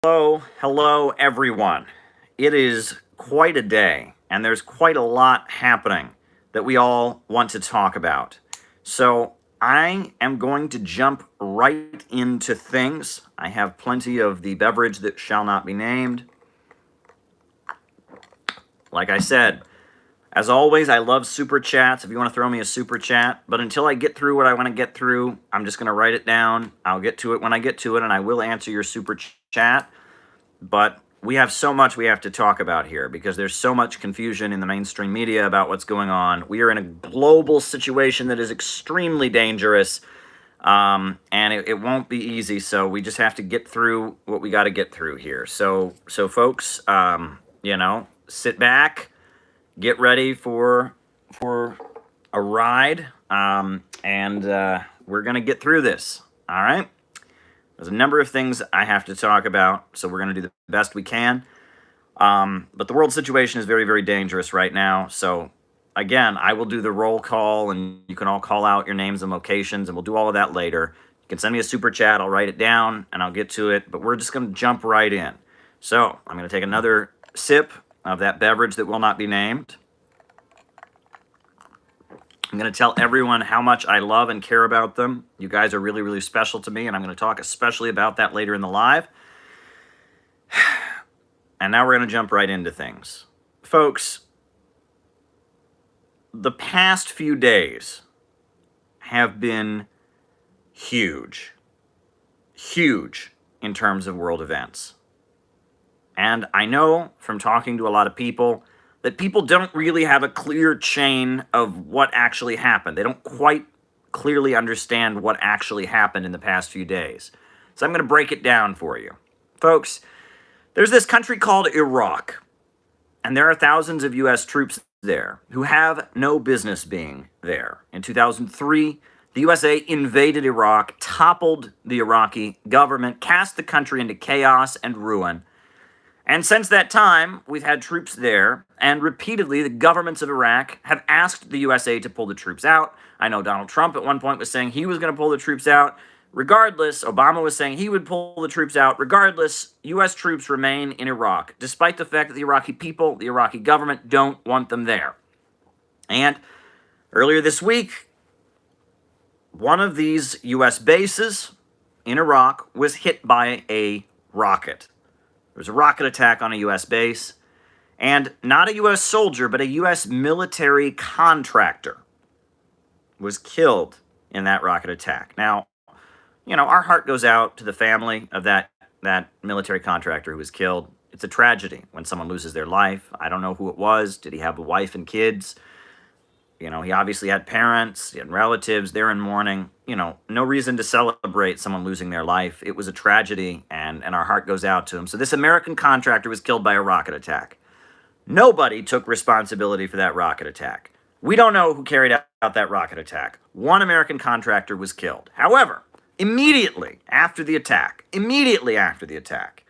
Hello, everyone. It is quite a day, and there's quite a lot happening that we all want to talk about. So, I am going to jump right into things. I have plenty of the beverage that shall not be named. Like I said, as always, I love super chats if you want to throw me a super chat. But until I get through what I want to get through, I'm just going to write it down. I'll get to it when I get to it, and I will answer your super chat. But we have so much we have to talk about here because there's so much confusion in the mainstream media about what's going on. We are in a global situation that is extremely dangerous, and it won't be easy. So we just have to get through what we got to get through here. So folks, sit back, get ready for a ride, and we're gonna get through this. All right. There's a number of things I have to talk about, so we're going to do the best we can. But the world situation is very, very dangerous right now. So, again, I will do the roll call, and you can all call out your names and locations, and we'll do all of that later. You can send me a super chat. I'll write it down, and I'll get to it. But we're just going to jump right in. So, I'm going to take another sip of that beverage that will not be named. I'm going to tell everyone how much I love and care about them. You guys are really, really special to me, and I'm going to talk especially about that later in the live. And now we're going to jump right into things. Folks, the past few days have been huge. Huge in terms of world events. And I know from talking to a lot of people that people don't really have a clear chain of what actually happened. They don't quite clearly understand what actually happened in the past few days. So I'm going to break it down for you. Folks, there's this country called Iraq, and there are thousands of U.S. troops there who have no business being there. In 2003, the USA invaded Iraq, toppled the Iraqi government, cast the country into chaos and ruin. And since that time, we've had troops there, and repeatedly the governments of Iraq have asked the USA to pull the troops out. I know Donald Trump at one point was saying he was going to pull the troops out. Regardless, Obama was saying he would pull the troops out. Regardless, U.S. troops remain in Iraq, despite the fact that the Iraqi people, the Iraqi government, don't want them there. And earlier this week, one of these U.S. bases in Iraq was hit by a rocket. There was a rocket attack on a U.S. base, and not a U.S. soldier, but a U.S. military contractor was killed in that rocket attack. Now, our heart goes out to the family of that military contractor who was killed. It's a tragedy when someone loses their life. I don't know who it was. Did he have a wife and kids? He obviously had parents, he had relatives, they're in mourning. No reason to celebrate someone losing their life. It was a tragedy, and our heart goes out to him. So this American contractor was killed by a rocket attack. Nobody took responsibility for that rocket attack. We don't know who carried out that rocket attack. One American contractor was killed. However, immediately after the attack, the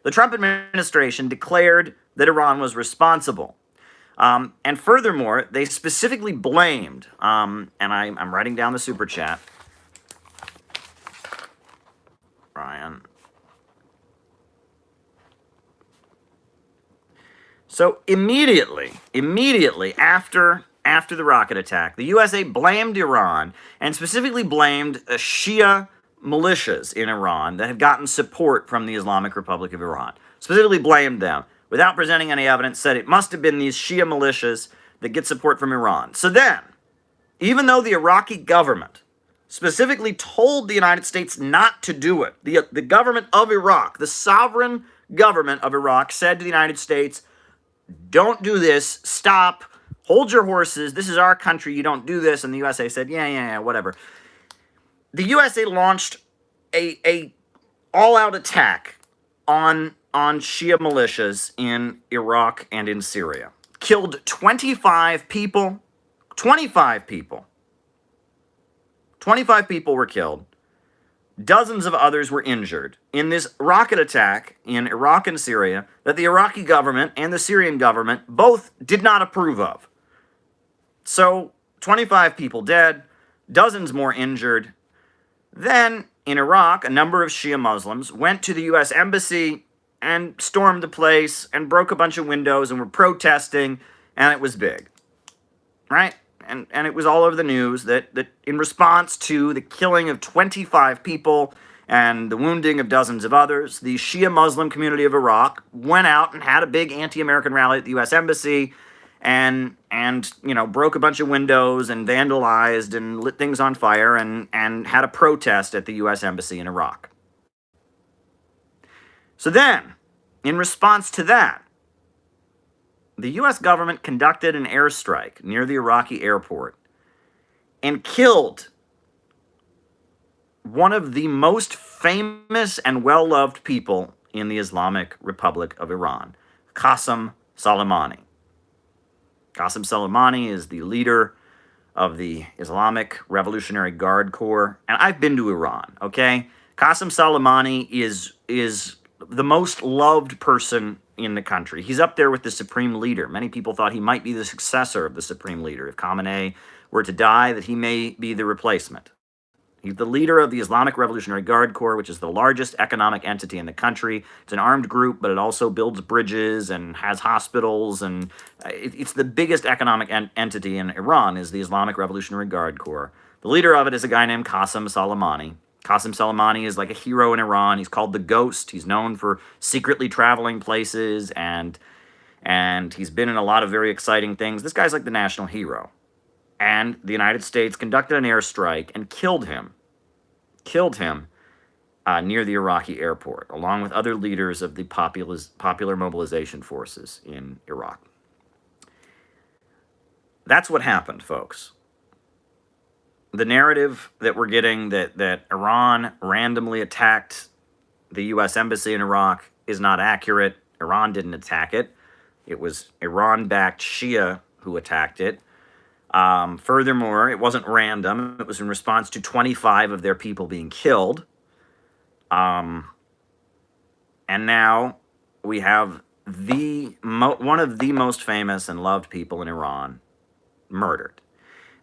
Trump administration declared that Iran was responsible. And furthermore, they specifically blamed, and I'm writing down the super chat, Ryan. So immediately after the rocket attack, the USA blamed Iran and specifically blamed Shia militias in Iran that had gotten support from the Islamic Republic of Iran. Specifically blamed them, without presenting any evidence, said it must have been these Shia militias that get support from Iran. So then, even though the Iraqi government specifically told the United States not to do it, the government of Iraq, the sovereign government of Iraq, said to the United States, don't do this, stop, hold your horses, this is our country, you don't do this, and the USA said, yeah, whatever. The USA launched a all-out attack on Shia militias in Iraq and in Syria. Killed 25 people. 25 people. 25 people were killed. Dozens of others were injured in this rocket attack in Iraq and Syria that the Iraqi government and the Syrian government both did not approve of. So, 25 people dead, dozens more injured. Then, in Iraq, a number of Shia Muslims went to the U.S. Embassy and stormed the place and broke a bunch of windows and were protesting, and it was big, right? And it was all over the news that in response to the killing of 25 people and the wounding of dozens of others, the Shia Muslim community of Iraq went out and had a big anti-American rally at the U.S. Embassy and broke a bunch of windows and vandalized and lit things on fire and had a protest at the U.S. Embassy in Iraq. So then, in response to that, the U.S. government conducted an airstrike near the Iraqi airport and killed one of the most famous and well-loved people in the Islamic Republic of Iran, Qasem Soleimani. Qasem Soleimani is the leader of the Islamic Revolutionary Guard Corps, and I've been to Iran, okay? Qasem Soleimani is the most loved person in the country. He's up there with the supreme leader. Many people thought he might be the successor of the supreme leader. If Khamenei were to die, that he may be the replacement. He's the leader of the Islamic Revolutionary Guard Corps, which is the largest economic entity in the country. It's an armed group, but it also builds bridges and has hospitals, and it's the biggest economic entity in Iran is the Islamic Revolutionary Guard Corps. The leader of it is a guy named Qasem Soleimani. Qasem Soleimani is like a hero in Iran. He's called the Ghost. He's known for secretly traveling places, and he's been in a lot of very exciting things. This guy's like the national hero. And the United States conducted an airstrike and killed him near the Iraqi airport, along with other leaders of the popular mobilization forces in Iraq. That's what happened, folks. The narrative that we're getting that Iran randomly attacked the U.S. Embassy in Iraq is not accurate. Iran didn't attack it. It was Iran-backed Shia who attacked it. Furthermore, it wasn't random. It was in response to 25 of their people being killed. And now we have one of the most famous and loved people in Iran murdered.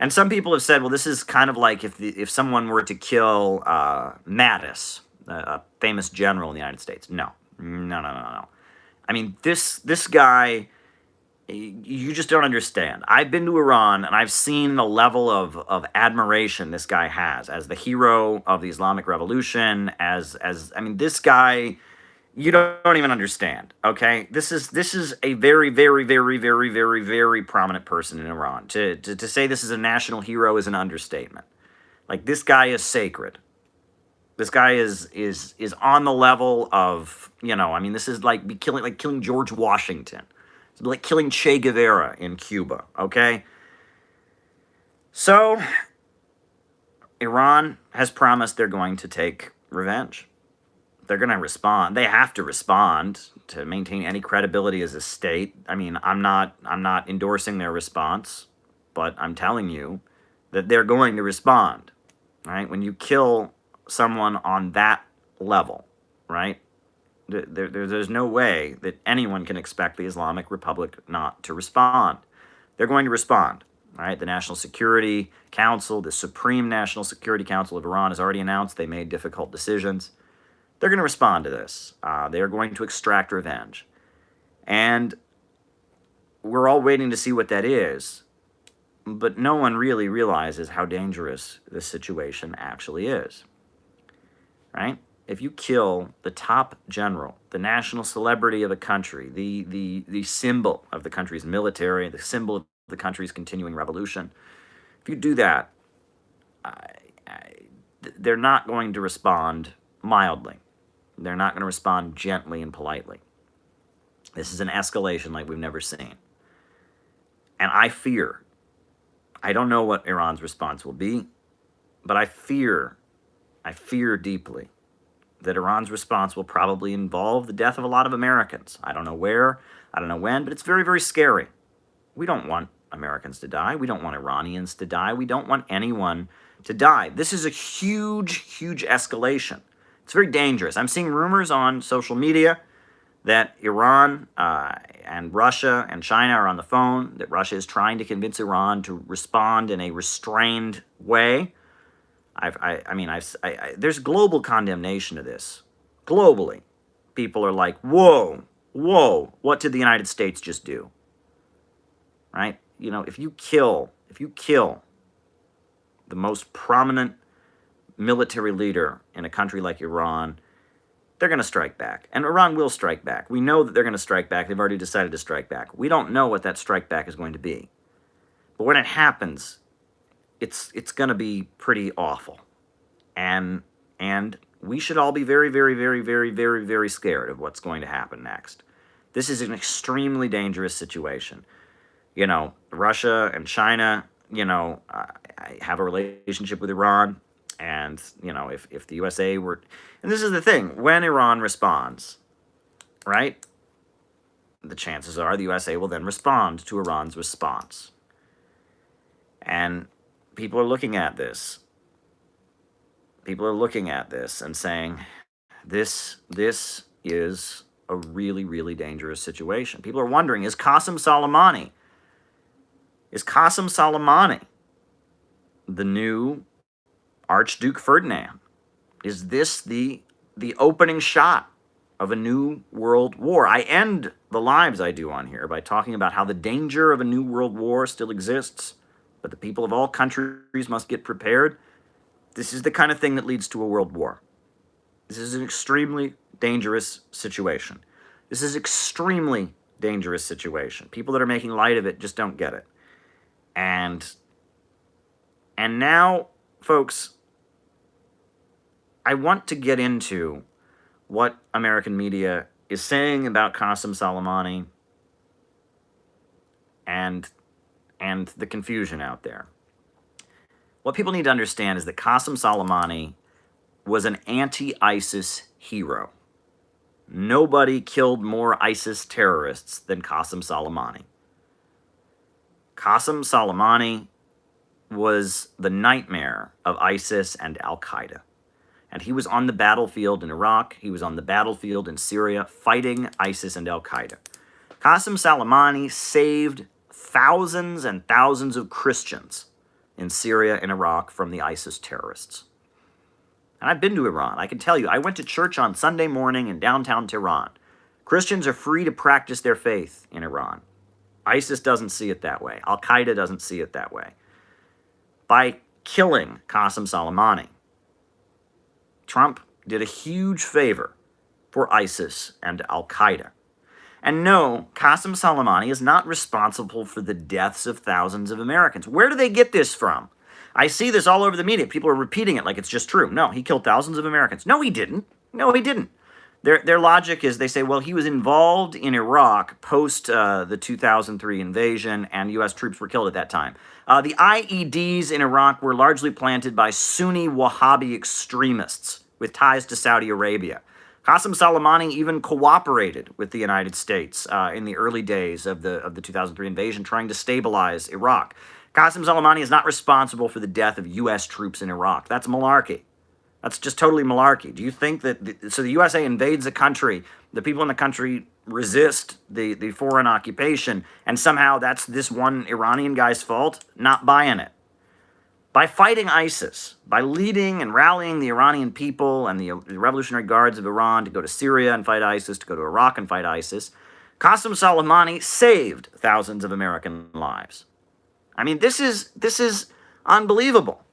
And some people have said, well, this is kind of like if someone were to kill Mattis, a famous general in the United States. No. I mean, this guy, you just don't understand. I've been to Iran, and I've seen the level of admiration this guy has as the hero of the Islamic Revolution, this guy, you don't even understand, okay? This is a very, very, very, very, very, very prominent person in Iran. To say this is a national hero is an understatement. Like, this guy is sacred. This guy is on the level of, this is like killing George Washington. It's like killing Che Guevara in Cuba, okay? So, Iran has promised they're going to take revenge. They're going to respond. They have to respond to maintain any credibility as a state. I mean, I'm not endorsing their response, but I'm telling you that they're going to respond, right? When you kill someone on that level, right? There's no way that anyone can expect the Islamic Republic not to respond. They're going to respond, right? The National Security Council, the Supreme National Security Council of Iran has already announced they made difficult decisions. They're going to respond to this. They're going to extract revenge. And we're all waiting to see what that is, but no one really realizes how dangerous this situation actually is, right? If you kill the top general, the national celebrity of a country, the symbol of the country's military, the symbol of the country's continuing revolution, if you do that, they're not going to respond mildly. They're not going to respond gently and politely. This is an escalation like we've never seen. And I don't know what Iran's response will be, but I fear deeply that Iran's response will probably involve the death of a lot of Americans. I don't know where, I don't know when, but it's very, very scary. We don't want Americans to die. We don't want Iranians to die. We don't want anyone to die. This is a huge, huge escalation. It's very dangerous. I'm seeing rumors on social media that Iran and Russia and China are on the phone, that Russia is trying to convince Iran to respond in a restrained way. There's global condemnation of this, globally. people are like, whoa, whoa, what did the United States just do? Right? You know, if you kill the most prominent military leader in a country like Iran, they're going to strike back. And Iran will strike back. We know that they're going to strike back. They've already decided to strike back. We don't know what that strike back is going to be. But when it happens, it's going to be pretty awful. And we should all be very, very, very, very, very, very scared of what's going to happen next. This is an extremely dangerous situation. You know, Russia and China, you know, I have a relationship with Iran. And, you know, if the USA were... And this is the thing. When Iran responds, right, the chances are the USA will then respond to Iran's response. And people are looking at this. People are looking at this and saying, this is a really, really dangerous situation. People are wondering, is Qasem Soleimani the new Archduke Ferdinand? Is this the opening shot of a new world war? I end the lives I do on here by talking about how the danger of a new world war still exists, but the people of all countries must get prepared. This is the kind of thing that leads to a world war. This is an extremely dangerous situation. This is extremely dangerous situation. People that are making light of it just don't get it. And now, folks, I want to get into what American media is saying about Qasem Soleimani and the confusion out there. What people need to understand is that Qasem Soleimani was an anti-ISIS hero. Nobody killed more ISIS terrorists than Qasem Soleimani. Qasem Soleimani was the nightmare of ISIS and Al-Qaeda. And he was on the battlefield in Iraq. He was on the battlefield in Syria fighting ISIS and Al-Qaeda. Qasem Soleimani saved thousands and thousands of Christians in Syria and Iraq from the ISIS terrorists. And I've been to Iran. I can tell you, I went to church on Sunday morning in downtown Tehran. Christians are free to practice their faith in Iran. ISIS doesn't see it that way. Al-Qaeda doesn't see it that way. By killing Qasem Soleimani, Trump did a huge favor for ISIS and Al-Qaeda. And no, Qasem Soleimani is not responsible for the deaths of thousands of Americans. Where do they get this from? I see this all over the media. People are repeating it like it's just true. No, he killed thousands of Americans. No, he didn't. No, he didn't. Their logic is they say, well, he was involved in Iraq post the 2003 invasion, and U.S. troops were killed at that time. The IEDs in Iraq were largely planted by Sunni Wahhabi extremists with ties to Saudi Arabia. Qasem Soleimani even cooperated with the United States in the early days of the 2003 invasion, trying to stabilize Iraq. Qasem Soleimani is not responsible for the death of U.S. troops in Iraq. That's malarkey. That's just totally malarkey. Do you think that... So the USA invades a country, the people in the country resist the foreign occupation, and somehow that's this one Iranian guy's fault? Not buying it. By fighting ISIS, by leading and rallying the Iranian people and the Revolutionary Guards of Iran to go to Syria and fight ISIS, to go to Iraq and fight ISIS, Qasem Soleimani saved thousands of American lives. I mean, this is unbelievable.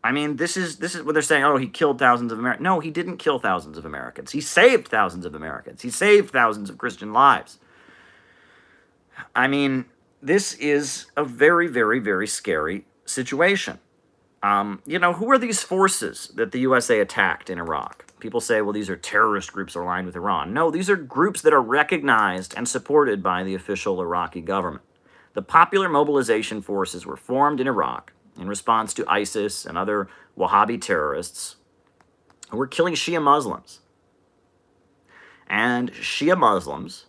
I mean, this is what they're saying, oh, he killed thousands of Americans. No, he didn't kill thousands of Americans. He saved thousands of Americans. He saved thousands of Christian lives. I mean, this is a very, very, very scary situation. You know, who are these forces that the USA attacked in Iraq? People say, well, these are terrorist groups aligned with Iran. No, these are groups that are recognized and supported by the official Iraqi government. The Popular Mobilization Forces were formed in Iraq in response to ISIS and other Wahhabi terrorists who were killing Shia Muslims. And Shia Muslims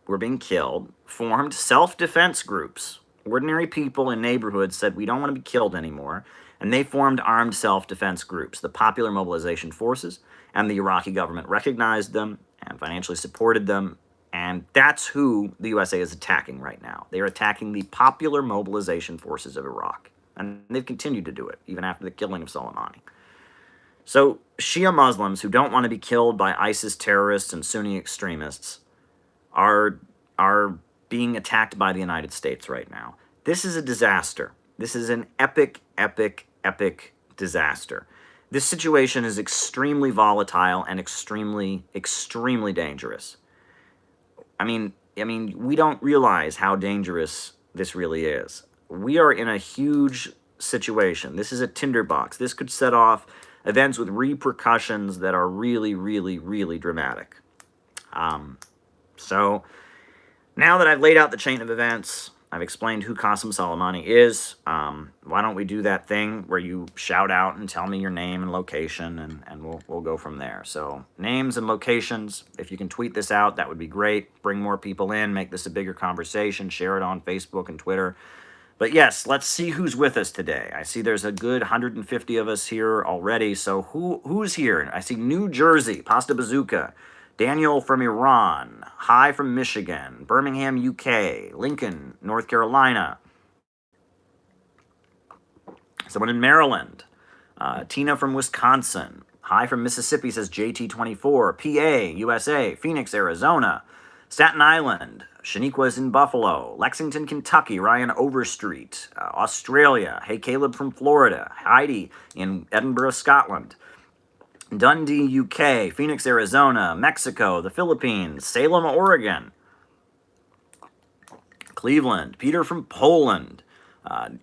were being killed, formed self-defense groups. Ordinary people in neighborhoods said, we don't want to be killed anymore. And they formed armed self-defense groups. The Popular Mobilization Forces and the Iraqi government recognized them and financially supported them. And that's who the USA is attacking right now. They're attacking the Popular Mobilization Forces of Iraq. And they've continued to do it, even after the killing of Soleimani. So Shia Muslims who don't want to be killed by ISIS terrorists and Sunni extremists are being attacked by the United States right now. This is a disaster. This is an epic, epic, epic disaster. This situation is extremely volatile and extremely, extremely dangerous. I mean, we don't realize how dangerous this really is. We are in a huge situation. This is a tinderbox. This could set off events with repercussions that are really, really, really dramatic. So now that I've laid out the chain of events, I've explained who Qasem Soleimani is. Why don't we do that thing where you shout out and tell me your name and location, and we'll go from there. So names and locations, if you can tweet this out, that would be great. Bring more people in, make this a bigger conversation, share it on Facebook and Twitter. But yes, let's see who's with us today. I see there's a good 150 of us here already. So who's here? I see New Jersey, Pasta Bazooka. Daniel from Iran, Hi from Michigan, Birmingham, UK, Lincoln, North Carolina, someone in Maryland, Tina from Wisconsin, Hi from Mississippi says JT24, PA, USA, Phoenix, Arizona, Staten Island, Shaniqua's in Buffalo, Lexington, Kentucky, Ryan Overstreet, Australia, Hey Caleb from Florida, Heidi in Edinburgh, Scotland, Dundee, UK, Phoenix, Arizona, Mexico, the Philippines, Salem, Oregon, Cleveland, Peter from Poland,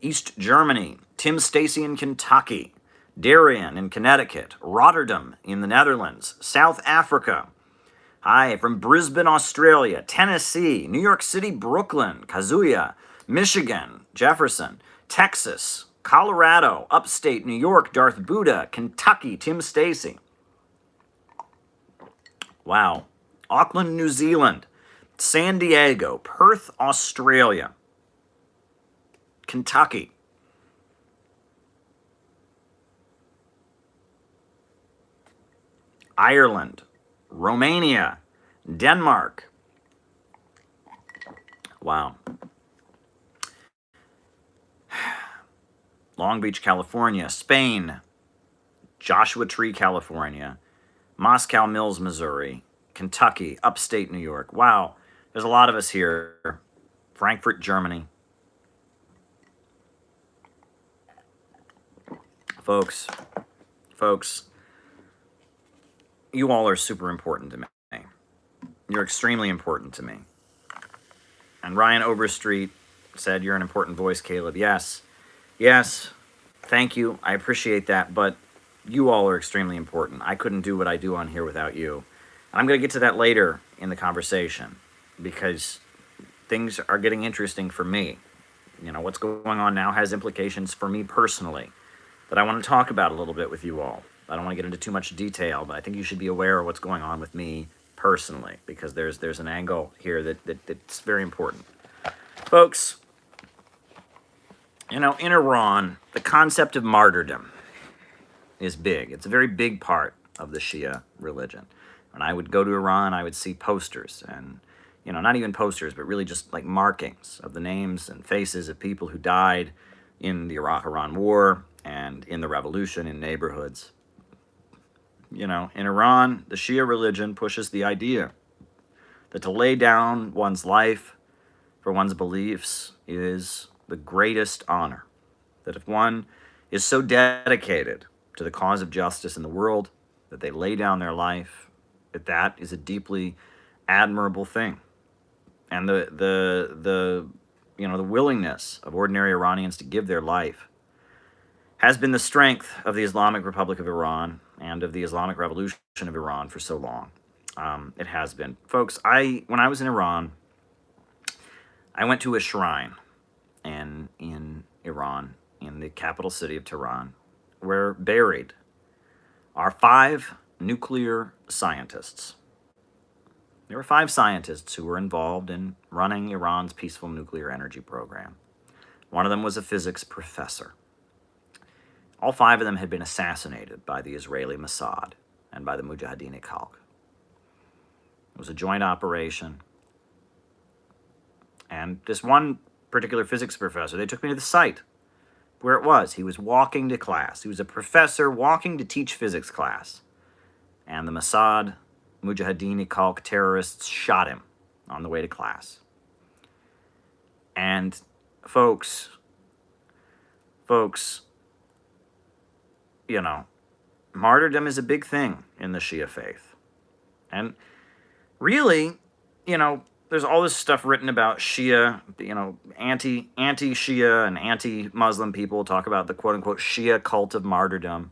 East Germany, Tim Stacy in Kentucky, Darian in Connecticut, Rotterdam in the Netherlands, South Africa, hi from Brisbane, Australia, Tennessee, New York City, Brooklyn, Kazuya, Michigan, Jefferson, Texas, Colorado, upstate New York, Darth Buddha, Kentucky, Tim Stacy. Wow. Auckland, New Zealand, San Diego, Perth, Australia, Kentucky, Ireland, Romania, Denmark. Wow. Long Beach, California, Spain, Joshua Tree, California, Moscow Mills, Missouri, Kentucky, upstate New York. Wow, there's a lot of us here. Frankfurt, Germany. Folks, you all are super important to me. You're extremely important to me. And Ryan Overstreet said, you're an important voice, Caleb. Yes, thank you. I appreciate that, but you all are extremely important. I couldn't do what I do on here without you. And I'm going to get to that later in the conversation because things are getting interesting for me. You know, what's going on now has implications for me personally that I want to talk about a little bit with you all. I don't want to get into too much detail, but I think you should be aware of what's going on with me personally because there's an angle here that's very important. Folks, you know, in Iran, the concept of martyrdom is big. It's a very big part of the Shia religion. When I would go to Iran, I would see posters and, you know, not even posters, but really just like markings of the names and faces of people who died in the Iraq-Iran war and in the revolution in neighborhoods. You know, in Iran, the Shia religion pushes the idea that to lay down one's life for one's beliefs is the greatest honor. That if one is so dedicated to the cause of justice in the world that they lay down their life, that is a deeply admirable thing. And the willingness of ordinary Iranians to give their life has been the strength of the Islamic Republic of Iran and of the Islamic Revolution of Iran for so long. It has been. Folks, when I was in Iran, I went to a shrine in Iran, in the capital city of Tehran, where buried are 5 nuclear scientists. There were 5 scientists who were involved in running Iran's peaceful nuclear energy program. One of them was a physics professor. All 5 of them had been assassinated by the Israeli Mossad and by the Mujahideen Khalq. It was a joint operation. And this one particular physics professor, they took me to the site where it was. He was walking to class. He was a professor walking to teach physics class. And the Mossad, Mujahideen-e-Khalq terrorists shot him on the way to class. And folks, you know, martyrdom is a big thing in the Shia faith. And really, you know, there's all this stuff written about Shia, you know, anti-Shia and anti-Muslim people talk about the quote-unquote Shia cult of martyrdom.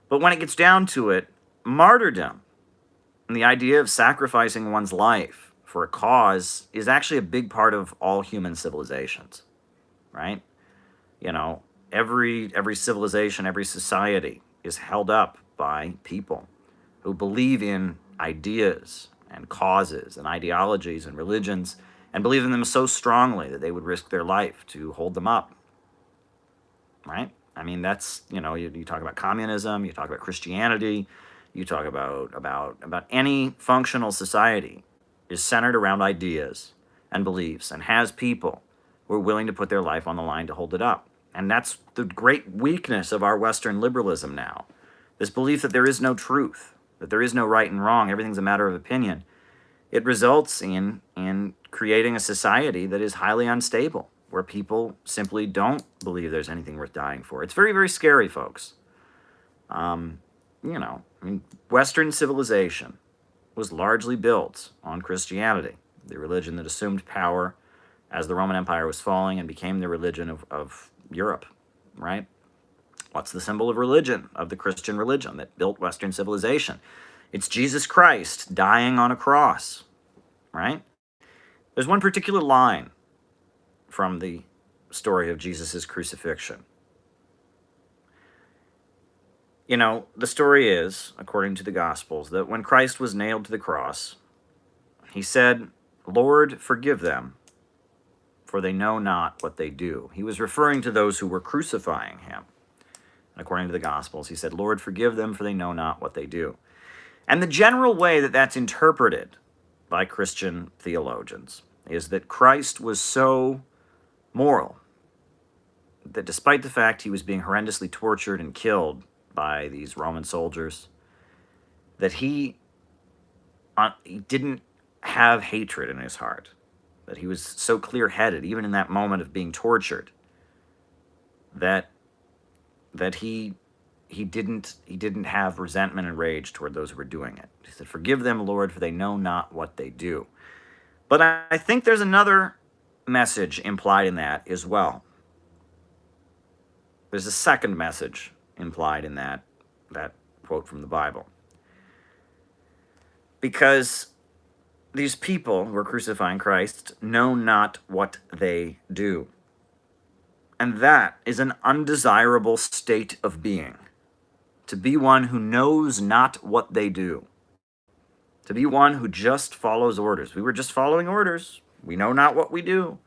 But when it gets down to it, martyrdom and the idea of sacrificing one's life for a cause is actually a big part of all human civilizations, right? You know, every civilization, every society is held up by people who believe in ideas and causes and ideologies and religions and believe in them so strongly that they would risk their life to hold them up, right? I mean, that's, you know, you talk about communism, you talk about Christianity, you talk about any functional society is centered around ideas and beliefs and has people who are willing to put their life on the line to hold it up. And that's the great weakness of our Western liberalism now. This belief that there is no truth, that there is no right and wrong, everything's a matter of opinion. It results in creating a society that is highly unstable, where people simply don't believe there's anything worth dying for. It's very, very scary, folks. You know, I mean, Western civilization was largely built on Christianity, the religion that assumed power as the Roman Empire was falling and became the religion of Europe, right? What's the symbol of religion, of the Christian religion that built Western civilization? It's Jesus Christ dying on a cross, right? There's one particular line from the story of Jesus' crucifixion. You know, the story is, according to the Gospels, that when Christ was nailed to the cross, he said, "Lord, forgive them, for they know not what they do." He was referring to those who were crucifying him. And according to the Gospels, he said, "Lord, forgive them, for they know not what they do." And the general way that that's interpreted by Christian theologians is that Christ was so moral that despite the fact he was being horrendously tortured and killed by these Roman soldiers, that he didn't have hatred in his heart, that he was so clear-headed, even in that moment of being tortured, that he didn't have resentment and rage toward those who were doing it. He said, "Forgive them, Lord, for they know not what they do." But I think there's another message implied in that as well. There's a second message implied in that quote from the Bible. Because these people who are crucifying Christ know not what they do. And that is an undesirable state of being. To be one who knows not what they do. To be one who just follows orders. We were just following orders. We know not what we do.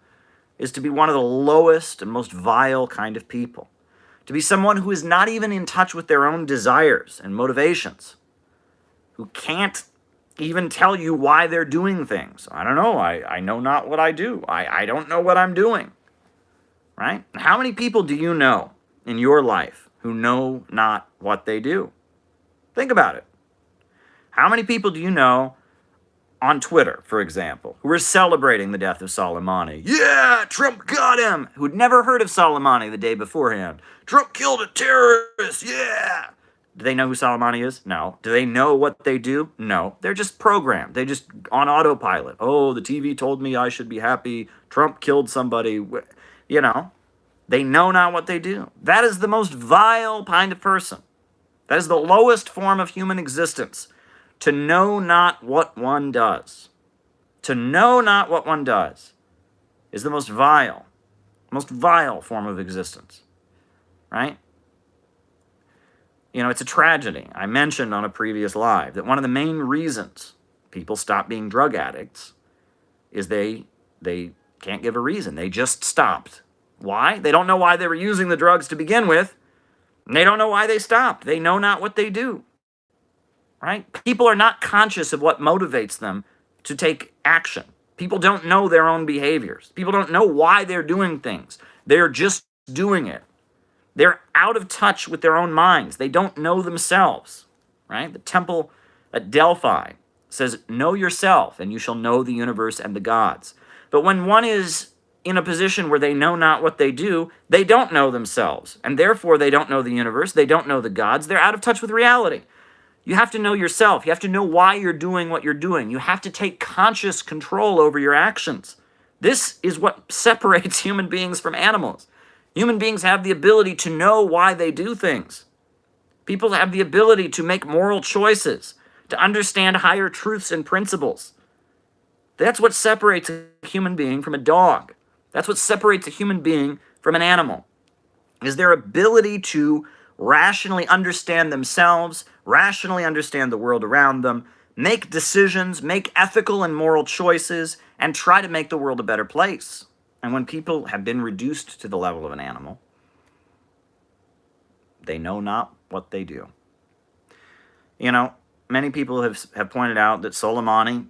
Is to be one of the lowest and most vile kind of people. To be someone who is not even in touch with their own desires and motivations. Who can't even tell you why they're doing things. I don't know. I know not what I do. I don't know what I'm doing. Right? How many people do you know in your life who know not what they do? Think about it. How many people do you know on Twitter, for example, who are celebrating the death of Soleimani? Yeah, Trump got him! Who'd never heard of Soleimani the day beforehand. Trump killed a terrorist, yeah! Do they know who Soleimani is? No. Do they know what they do? No. They're just programmed. They just on autopilot. Oh, the TV told me I should be happy. Trump killed somebody. You know, they know not what they do. That is the most vile kind of person. That is the lowest form of human existence. To know not what one does. To know not what one does is the most vile form of existence. Right? You know, it's a tragedy. I mentioned on a previous live that one of the main reasons people stop being drug addicts is they can't give a reason. They just stopped. Why? They don't know why they were using the drugs to begin with. And they don't know why they stopped. They know not what they do. Right? People are not conscious of what motivates them to take action. People don't know their own behaviors. People don't know why they're doing things. They're just doing it. They're out of touch with their own minds. They don't know themselves, right? The temple at Delphi says, know yourself, and you shall know the universe and the gods. But when one is in a position where they know not what they do, they don't know themselves, and therefore they don't know the universe, they don't know the gods, they're out of touch with reality. You have to know yourself. You have to know why you're doing what you're doing. You have to take conscious control over your actions. This is what separates human beings from animals. Human beings have the ability to know why they do things. People have the ability to make moral choices, to understand higher truths and principles. That's what separates a human being from a dog. That's what separates a human being from an animal, is their ability to rationally understand themselves, rationally understand the world around them, make decisions, make ethical and moral choices, and try to make the world a better place. And when people have been reduced to the level of an animal, they know not what they do. You know, many people have pointed out that Soleimani,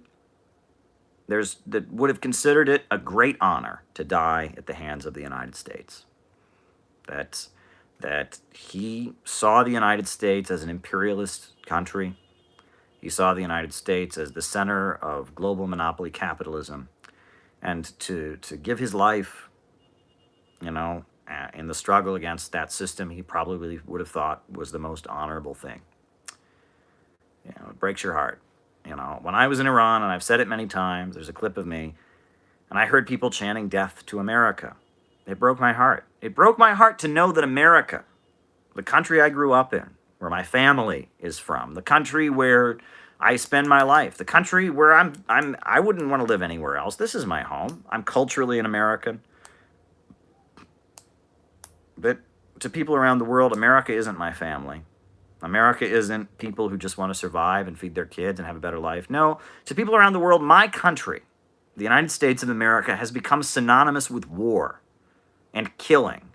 that would have considered it a great honor to die at the hands of the United States. That he saw the United States as an imperialist country. He saw the United States as the center of global monopoly capitalism. And to give his life, in the struggle against that system, he probably would have thought was the most honorable thing. It breaks your heart. When I was in Iran, and I've said it many times, there's a clip of me, and I heard people chanting death to America. It broke my heart. It broke my heart to know that America, the country I grew up in, where my family is from, the country where I spend my life, the country where I wouldn't want to live anywhere else. This is my home. I'm culturally an American. But to people around the world, America isn't my family. America isn't people who just want to survive and feed their kids and have a better life. No, to people around the world, my country, the United States of America, has become synonymous with war and killing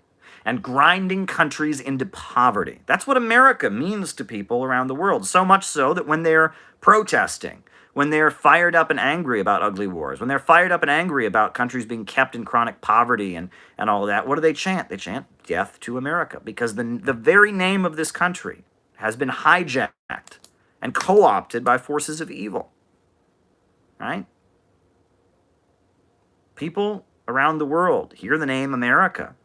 and grinding countries into poverty. That's what America means to people around the world, so much so that when they're protesting, when they're fired up and angry about ugly wars, when they're fired up and angry about countries being kept in chronic poverty and all of that, what do they chant? They chant death to America, because the very name of this country has been hijacked and co-opted by forces of evil, right? People around the world hear the name America,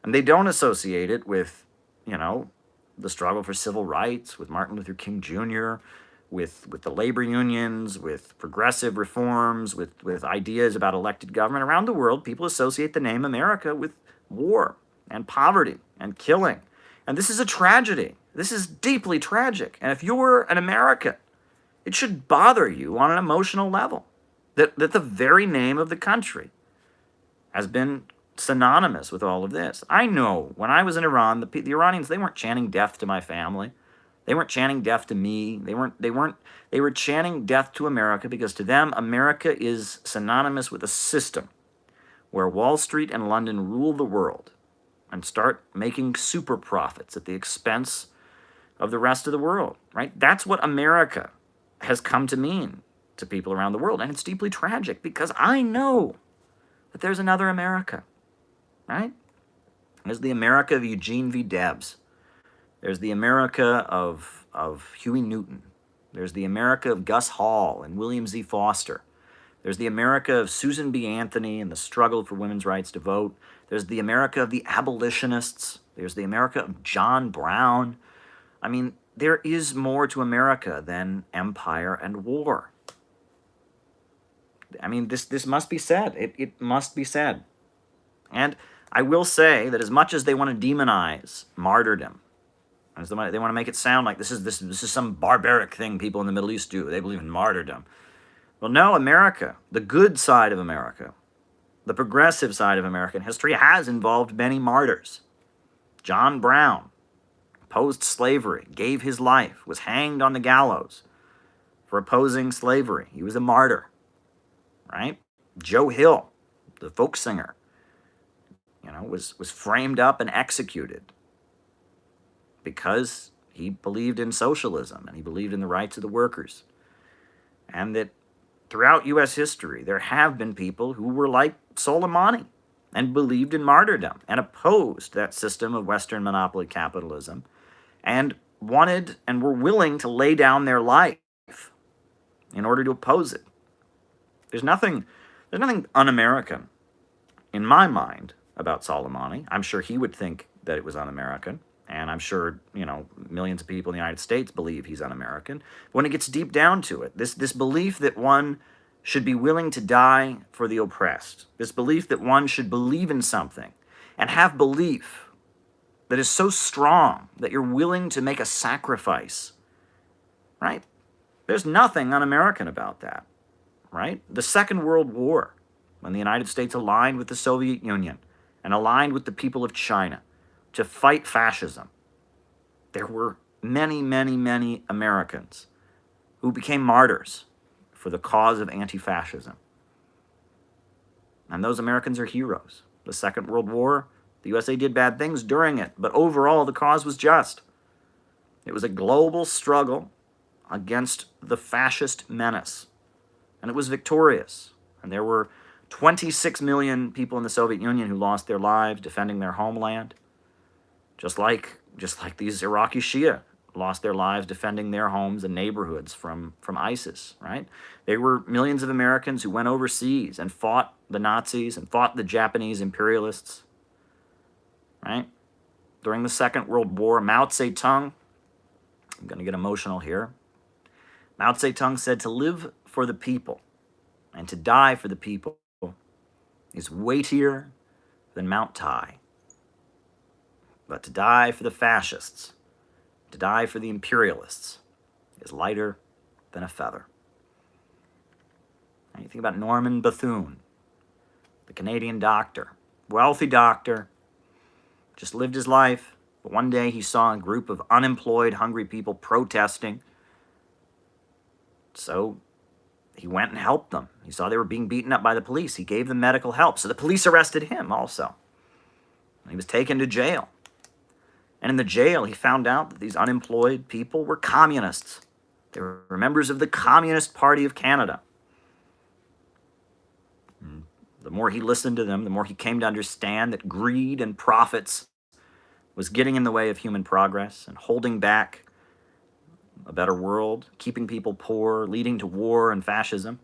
and they don't associate it with, the struggle for civil rights, with Martin Luther King Jr., with the labor unions, with progressive reforms, with ideas about elected government. Around the world, people associate the name America with war and poverty and killing. And this is a tragedy. This is deeply tragic. And if you're an American, it should bother you on an emotional level that the very name of the country has been synonymous with all of this. I know when I was in Iran, the Iranians, they weren't chanting death to my family. They weren't chanting death to me. They were chanting death to America, because to them, America is synonymous with a system where Wall Street and London rule the world and start making super profits at the expense of the rest of the world, right? That's what America has come to mean to people around the world. And it's deeply tragic, because I know that there's another America, right? There's the America of Eugene V. Debs. There's the America of Huey Newton. There's the America of Gus Hall and William Z. Foster. There's the America of Susan B. Anthony and the struggle for women's rights to vote. There's the America of the abolitionists. There's the America of John Brown. I mean, there is more to America than empire and war. I mean, this must be said. It must be said. And I will say that as much as they want to demonize martyrdom, as they want to make it sound like this is some barbaric thing people in the Middle East do, they believe in martyrdom. Well, no, America, the good side of America, the progressive side of American history, has involved many martyrs. John Brown opposed slavery, gave his life, was hanged on the gallows for opposing slavery. He was a martyr, right? Joe Hill, the folk singer, was framed up and executed because he believed in socialism and he believed in the rights of the workers. And that throughout U.S. history, there have been people who were like Soleimani, and believed in martyrdom and opposed that system of Western monopoly capitalism and wanted and were willing to lay down their life in order to oppose it. There's nothing un-American in my mind about Soleimani. I'm sure he would think that it was un-American, and I'm sure, millions of people in the United States believe he's un-American. When it gets deep down to it, this belief that one should be willing to die for the oppressed, this belief that one should believe in something and have belief that is so strong that you're willing to make a sacrifice, right? There's nothing un-American about that, right? The Second World War, when the United States aligned with the Soviet Union and aligned with the people of China to fight fascism, there were many, many, many Americans who became martyrs for the cause of anti-fascism. And those Americans are heroes. The Second World War, the USA did bad things during it, but overall the cause was just. It was a global struggle against the fascist menace, and it was victorious. And there were 26 million people in the Soviet Union who lost their lives defending their homeland, just like these Iraqi Shia lost their lives defending their homes and neighborhoods from ISIS, right? There were millions of Americans who went overseas and fought the Nazis and fought the Japanese imperialists, right? During the Second World War, Mao Zedong, I'm going to get emotional here, Mao Zedong said to live for the people and to die for the people is weightier than Mount Tai. But to die for the fascists, to die for the imperialists, is lighter than a feather. And you think about Norman Bethune, the Canadian doctor, wealthy doctor, just lived his life, but one day he saw a group of unemployed, hungry people protesting. So he went and helped them. He saw they were being beaten up by the police. He gave them medical help. So the police arrested him also. He was taken to jail. And in the jail, he found out that these unemployed people were communists. They were members of the Communist Party of Canada. And the more he listened to them, the more he came to understand that greed and profits was getting in the way of human progress and holding back a better world, keeping people poor, leading to war and fascism.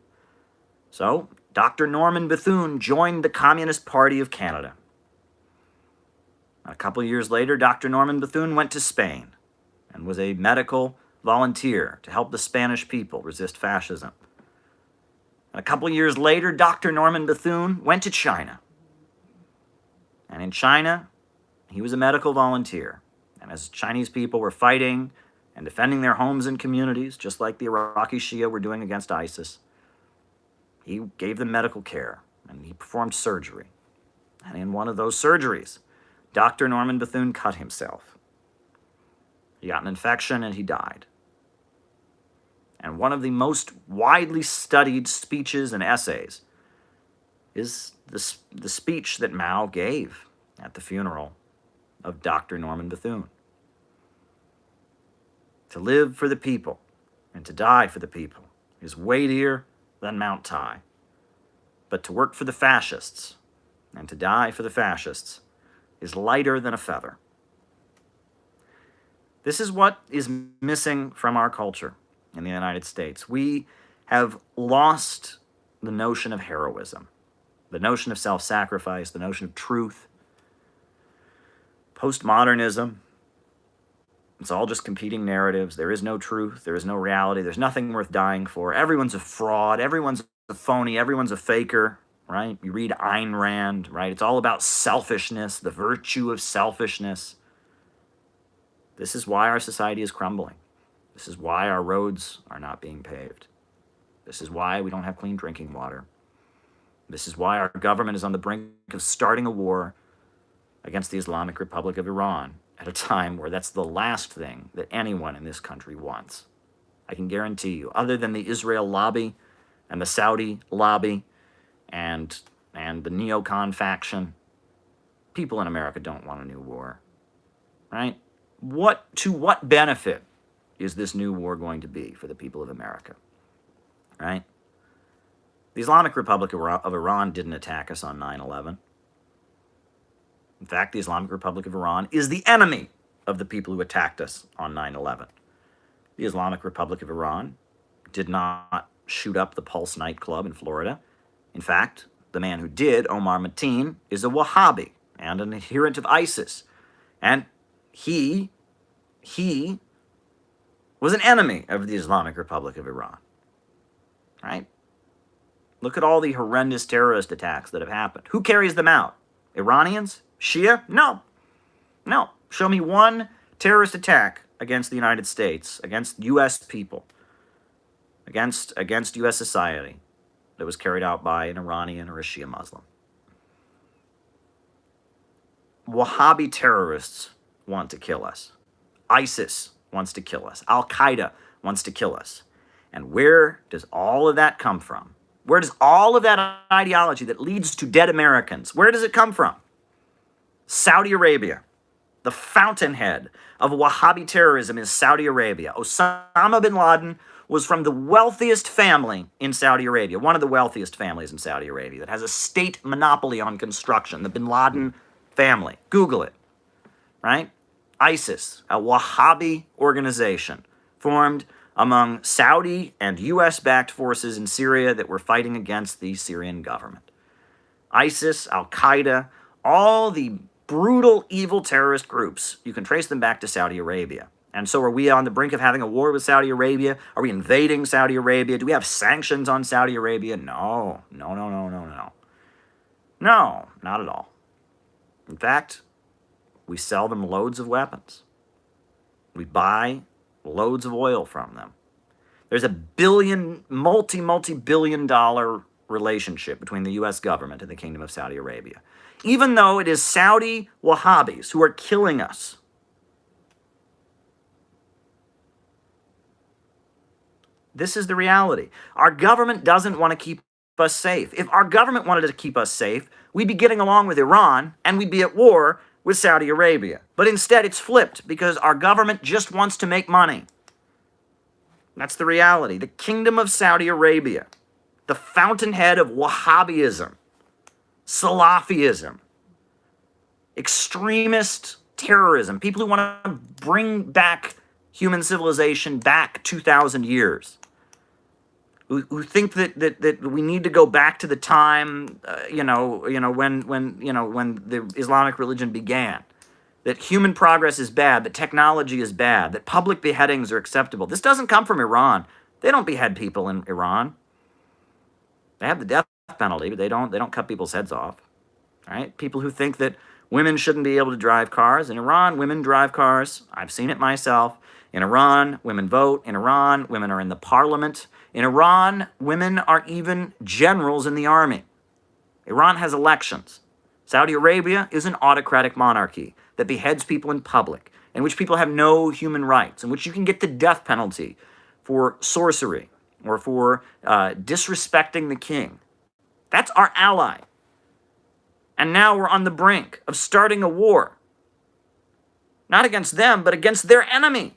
So, Dr. Norman Bethune joined the Communist Party of Canada. A couple of years later, Dr. Norman Bethune went to Spain and was a medical volunteer to help the Spanish people resist fascism. And a couple of years later, Dr. Norman Bethune went to China. And in China, he was a medical volunteer. And as Chinese people were fighting and defending their homes and communities, just like the Iraqi Shia were doing against ISIS, he gave them medical care and he performed surgery. And in one of those surgeries, Dr. Norman Bethune cut himself. He got an infection and he died. And one of the most widely studied speeches and essays is the speech that Mao gave at the funeral of Dr. Norman Bethune. To live for the people and to die for the people is weightier than Mount Tai. But to work for the fascists and to die for the fascists is lighter than a feather. This is what is missing from our culture in the United States. We have lost the notion of heroism, the notion of self-sacrifice, the notion of truth. Postmodernism, it's all just competing narratives. There is no truth. There is no reality. There's nothing worth dying for. Everyone's a fraud. Everyone's a phony. Everyone's a faker, right? You read Ayn Rand, right? It's all about selfishness, the virtue of selfishness. This is why our society is crumbling. This is why our roads are not being paved. This is why we don't have clean drinking water. This is why our government is on the brink of starting a war against the Islamic Republic of Iran at a time where that's the last thing that anyone in this country wants. I can guarantee you, other than the Israel lobby and the Saudi lobby and the neocon faction, people in America don't want a new war, right? To what benefit is this new war going to be for the people of America, right? The Islamic Republic of Iran didn't attack us on 9/11. In fact, the Islamic Republic of Iran is the enemy of the people who attacked us on 9/11. The Islamic Republic of Iran did not shoot up the Pulse nightclub in Florida. In fact, the man who did, Omar Mateen, is a Wahhabi and an adherent of ISIS. And he was an enemy of the Islamic Republic of Iran. Right? Look at all the horrendous terrorist attacks that have happened. Who carries them out? Iranians? Shia? No. No. Show me one terrorist attack against the United States, against U.S. people, against U.S. society that was carried out by an Iranian or a Shia Muslim. Wahhabi terrorists want to kill us. ISIS wants to kill us. Al-Qaeda wants to kill us. And where does all of that come from? Where does all of that ideology that leads to dead Americans, where does it come from? Saudi Arabia. The fountainhead of Wahhabi terrorism is Saudi Arabia. Osama bin Laden was from the wealthiest family in Saudi Arabia, one of the wealthiest families in Saudi Arabia that has a state monopoly on construction, the bin Laden family. Google it, right? ISIS, a Wahhabi organization formed among Saudi and U.S.-backed forces in Syria that were fighting against the Syrian government. ISIS, Al-Qaeda, all the brutal, evil terrorist groups, you can trace them back to Saudi Arabia. And so are we on the brink of having a war with Saudi Arabia? Are we invading Saudi Arabia? Do we have sanctions on Saudi Arabia? No. No, not at all. In fact, we sell them loads of weapons. We buy loads of oil from them. There's a multi-billion dollar relationship between the U.S. government and the Kingdom of Saudi Arabia. Even though it is Saudi Wahhabis who are killing us. This is the reality. Our government doesn't want to keep us safe. If our government wanted to keep us safe, we'd be getting along with Iran and we'd be at war with Saudi Arabia. But instead it's flipped because our government just wants to make money. That's the reality. The Kingdom of Saudi Arabia, the fountainhead of Wahhabism, Salafism, extremist terrorism, people who want to bring back human civilization back 2,000 years, who think that we need to go back to the time, when the Islamic religion began, that human progress is bad, that technology is bad, that public beheadings are acceptable. This doesn't come from Iran. They don't behead people in Iran. They have the death penalty, but they don't cut people's heads off. Right? People who think that women shouldn't be able to drive cars. In Iran, women drive cars. I've seen it myself. In Iran, women vote. In Iran, women are in the parliament. In Iran, women are even generals in the army. Iran has elections. Saudi Arabia is an autocratic monarchy that beheads people in public, in which people have no human rights, in which you can get the death penalty for sorcery or for disrespecting the king. That's our ally. And now we're on the brink of starting a war. Not against them, but against their enemy.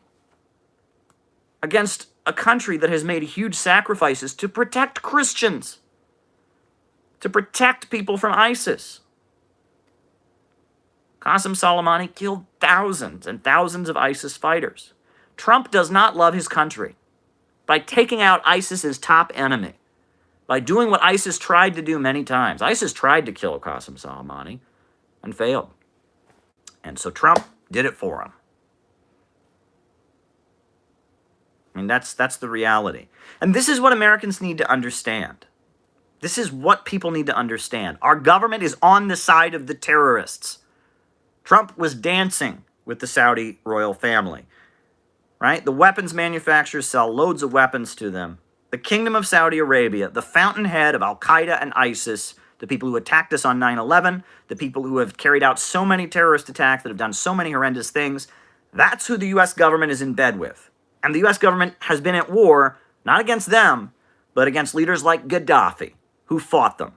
Against a country that has made huge sacrifices to protect Christians, to protect people from ISIS. Qasem Soleimani killed thousands and thousands of ISIS fighters. Trump does not love his country. By taking out ISIS's top enemy, by doing what ISIS tried to do many times. ISIS tried to kill Qasem Soleimani and failed. And so Trump did it for him. I mean, that's the reality. And this is what Americans need to understand. This is what people need to understand. Our government is on the side of the terrorists. Trump was dancing with the Saudi royal family, right? The weapons manufacturers sell loads of weapons to them. The Kingdom of Saudi Arabia, the fountainhead of Al-Qaeda and ISIS, the people who attacked us on 9/11, the people who have carried out so many terrorist attacks, that have done so many horrendous things, that's who the U.S. government is in bed with. And the U.S. government has been at war, not against them, but against leaders like Gaddafi, who fought them.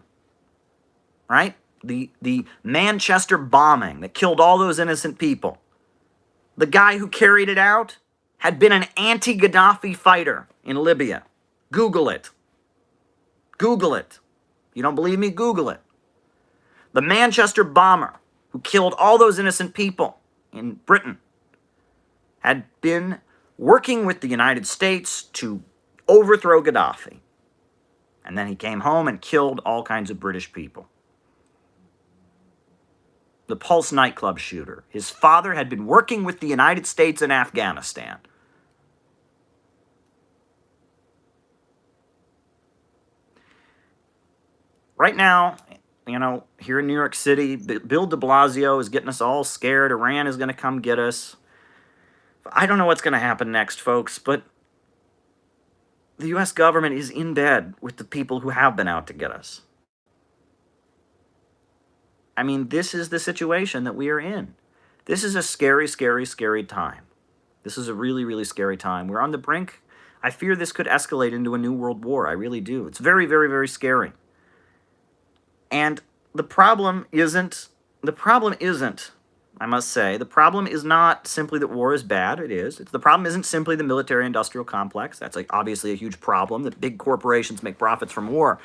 Right? The Manchester bombing that killed all those innocent people. The guy who carried it out had been an anti-Gaddafi fighter in Libya. Google it. Google it. You don't believe me? Google it. The Manchester bomber who killed all those innocent people in Britain, had been working with the United States to overthrow Gaddafi. And then he came home and killed all kinds of British people. The Pulse nightclub shooter. His father had been working with the United States in Afghanistan. Right now, here in New York City, Bill de Blasio is getting us all scared. Iran is going to come get us. I don't know what's going to happen next, folks, but the U.S. government is in bed with the people who have been out to get us. I mean, this is the situation that we are in. This is a scary, scary, scary time. This is a really, really scary time. We're on the brink. I fear this could escalate into a new world war. I really do. It's very, very, very scary. And the problem isn't, I must say, the problem is not simply that war is bad. It is. The problem isn't simply the military-industrial complex. That's obviously a huge problem, that big corporations make profits from war.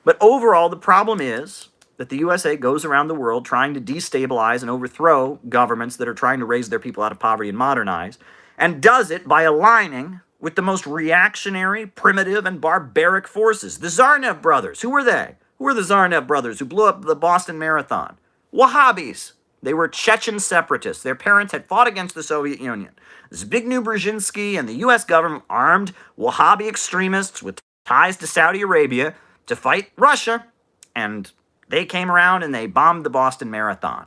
But overall, the problem is that the USA goes around the world trying to destabilize and overthrow governments that are trying to raise their people out of poverty and modernize, and does it by aligning with the most reactionary, primitive, and barbaric forces. The Tsarnaev brothers, who were they? Who were the Tsarnaev brothers who blew up the Boston Marathon? Wahhabis. They were Chechen separatists. Their parents had fought against the Soviet Union. Zbigniew Brzezinski and the U.S. government armed Wahhabi extremists with ties to Saudi Arabia to fight Russia, and they came around and they bombed the Boston Marathon.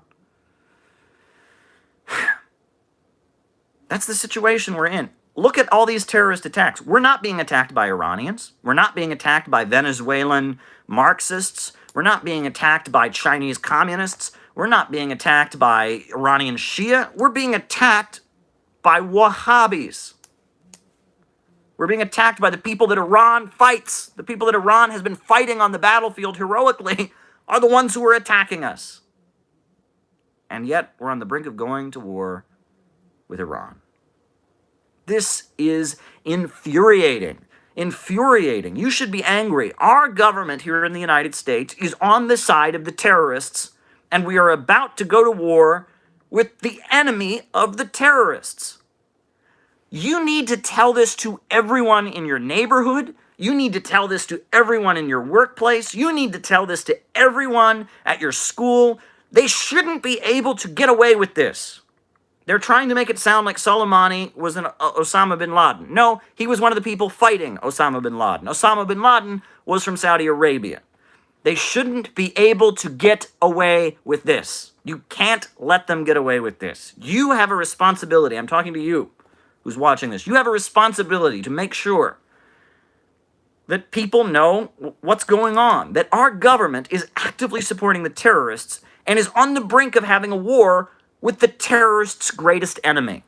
That's the situation we're in. Look at all these terrorist attacks. We're not being attacked by Iranians. We're not being attacked by Venezuelan Marxists. We're not being attacked by Chinese communists. We're not being attacked by Iranian Shia. We're being attacked by Wahhabis. We're being attacked by the people that Iran fights. The people that Iran has been fighting on the battlefield heroically are the ones who are attacking us. And yet, we're on the brink of going to war with Iran. This is infuriating. Infuriating. You should be angry. Our government here in the United States is on the side of the terrorists, and we are about to go to war with the enemy of the terrorists. You need to tell this to everyone in your neighborhood. You need to tell this to everyone in your workplace. You need to tell this to everyone at your school. They shouldn't be able to get away with this. They're trying to make it sound like Soleimani was an Osama bin Laden. No, he was one of the people fighting Osama bin Laden. Osama bin Laden was from Saudi Arabia. They shouldn't be able to get away with this. You can't let them get away with this. You have a responsibility. I'm talking to you who's watching this. You have a responsibility to make sure that people know what's going on, that our government is actively supporting the terrorists and is on the brink of having a war with the terrorists' greatest enemy.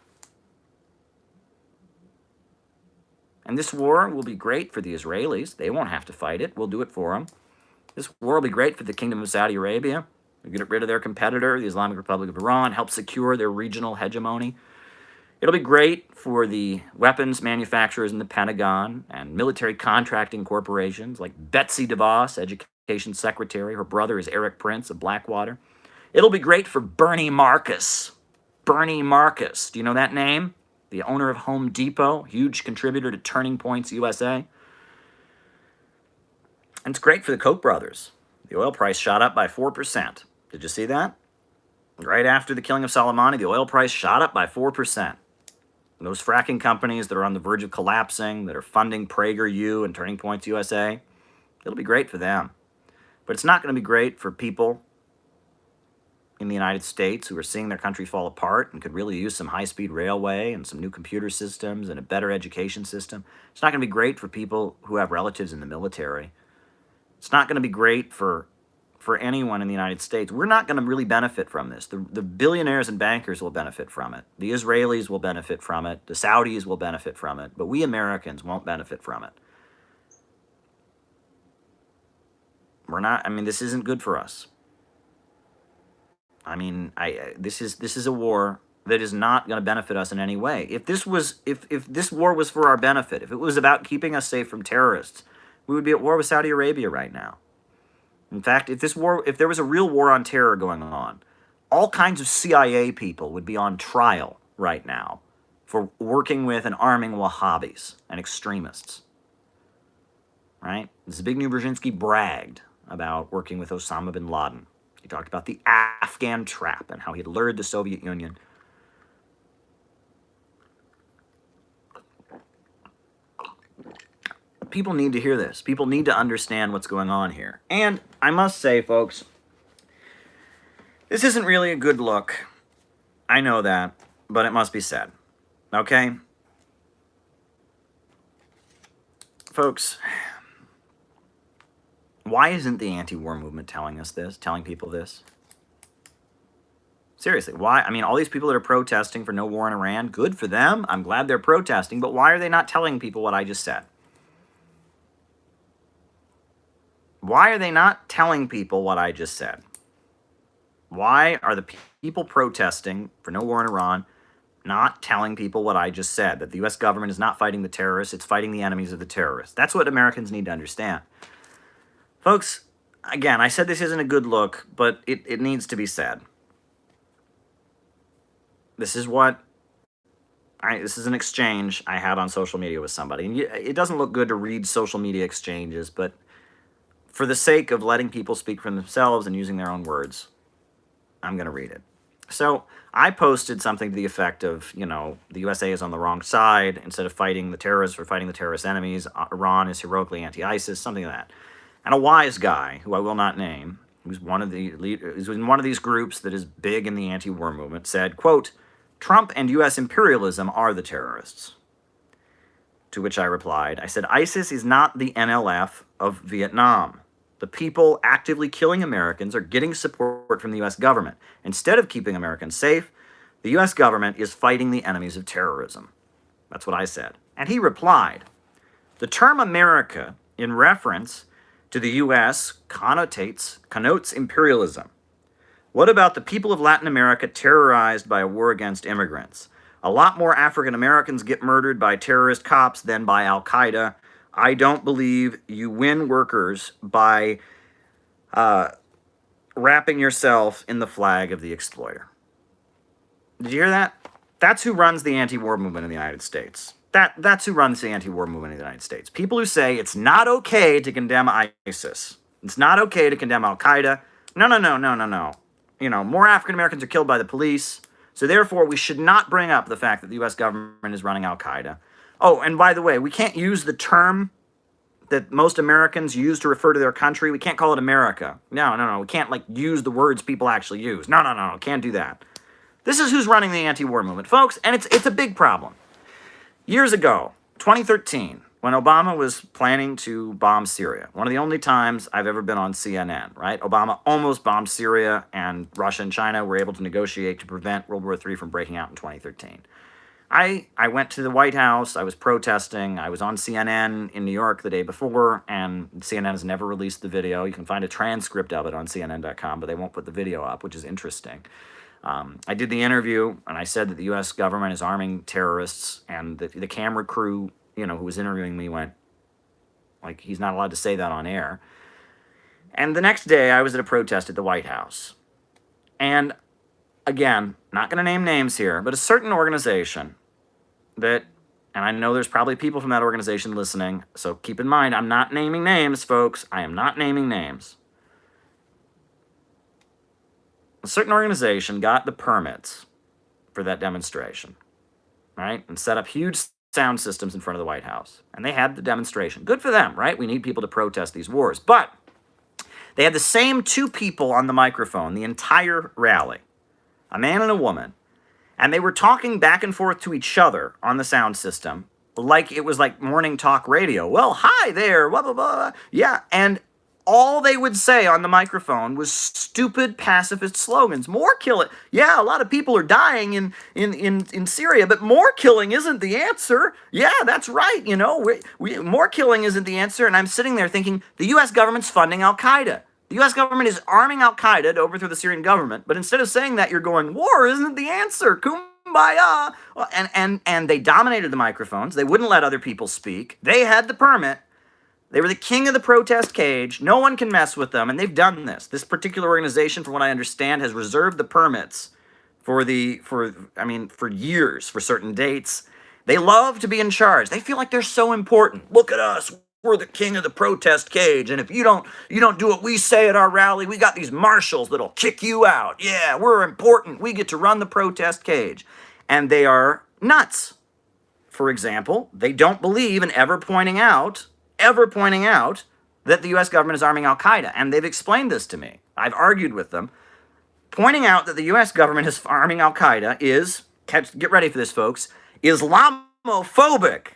And this war will be great for the Israelis. They won't have to fight it. We'll do it for them. This war will be great for the Kingdom of Saudi Arabia. We'll get rid of their competitor, the Islamic Republic of Iran, help secure their regional hegemony. It'll be great for the weapons manufacturers in the Pentagon and military contracting corporations like Betsy DeVos, Education Secretary. Her brother is Eric Prince of Blackwater. It'll be great for Bernie Marcus. Bernie Marcus. Do you know that name? The owner of Home Depot, huge contributor to Turning Points USA. And it's great for the Koch brothers. The oil price shot up by 4%. Did you see that? Right after the killing of Soleimani, the oil price shot up by 4%. And those fracking companies that are on the verge of collapsing, that are funding PragerU and Turning Points USA, it'll be great for them. But it's not going to be great for people in the United States who are seeing their country fall apart and could really use some high-speed railway and some new computer systems and a better education system. It's not going to be great for people who have relatives in the military. It's not going to be great for anyone in the United States. We're not going to really benefit from this. The billionaires and bankers will benefit from it. The Israelis will benefit from it. The Saudis will benefit from it. But we Americans won't benefit from it. This isn't good for us. This is a war that is not going to benefit us in any way. If this war was for our benefit, if it was about keeping us safe from terrorists, we would be at war with Saudi Arabia right now. In fact, if there was a real war on terror going on, all kinds of CIA people would be on trial right now for working with and arming Wahhabis and extremists. Right? Zbigniew Brzezinski bragged about working with Osama bin Laden. He talked about the Afghan trap and how he had lured the Soviet Union. People need to hear this. People need to understand what's going on here. And I must say, folks, this isn't really a good look. I know that, but it must be said. Okay? Folks, why isn't the anti-war movement telling us this, telling people this? Seriously, why? I mean, all these people that are protesting for no war in Iran, good for them. I'm glad they're protesting, but why are they not telling people what I just said? Why are they not telling people what I just said? Why are the people protesting for no war in Iran not telling people what I just said? That the U.S. government is not fighting the terrorists, it's fighting the enemies of the terrorists. That's what Americans need to understand. Folks, again, I said this isn't a good look, but it needs to be said. This is this is an exchange I had on social media with somebody. And it doesn't look good to read social media exchanges, but for the sake of letting people speak for themselves and using their own words, I'm going to read it. So I posted something to the effect of, the USA is on the wrong side. Instead of fighting the terrorists, we're fighting the terrorist enemies. Iran is heroically anti-ISIS, something like that. And a wise guy, who I will not name, who's in one of these groups that is big in the anti-war movement, said, quote, "Trump and U.S. imperialism are the terrorists." To which I replied, I said, ISIS is not the NLF of Vietnam. The people actively killing Americans are getting support from the U.S. government. Instead of keeping Americans safe, the U.S. government is fighting the enemies of terrorism. That's what I said. And he replied, the term America, in reference to the U.S., connotes imperialism. What about the people of Latin America terrorized by a war against immigrants? A lot more African Americans get murdered by terrorist cops than by Al-Qaeda. I don't believe you win workers by wrapping yourself in the flag of the exploiter. Did you hear that? That's who runs the anti-war movement in the United States. That's who runs the anti-war movement in the United States. People who say it's not okay to condemn ISIS. It's not okay to condemn Al-Qaeda. No. More African Americans are killed by the police. So therefore, we should not bring up the fact that the U.S. government is running Al-Qaeda. Oh, and by the way, we can't use the term that most Americans use to refer to their country. We can't call it America. No. We can't, use the words people actually use. No. Can't do that. This is who's running the anti-war movement, folks, and it's a big problem. Years ago, 2013, when Obama was planning to bomb Syria, one of the only times I've ever been on CNN, right? Obama almost bombed Syria, and Russia and China were able to negotiate to prevent World War III from breaking out in 2013. I went to the White House, I was protesting, I was on CNN in New York the day before, and CNN has never released the video. You can find a transcript of it on CNN.com, but they won't put the video up, which is interesting. I did the interview, and I said that the U.S. government is arming terrorists, and the camera crew, who was interviewing me went, he's not allowed to say that on air. And the next day, I was at a protest at the White House. And again, not going to name names here, but a certain organization and I know there's probably people from that organization listening, so keep in mind, I'm not naming names, folks. I am not naming names. A certain organization got the permits for that demonstration, right? And set up huge sound systems in front of the White House. And they had the demonstration. Good for them, right? We need people to protest these wars. But they had the same two people on the microphone the entire rally, a man and a woman, and they were talking back and forth to each other on the sound system like it was like morning talk radio. Well, hi there, blah, blah, blah. Yeah, and all they would say on the microphone was stupid pacifist slogans. More killing. Yeah, a lot of people are dying in Syria, but more killing isn't the answer. Yeah, that's right. More killing isn't the answer. And I'm sitting there thinking, the U.S. government's funding Al-Qaeda. The U.S. government is arming Al-Qaeda to overthrow the Syrian government. But instead of saying that, you're going, war isn't the answer. Kumbaya. And they dominated the microphones. They wouldn't let other people speak. They had the permit. They were the king of the protest cage. No one can mess with them, and they've done this. This particular organization, from what I understand, has reserved the permits for years, for certain dates. They love to be in charge. They feel like they're so important. Look at us. We're the king of the protest cage, and if you don't do what we say at our rally, we got these marshals that'll kick you out. Yeah, we're important. We get to run the protest cage. And they are nuts. For example, they don't believe in ever pointing out that the U.S. government is arming Al-Qaeda. And they've explained this to me. I've argued with them. Pointing out that the U.S. government is arming Al-Qaeda is, get ready for this, folks, Islamophobic.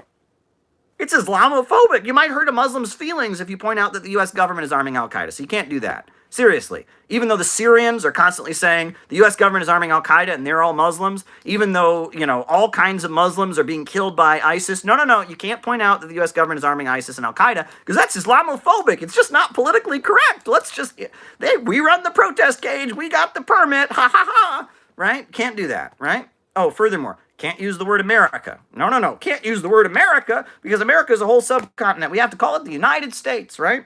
It's Islamophobic. You might hurt a Muslim's feelings if you point out that the U.S. government is arming Al-Qaeda. So you can't do that. Seriously. Even though the Syrians are constantly saying the U.S. government is arming Al-Qaeda and they're all Muslims, even though, all kinds of Muslims are being killed by ISIS, no, you can't point out that the U.S. government is arming ISIS and Al-Qaeda because that's Islamophobic. It's just not politically correct. We run the protest cage. We got the permit. Ha, ha, ha. Right? Can't do that. Right? Oh, furthermore, can't use the word America. No. Can't use the word America because America is a whole subcontinent. We have to call it the United States, right?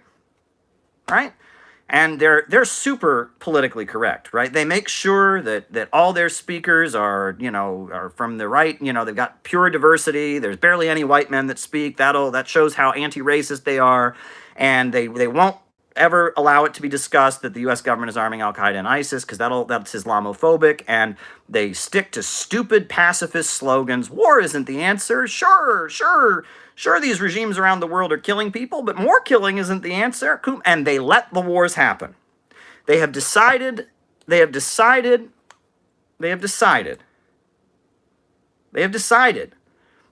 Right? And they're super politically correct, right? They make sure that all their speakers are from the right. They've got pure diversity. There's barely any white men that speak. That shows how anti-racist they are. And they won't ever allow it to be discussed that the U.S. government is arming Al-Qaeda and ISIS because that's Islamophobic. And they stick to stupid pacifist slogans. War isn't the answer. Sure, these regimes around the world are killing people, but more killing isn't the answer. And they let the wars happen. They have decided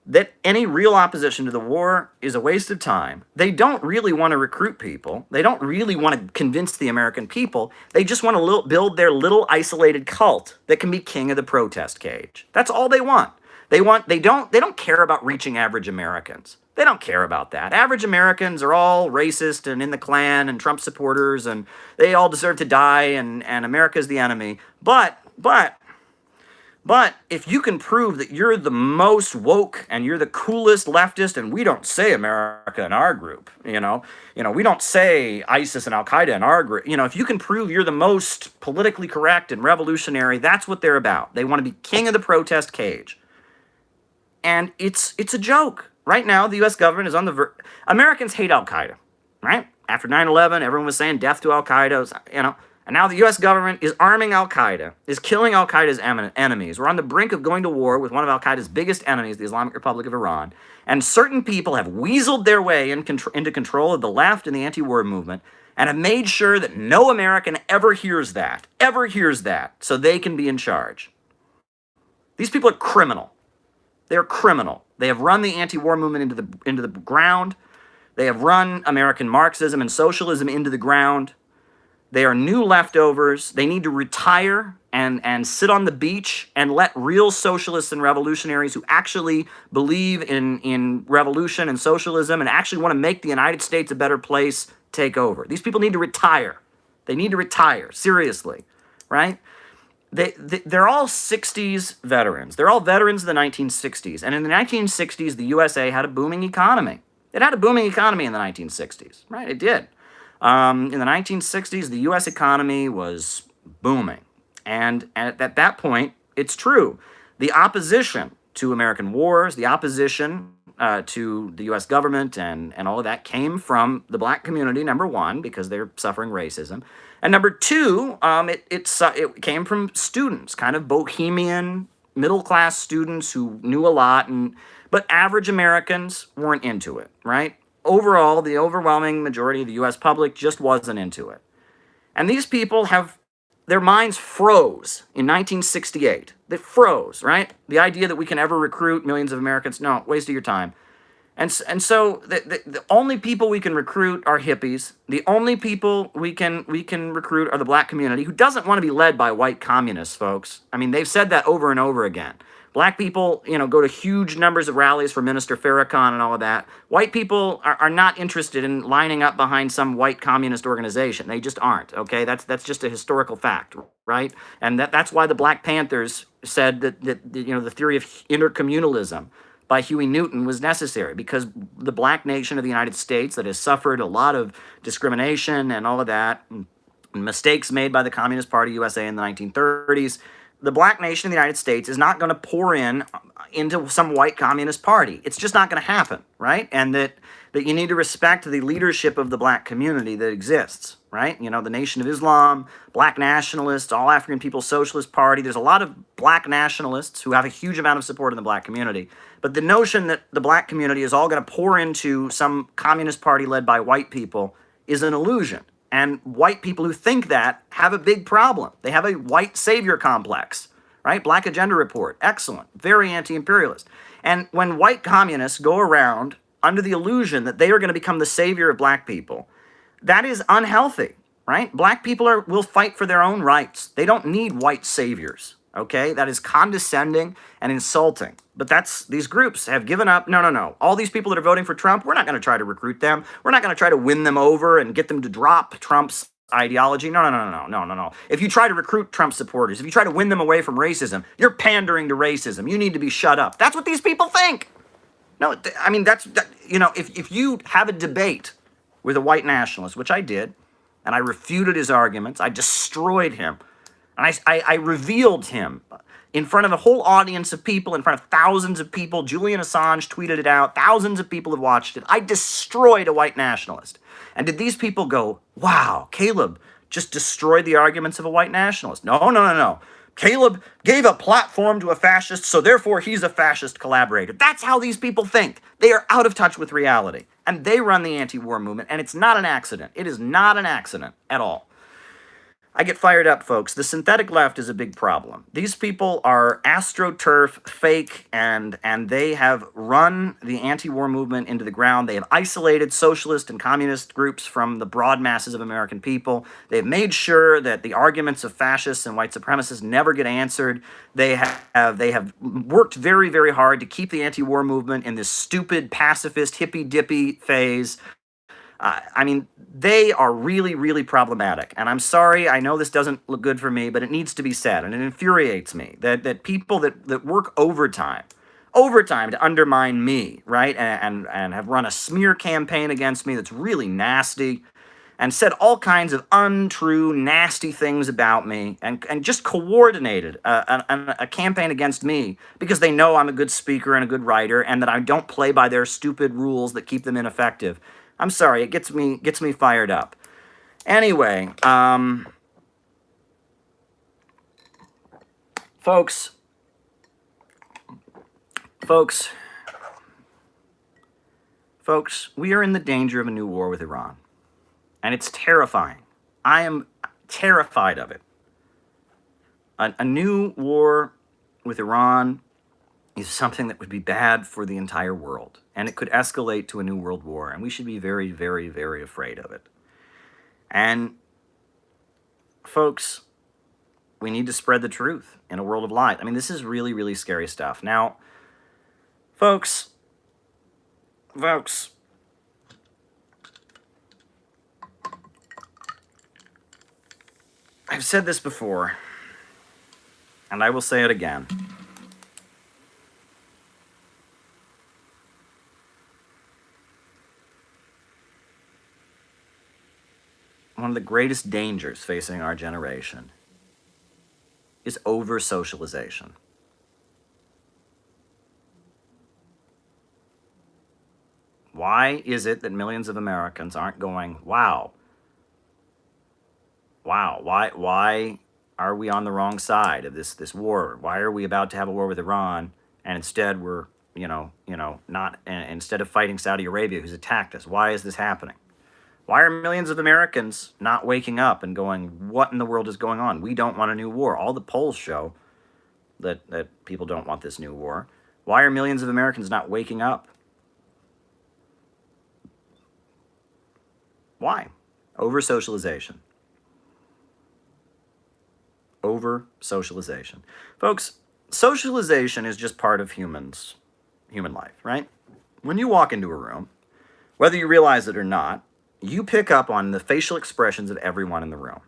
that any real opposition to the war is a waste of time. They don't really want to recruit people. They don't really want to convince the American people. They just want to build their little isolated cult that can be king of the protest cage. That's all they want. They don't care about reaching average Americans. They don't care about that. Average Americans are all racist and in the Klan and Trump supporters, and they all deserve to die, and America's the enemy. But if you can prove that you're the most woke and you're the coolest leftist, and we don't say America in our group, we don't say ISIS and Al-Qaeda in our group, if you can prove you're the most politically correct and revolutionary, that's what they're about. They want to be king of the protest cage. And it's a joke. Right now, the U.S. government is on the Americans hate Al-Qaeda, right? After 9/11, everyone was saying death to Al-Qaeda, And now the U.S. government is arming Al-Qaeda, is killing Al-Qaeda's enemies. We're on the brink of going to war with one of Al-Qaeda's biggest enemies, the Islamic Republic of Iran. And certain people have weaseled their way into control of the left and the anti-war movement and have made sure that no American ever hears that, so they can be in charge. These people are criminal. They're criminal. They have run the anti-war movement into the ground. They have run American Marxism and socialism into the ground. They are new leftovers. They need to retire and sit on the beach and let real socialists and revolutionaries who actually believe in revolution and socialism and actually want to make the United States a better place take over. These people need to retire. They need to retire, seriously, right? They're all 60s veterans. They're all veterans of the 1960s. And in the 1960s, the USA had a booming economy. It had a booming economy in the 1960s, right? It did. In the 1960s, the U.S. economy was booming. And at that point, it's true. The opposition to American wars, the opposition to the U.S. government and all of that came from the black community, number one, because they're suffering racism. And number two, it came from students, kind of bohemian, middle-class students who knew a lot, but average Americans weren't into it, right? Overall, the overwhelming majority of the U.S. public just wasn't into it. And these people their minds froze in 1968. They froze, right? The idea that we can ever recruit millions of Americans, no, waste of your time. And so the only people we can recruit are hippies. The only people we can recruit are the black community, who doesn't want to be led by white communists, folks. I mean, they've said that over and over again. Black people, go to huge numbers of rallies for Minister Farrakhan and all of that. White people are not interested in lining up behind some white communist organization. They just aren't, okay? That's just a historical fact, right? And that's why the Black Panthers said that the theory of intercommunalism, by Huey Newton was necessary, because the black nation of the United States that has suffered a lot of discrimination and all of that, and mistakes made by the Communist Party USA in the 1930s, the black nation of the United States is not going to pour in into some white communist party. It's just not going to happen, right? And that you need to respect the leadership of the black community that exists, right? You know, the Nation of Islam, black nationalists, All African People's Socialist Party. There's a lot of black nationalists who have a huge amount of support in the black community. But the notion that the black community is all going to pour into some communist party led by white people is an illusion. And white people who think that have a big problem. They have a white savior complex, right? Black Agenda Report, excellent, very anti-imperialist. And when white communists go around under the illusion that they are going to become the savior of black people, that is unhealthy, right? Black people will fight for their own rights. They don't need white saviors, okay? That is condescending and insulting. But these groups have given up. No. All these people that are voting for Trump, we're not going to try to recruit them. We're not going to try to win them over and get them to drop Trump's ideology. No. If you try to recruit Trump supporters, if you try to win them away from racism, you're pandering to racism. You need to be shut up. That's what these people think. No, I mean, if you have a debate with a white nationalist, which I did, and I refuted his arguments, I destroyed him, and I revealed him in front of a whole audience of people, in front of thousands of people. Julian Assange tweeted it out. Thousands of people have watched it. I destroyed a white nationalist. And did these people go, wow, Caleb just destroyed the arguments of a white nationalist? No. Caleb gave a platform to a fascist, so therefore he's a fascist collaborator. That's how these people think. They are out of touch with reality. And they run the anti-war movement, and it's not an accident. It is not an accident at all. I get fired up, folks. The synthetic left is a big problem. These people are astroturf, fake, and they have run the anti-war movement into the ground. They have isolated socialist and communist groups from the broad masses of American people. They've made sure that the arguments of fascists and white supremacists never get answered. They have worked very, very hard to keep the anti-war movement in this stupid, pacifist, hippy-dippy phase. I mean, they are really, really problematic. And I'm sorry, I know this doesn't look good for me, but it needs to be said. And it infuriates me that people that work overtime to undermine me, right? And have run a smear campaign against me that's really nasty, and said all kinds of untrue, nasty things about me, and just coordinated a campaign against me because they know I'm a good speaker and a good writer, and that I don't play by their stupid rules that keep them ineffective. I'm sorry, it gets me fired up. Anyway, folks, we are in the danger of a new war with Iran. And it's terrifying. I am terrified of it. A new war with Iran is something that would be bad for the entire world. And it could escalate to a new world war. And we should be very, very, very afraid of it. And, folks, we need to spread the truth in a world of lies. I mean, this is really, really scary stuff. Now, folks, I've said this before, and I will say it again. One of the greatest dangers facing our generation is over-socialization. Why is it that millions of Americans aren't going, wow, why are we on the wrong side of this war? Why are we about to have a war with Iran, and instead we're, not, instead of fighting Saudi Arabia, who's attacked us? Why is this happening? Why are millions of Americans not waking up and going, what in the world is going on? We don't want a new war. All the polls show that people don't want this new war. Why are millions of Americans not waking up? Why? Over-socialization. Over-socialization. Folks, socialization is just part of human life, right? When you walk into a room, whether you realize it or not, you pick up on the facial expressions of everyone in the room.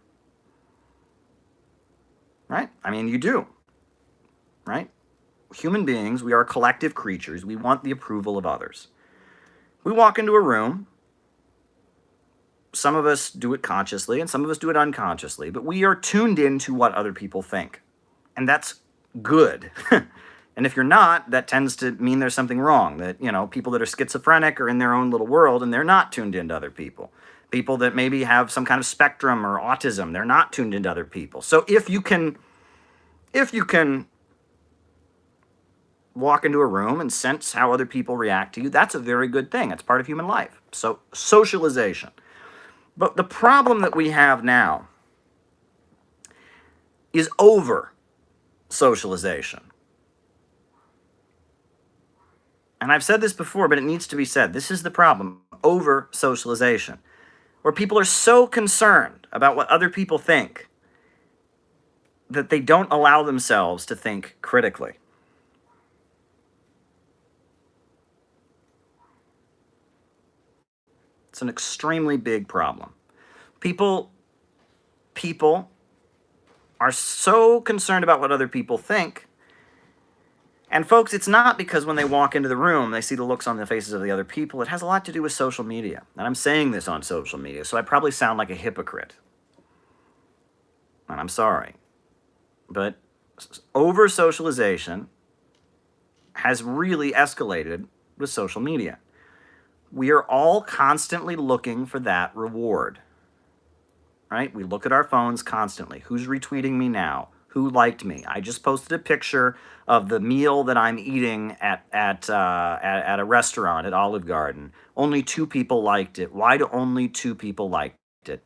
Right? I mean, you do. Right? human beings, we are collective creatures. We want the approval of others. We walk into a room. Some of us do it consciously and some of us do it unconsciously, but we are tuned into what other people think. And that's good. And if you're not, that tends to mean there's something wrong. That, people that are schizophrenic are in their own little world and they're not tuned into other people. People that maybe have some kind of spectrum or autism, they're not tuned into other people. So if you can walk into a room and sense how other people react to you, that's a very good thing. It's part of human life. So socialization. But the problem that we have now is over socialization. And I've said this before, but it needs to be said. This is the problem, over socialization, where people are so concerned about what other people think that they don't allow themselves to think critically. It's an extremely big problem. People are so concerned about what other people think. And folks, it's not because when they walk into the room, they see the looks on the faces of the other people. It has a lot to do with social media. And I'm saying this on social media, so I probably sound like a hypocrite. And I'm sorry. But over-socialization has really escalated with social media. We are all constantly looking for that reward. Right? We look at our phones constantly. Who's retweeting me now? Who liked me? I just posted a picture of the meal that I'm eating at a restaurant at Olive Garden. Only 2 people liked it. Why do only 2 people like it?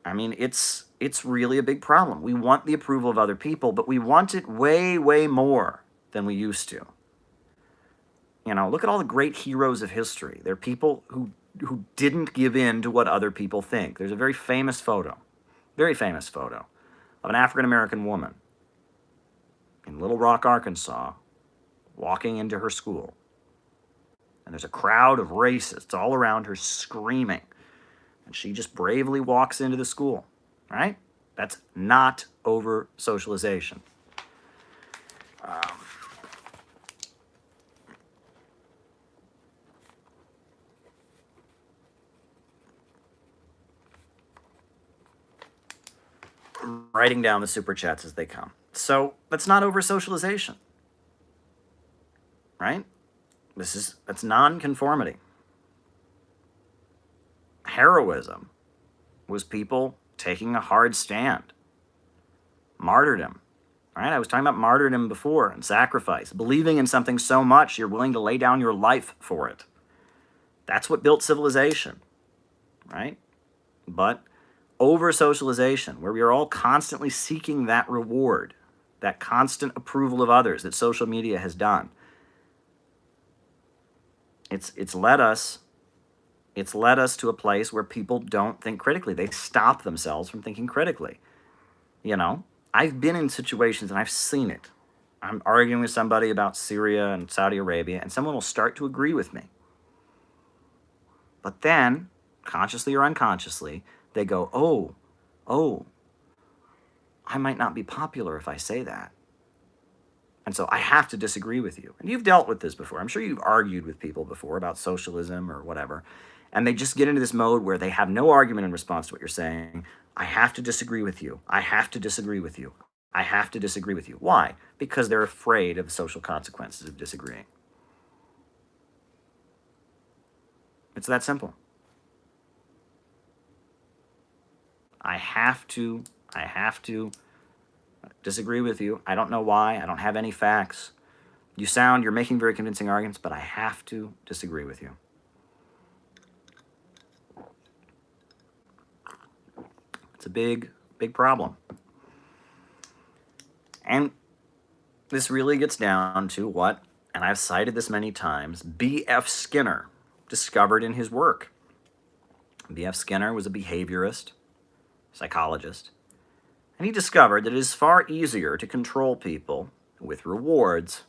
I mean, it's really a big problem. We want the approval of other people, but we want it way, way more than we used to. Look at all the great heroes of history. They're people who didn't give in to what other people think. There's a very famous photo of an African-American woman in Little Rock, Arkansas, walking into her school. And there's a crowd of racists all around her screaming. And she just bravely walks into the school, right? That's not over-socialization. Writing down the super chats as they come. So that's not over-socialization, right? That's non-conformity. Heroism was people taking a hard stand. Martyrdom, right? I was talking about martyrdom before, and sacrifice. Believing in something so much you're willing to lay down your life for it. That's what built civilization, right? But over-socialization, where we are all constantly seeking that reward, that constant approval of others that social media has done. It's led us to a place where people don't think critically. They stop themselves from thinking critically. I've been in situations and I've seen it. I'm arguing with somebody about Syria and Saudi Arabia, and someone will start to agree with me. But then, consciously or unconsciously, they go, oh, I might not be popular if I say that. And so I have to disagree with you. And you've dealt with this before. I'm sure you've argued with people before about socialism or whatever. And they just get into this mode where they have no argument in response to what you're saying. I have to disagree with you. I have to disagree with you. I have to disagree with you. Why? Because they're afraid of the social consequences of disagreeing. It's that simple. I have to disagree with you. I don't know why. I don't have any facts. You're making very convincing arguments, but I have to disagree with you. It's a big, big problem. And this really gets down to what, and I've cited this many times, B.F. Skinner discovered in his work. B.F. Skinner was a behaviorist, psychologist, and he discovered that it is far easier to control people with rewards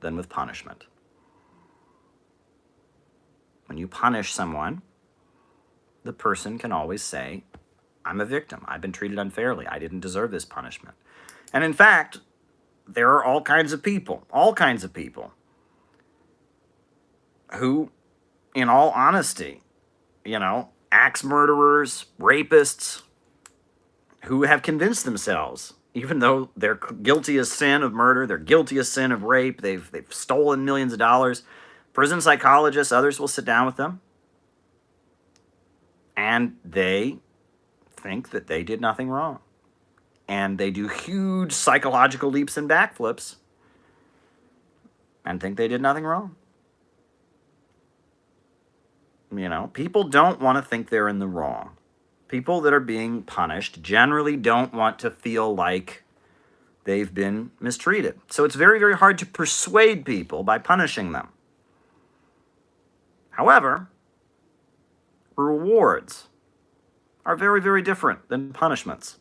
than with punishment. When you punish someone, the person can always say, I'm a victim. I've been treated unfairly. I didn't deserve this punishment. And in fact, there are all kinds of people, who, in all honesty, axe murderers, rapists, who have convinced themselves, even though they're guilty as sin of murder, they're guilty as sin of rape, they've stolen millions of dollars. Prison psychologists, others will sit down with them, and they think that they did nothing wrong. And they do huge psychological leaps and backflips and think they did nothing wrong. People don't want to think they're in the wrong. People that are being punished generally don't want to feel like they've been mistreated. So it's very, very hard to persuade people by punishing them. However, rewards are very, very different than punishments.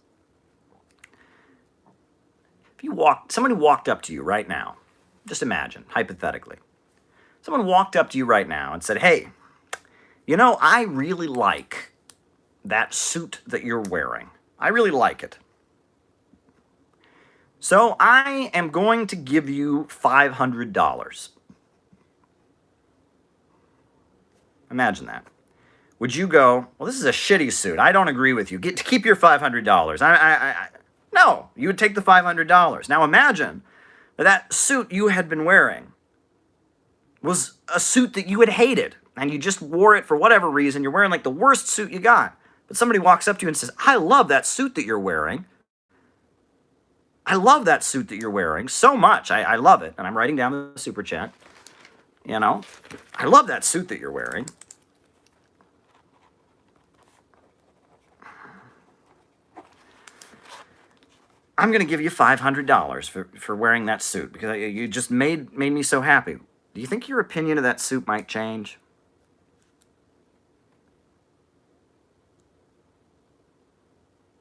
If somebody walked up to you right now, just imagine, hypothetically, someone walked up to you right now and said, hey, I really like that suit that you're wearing. I really like it. So I am going to give you $500. Imagine that. Would you go, well, this is a shitty suit. I don't agree with you. Keep your $500. No, you would take the $500. Now imagine that suit you had been wearing was a suit that you had hated, and you just wore it for whatever reason. You're wearing like the worst suit you got. But somebody walks up to you and says, I love that suit that you're wearing. I love that suit that you're wearing so much. I love it. And I'm writing down the super chat. I love that suit that you're wearing. I'm going to give you $500 for wearing that suit because you just made me so happy. Do you think your opinion of that suit might change?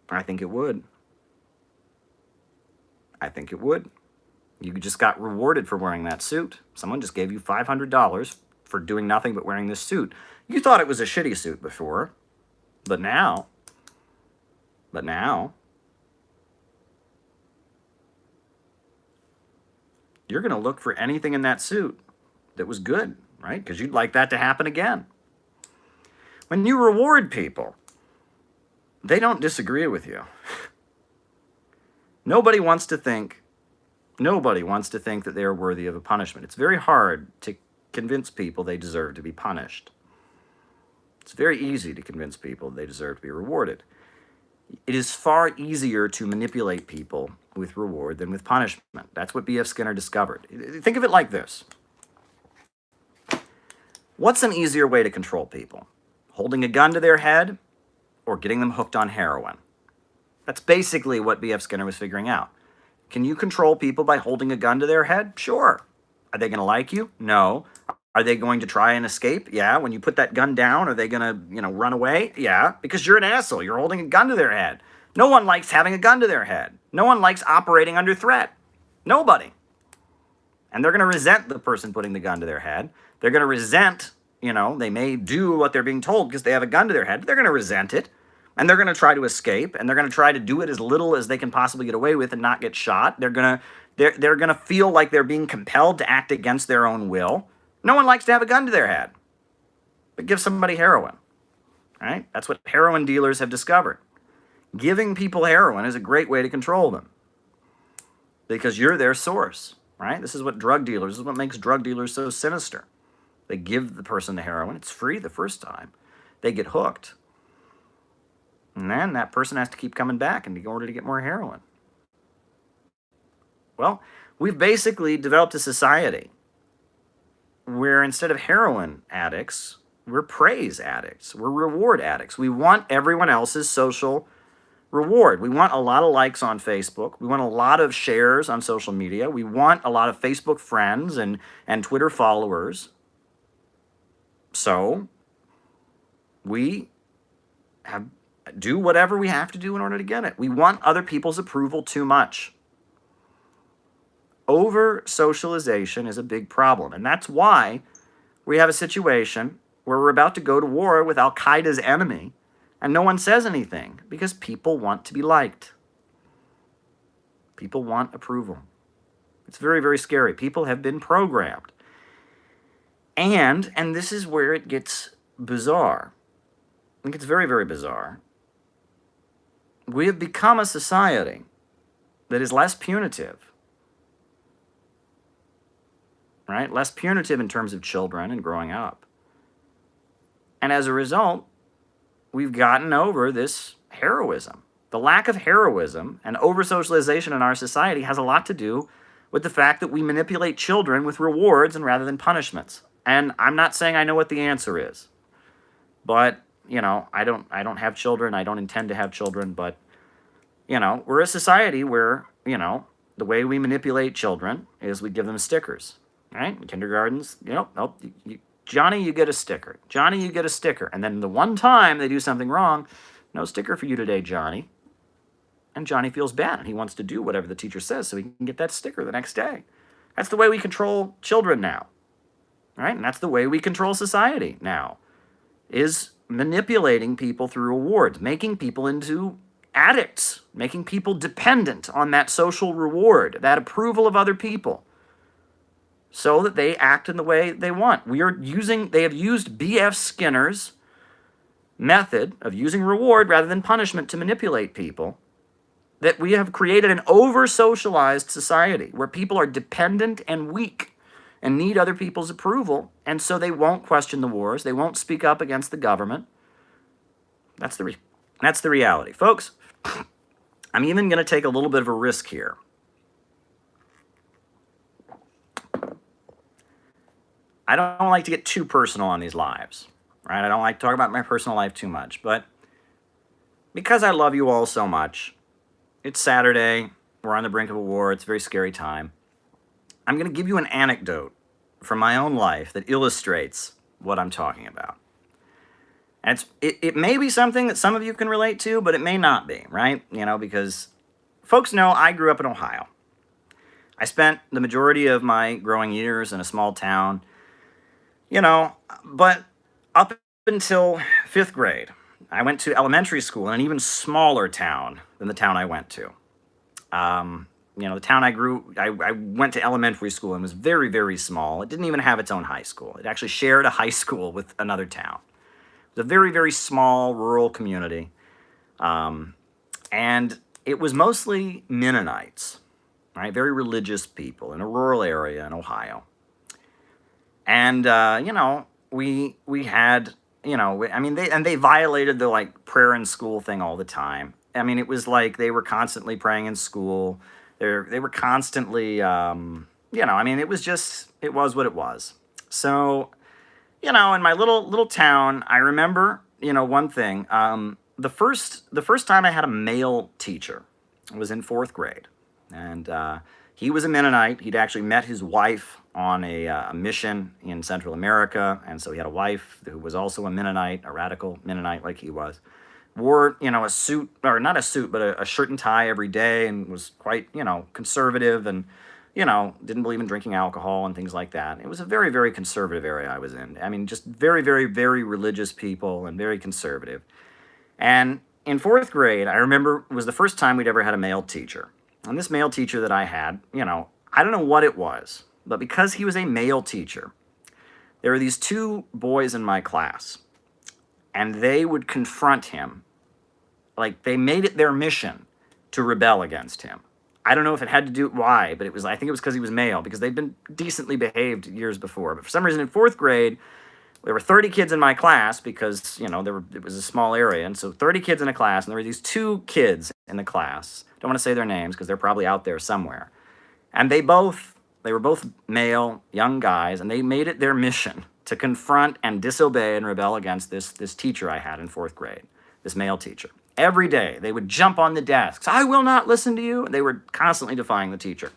I think it would. You just got rewarded for wearing that suit. Someone just gave you $500 for doing nothing but wearing this suit. You thought it was a shitty suit before, but now, you're going to look for anything in that suit that was good, right? Because you'd like that to happen again. When you reward people, they don't disagree with you. Nobody wants to think that they are worthy of a punishment. It's very hard to convince people they deserve to be punished. It's very easy to convince people they deserve to be rewarded. It is far easier to manipulate people with reward than with punishment. That's what B.F. Skinner discovered. Think of it like this. What's an easier way to control people? Holding a gun to their head or getting them hooked on heroin? That's basically what B.F. Skinner was figuring out. Can you control people by holding a gun to their head? Sure. Are they going to like you? No. Are they going to try and escape? Yeah. When you put that gun down, are they going to, run away? Yeah. Because you're an asshole. You're holding a gun to their head. No one likes having a gun to their head. No one likes operating under threat. Nobody. And they're going to resent the person putting the gun to their head. They're going to resent, they may do what they're being told because they have a gun to their head. But they're going to resent it. And they're going to try to escape. And they're going to try to do it as little as they can possibly get away with and not get shot. They're going to feel like they're being compelled to act against their own will. No one likes to have a gun to their head. But give somebody heroin. Right? That's what heroin dealers have discovered. Giving people heroin is a great way to control them. Because you're their source. Right? This is what makes drug dealers so sinister. They give the person the heroin. It's free the first time. They get hooked. And then that person has to keep coming back in order to get more heroin. Well, we've basically developed a society where instead of heroin addicts, we're praise addicts. We're reward addicts. We want everyone else's social reward. We want a lot of likes on Facebook. We want a lot of shares on social media. We want a lot of Facebook friends and Twitter followers. So we do whatever we have to do in order to get it. We want other people's approval too much. Over-socialization is a big problem. And that's why we have a situation where we're about to go to war with Al-Qaeda's enemy, and no one says anything, because people want to be liked. People want approval. It's very, very scary. People have been programmed. And this is where it gets bizarre. It gets very, very bizarre. We have become a society that is less punitive, right? Less punitive in terms of children and growing up. And as a result, we've gotten over this heroism. The lack of heroism and over-socialization in our society has a lot to do with the fact that we manipulate children with rewards and rather than punishments. And I'm not saying I know what the answer is, but I don't have children. I don't intend to have children, but we're a society where the way we manipulate children is we give them stickers, right? In kindergartens, Johnny, you get a sticker. Johnny, you get a sticker. And then the one time they do something wrong, no sticker for you today, Johnny. And Johnny feels bad, and he wants to do whatever the teacher says so he can get that sticker the next day. That's the way we control children now, right? And that's the way we control society now, is manipulating people through rewards, making people into addicts, making people dependent on that social reward, that approval of other people, so that they act in the way they want. They have used B.F. Skinner's method of using reward rather than punishment to manipulate people, that we have created an over-socialized society where people are dependent and weak and need other people's approval, and so they won't question the wars, they won't speak up against the government. That's the reality. Folks, I'm even going to take a little bit of a risk here. I don't like to get too personal on these lives, right? I don't like to talk about my personal life too much, but because I love you all so much, it's Saturday, we're on the brink of a war, it's a very scary time. I'm going to give you an anecdote from my own life that illustrates what I'm talking about. And it may be something that some of you can relate to, but it may not be, right? Because folks know I grew up in Ohio. I spent the majority of my growing years in a small town, but up until 5th grade, I went to elementary school in an even smaller town than the town I went to. The town I went to elementary school and was very, very small. It didn't even have its own high school. It actually shared a high school with another town. It was a very, very small rural community. And it was mostly Mennonites, right? Very religious people in a rural area in Ohio. And, we had, they violated the, prayer in school thing all the time. It was like they were constantly praying in school. They were constantly, it was what it was. So, in my little town, I remember, one thing. The first time I had a male teacher was in 4th grade. And he was a Mennonite. He'd actually met his wife on a mission in Central America. And so he had a wife who was also a Mennonite, a radical Mennonite like he was. Wore, a suit, or not a suit, but a shirt and tie every day, and was quite, conservative, and, didn't believe in drinking alcohol and things like that. It was a very, very conservative area I was in. Just very, very, very religious people and very conservative. And in 4th grade, I remember, was the first time we'd ever had a male teacher. And this male teacher that I had, I don't know what it was, but because he was a male teacher, there were these 2 boys in my class, and they would confront him. They made it their mission to rebel against him. I don't know if it had to do why, but I think it was because he was male, because they'd been decently behaved years before. But for some reason in 4th grade, there were 30 kids in my class because, it was a small area. And so 30 kids in a class, and there were these 2 kids in the class. Don't want to say their names because they're probably out there somewhere. And they were both male, young guys, and they made it their mission to confront and disobey and rebel against this teacher I had in 4th grade, this male teacher. Every day, they would jump on the desks. I will not listen to you. They were constantly defying the teacher.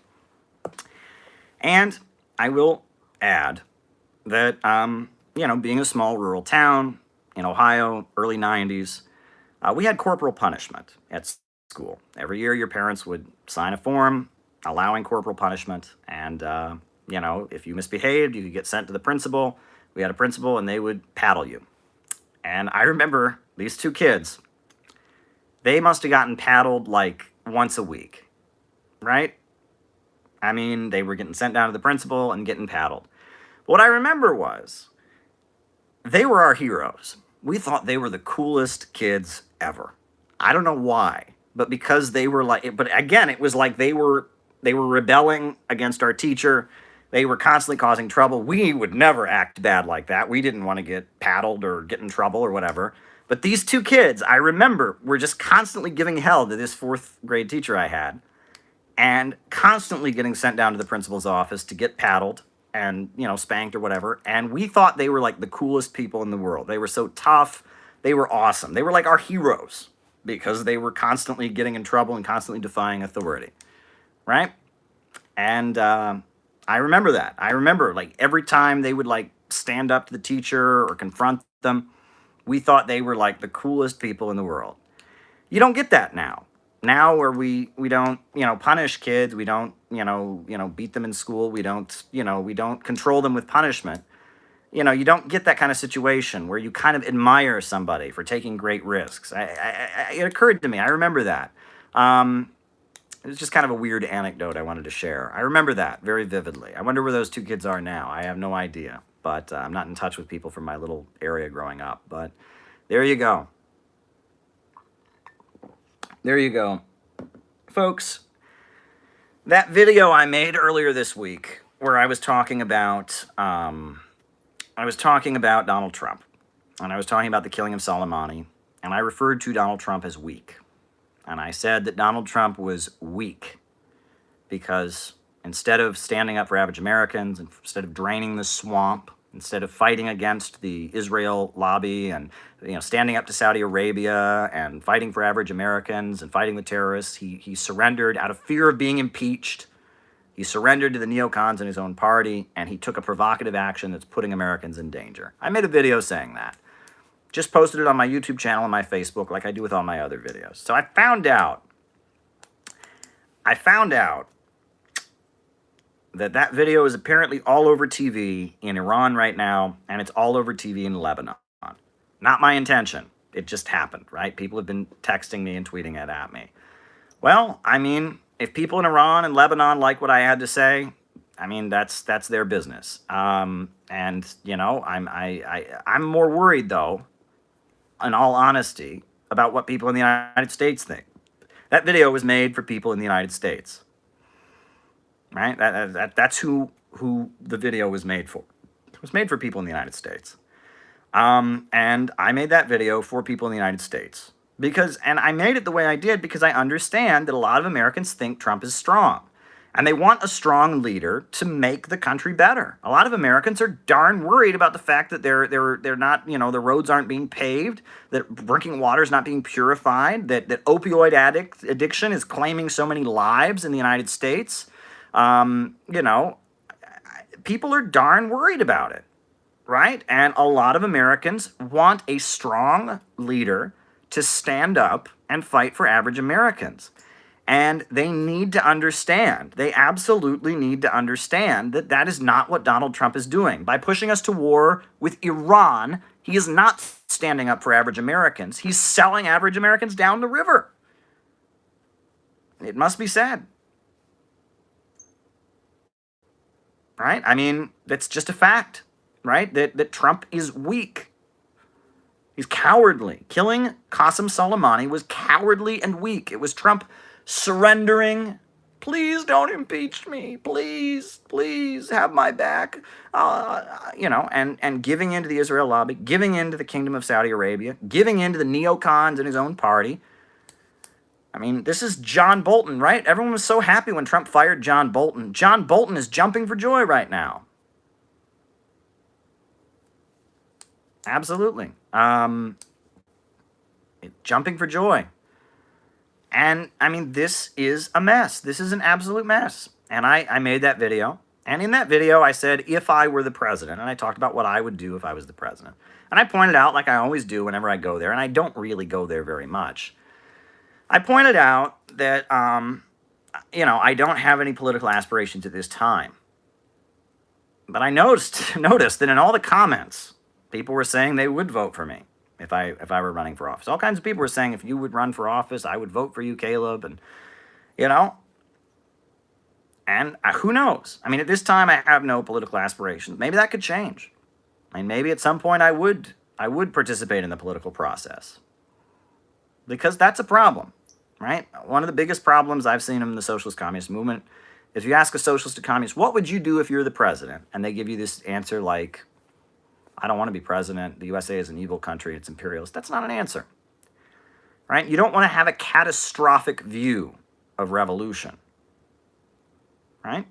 And I will add that, being a small rural town in Ohio, early 90s, we had corporal punishment at school. Every year, your parents would sign a form allowing corporal punishment. And, if you misbehaved, you could get sent to the principal. We had a principal, and they would paddle you. And I remember these 2 kids, they must have gotten paddled once a week, right? I mean, they were getting sent down to the principal and getting paddled. What I remember was they were our heroes. We thought they were the coolest kids ever. I don't know why, but because they were like, but again, it was like they were rebelling against our teacher. They were constantly causing trouble. We would never act bad like that. We didn't want to get paddled or get in trouble or whatever. But these two kids, I remember, were just constantly giving hell to this fourth grade teacher I had, and constantly getting sent down to the principal's office to get paddled and, you know, spanked or whatever. And we thought they were like the coolest people in the world. They were so tough. They were awesome. They were like our heroes because they were constantly getting in trouble and constantly defying authority, right? And I remember that. I remember, like, every time they would, like, stand up to the teacher or confront them, we thought they were like the coolest people in the world. You don't get that now. Now, where we don't, you know, punish kids, we don't, you know, beat them in school, we don't, you know, we don't control them with punishment. You know, you don't get that kind of situation where you kind of admire somebody for taking great risks. It occurred to me. I remember that. It was just kind of a weird anecdote I wanted to share. I remember that very vividly. I wonder where those two kids are now. I have no idea. But I'm not in touch with people from my little area growing up. But there you go. There you go. Folks, that video I made earlier this week where I was talking about Donald Trump. And I was talking about the killing of Soleimani. And I referred to Donald Trump as weak. And I said that Donald Trump was weak because instead of standing up for average Americans, instead of draining the swamp, instead of fighting against the Israel lobby and, you know, standing up to Saudi Arabia and fighting for average Americans and fighting the terrorists, he surrendered out of fear of being impeached. He surrendered to the neocons in his own party, and he took a provocative action that's putting Americans in danger. I made a video saying that. Just posted it on my YouTube channel and my Facebook like I do with all my other videos. So I found out that video is apparently all over TV in Iran right now, and it's all over TV in Lebanon. Not my intention. It just happened, right? People have been texting me and tweeting it at me. Well, I mean, if people in Iran and Lebanon like what I had to say, I mean, that's their business. And you know, I'm more worried though, in all honesty, about what people in the United States think. That video was made for people in the United States, right? That's who the video was made for. It was made for people in the United States. And I made that video for people in the United States. And I made it the way I did because I understand that a lot of Americans think Trump is strong. And they want a strong leader to make the country better. A lot of Americans are darn worried about the fact that they're not, you know, the roads aren't being paved, that drinking water is not being purified, that opioid addiction is claiming so many lives in the United States. You know, people are darn worried about it, right? And a lot of Americans want a strong leader to stand up and fight for average Americans. And they need to understand, they absolutely need to understand that that is not what Donald Trump is doing. By pushing us to war with Iran, he is not standing up for average Americans. He's selling average Americans down the river. It must be said. Right? I mean, that's just a fact, right? That Trump is weak. He's cowardly. Killing Qasem Soleimani was cowardly and weak. It was Trump surrendering. Please don't impeach me. Please have my back. You know, and giving in to the Israel lobby, giving in to the Kingdom of Saudi Arabia, giving in to the neocons in his own party. I mean, this is John Bolton, right? Everyone was so happy when Trump fired John Bolton. John Bolton is jumping for joy right now. Absolutely. Jumping for joy. And, I mean, this is a mess. This is an absolute mess. And I made that video. And in that video, I said, if I were the president, and I talked about what I would do if I was the president. And I pointed out, like I always do whenever I go there, and I don't really go there very much, I pointed out that, you know, I don't have any political aspirations at this time. But I noticed that in all the comments, people were saying they would vote for me if I were running for office. All kinds of people were saying, if you would run for office, I would vote for you, Caleb. And, you know, And who knows? I mean, at this time, I have no political aspirations. Maybe that could change. I mean, maybe at some point I would participate in the political process, because that's a problem, right? One of the biggest problems I've seen in the socialist communist movement, if you ask a socialist or communist, what would you do if you're the president? And they give you this answer like, I don't want to be president. The USA is an evil country. It's imperialist. That's not an answer, right? You don't want to have a catastrophic view of revolution, right?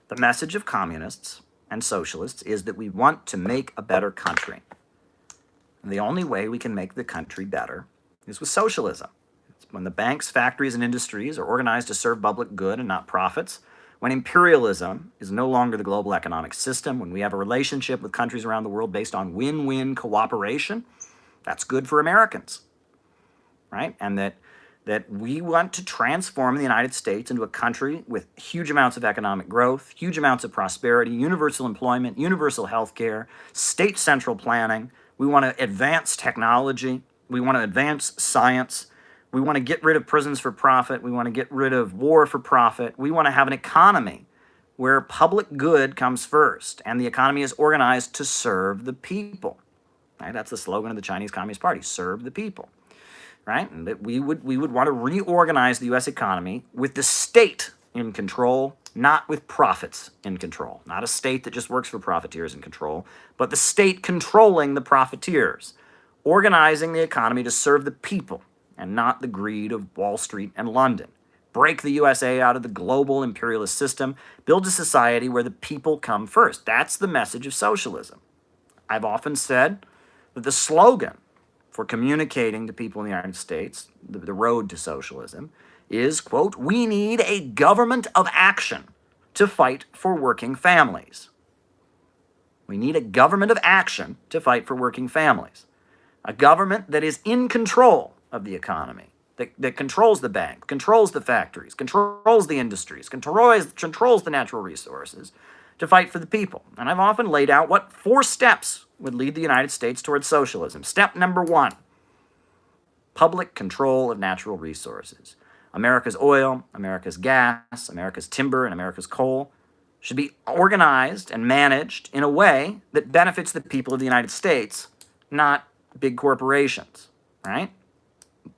The message of communists and socialists is that we want to make a better country. And the only way we can make the country better is with socialism. It's when the banks, factories, and industries are organized to serve public good and not profits, when imperialism is no longer the global economic system, when we have a relationship with countries around the world based on win-win cooperation, that's good for Americans, right? And that we want to transform the United States into a country with huge amounts of economic growth, huge amounts of prosperity, universal employment, universal health care, state central planning. We want to advance technology. We want to advance science. We want to get rid of prisons for profit. We want to get rid of war for profit. We want to have an economy where public good comes first and the economy is organized to serve the people. Right? That's the slogan of the Chinese Communist Party, serve the people. Right? And that we would want to reorganize the U.S. economy with the state in control, not with profits in control. Not a state that just works for profiteers in control, but the state controlling the profiteers, organizing the economy to serve the people and not the greed of Wall Street and London. Break the USA out of the global imperialist system, build a society where the people come first. That's the message of socialism. I've often said that the slogan for communicating to people in the United States, the road to socialism, is, quote, we need a government of action to fight for working families. We need a government of action to fight for working families. A government that is in control of the economy, that controls the bank, controls the factories, controls the industries, controls the natural resources to fight for the people. And I've often laid out what 4 steps would lead the United States towards socialism. Step number 1, public control of natural resources. America's oil, America's gas, America's timber, and America's coal should be organized and managed in a way that benefits the people of the United States, not big corporations, right?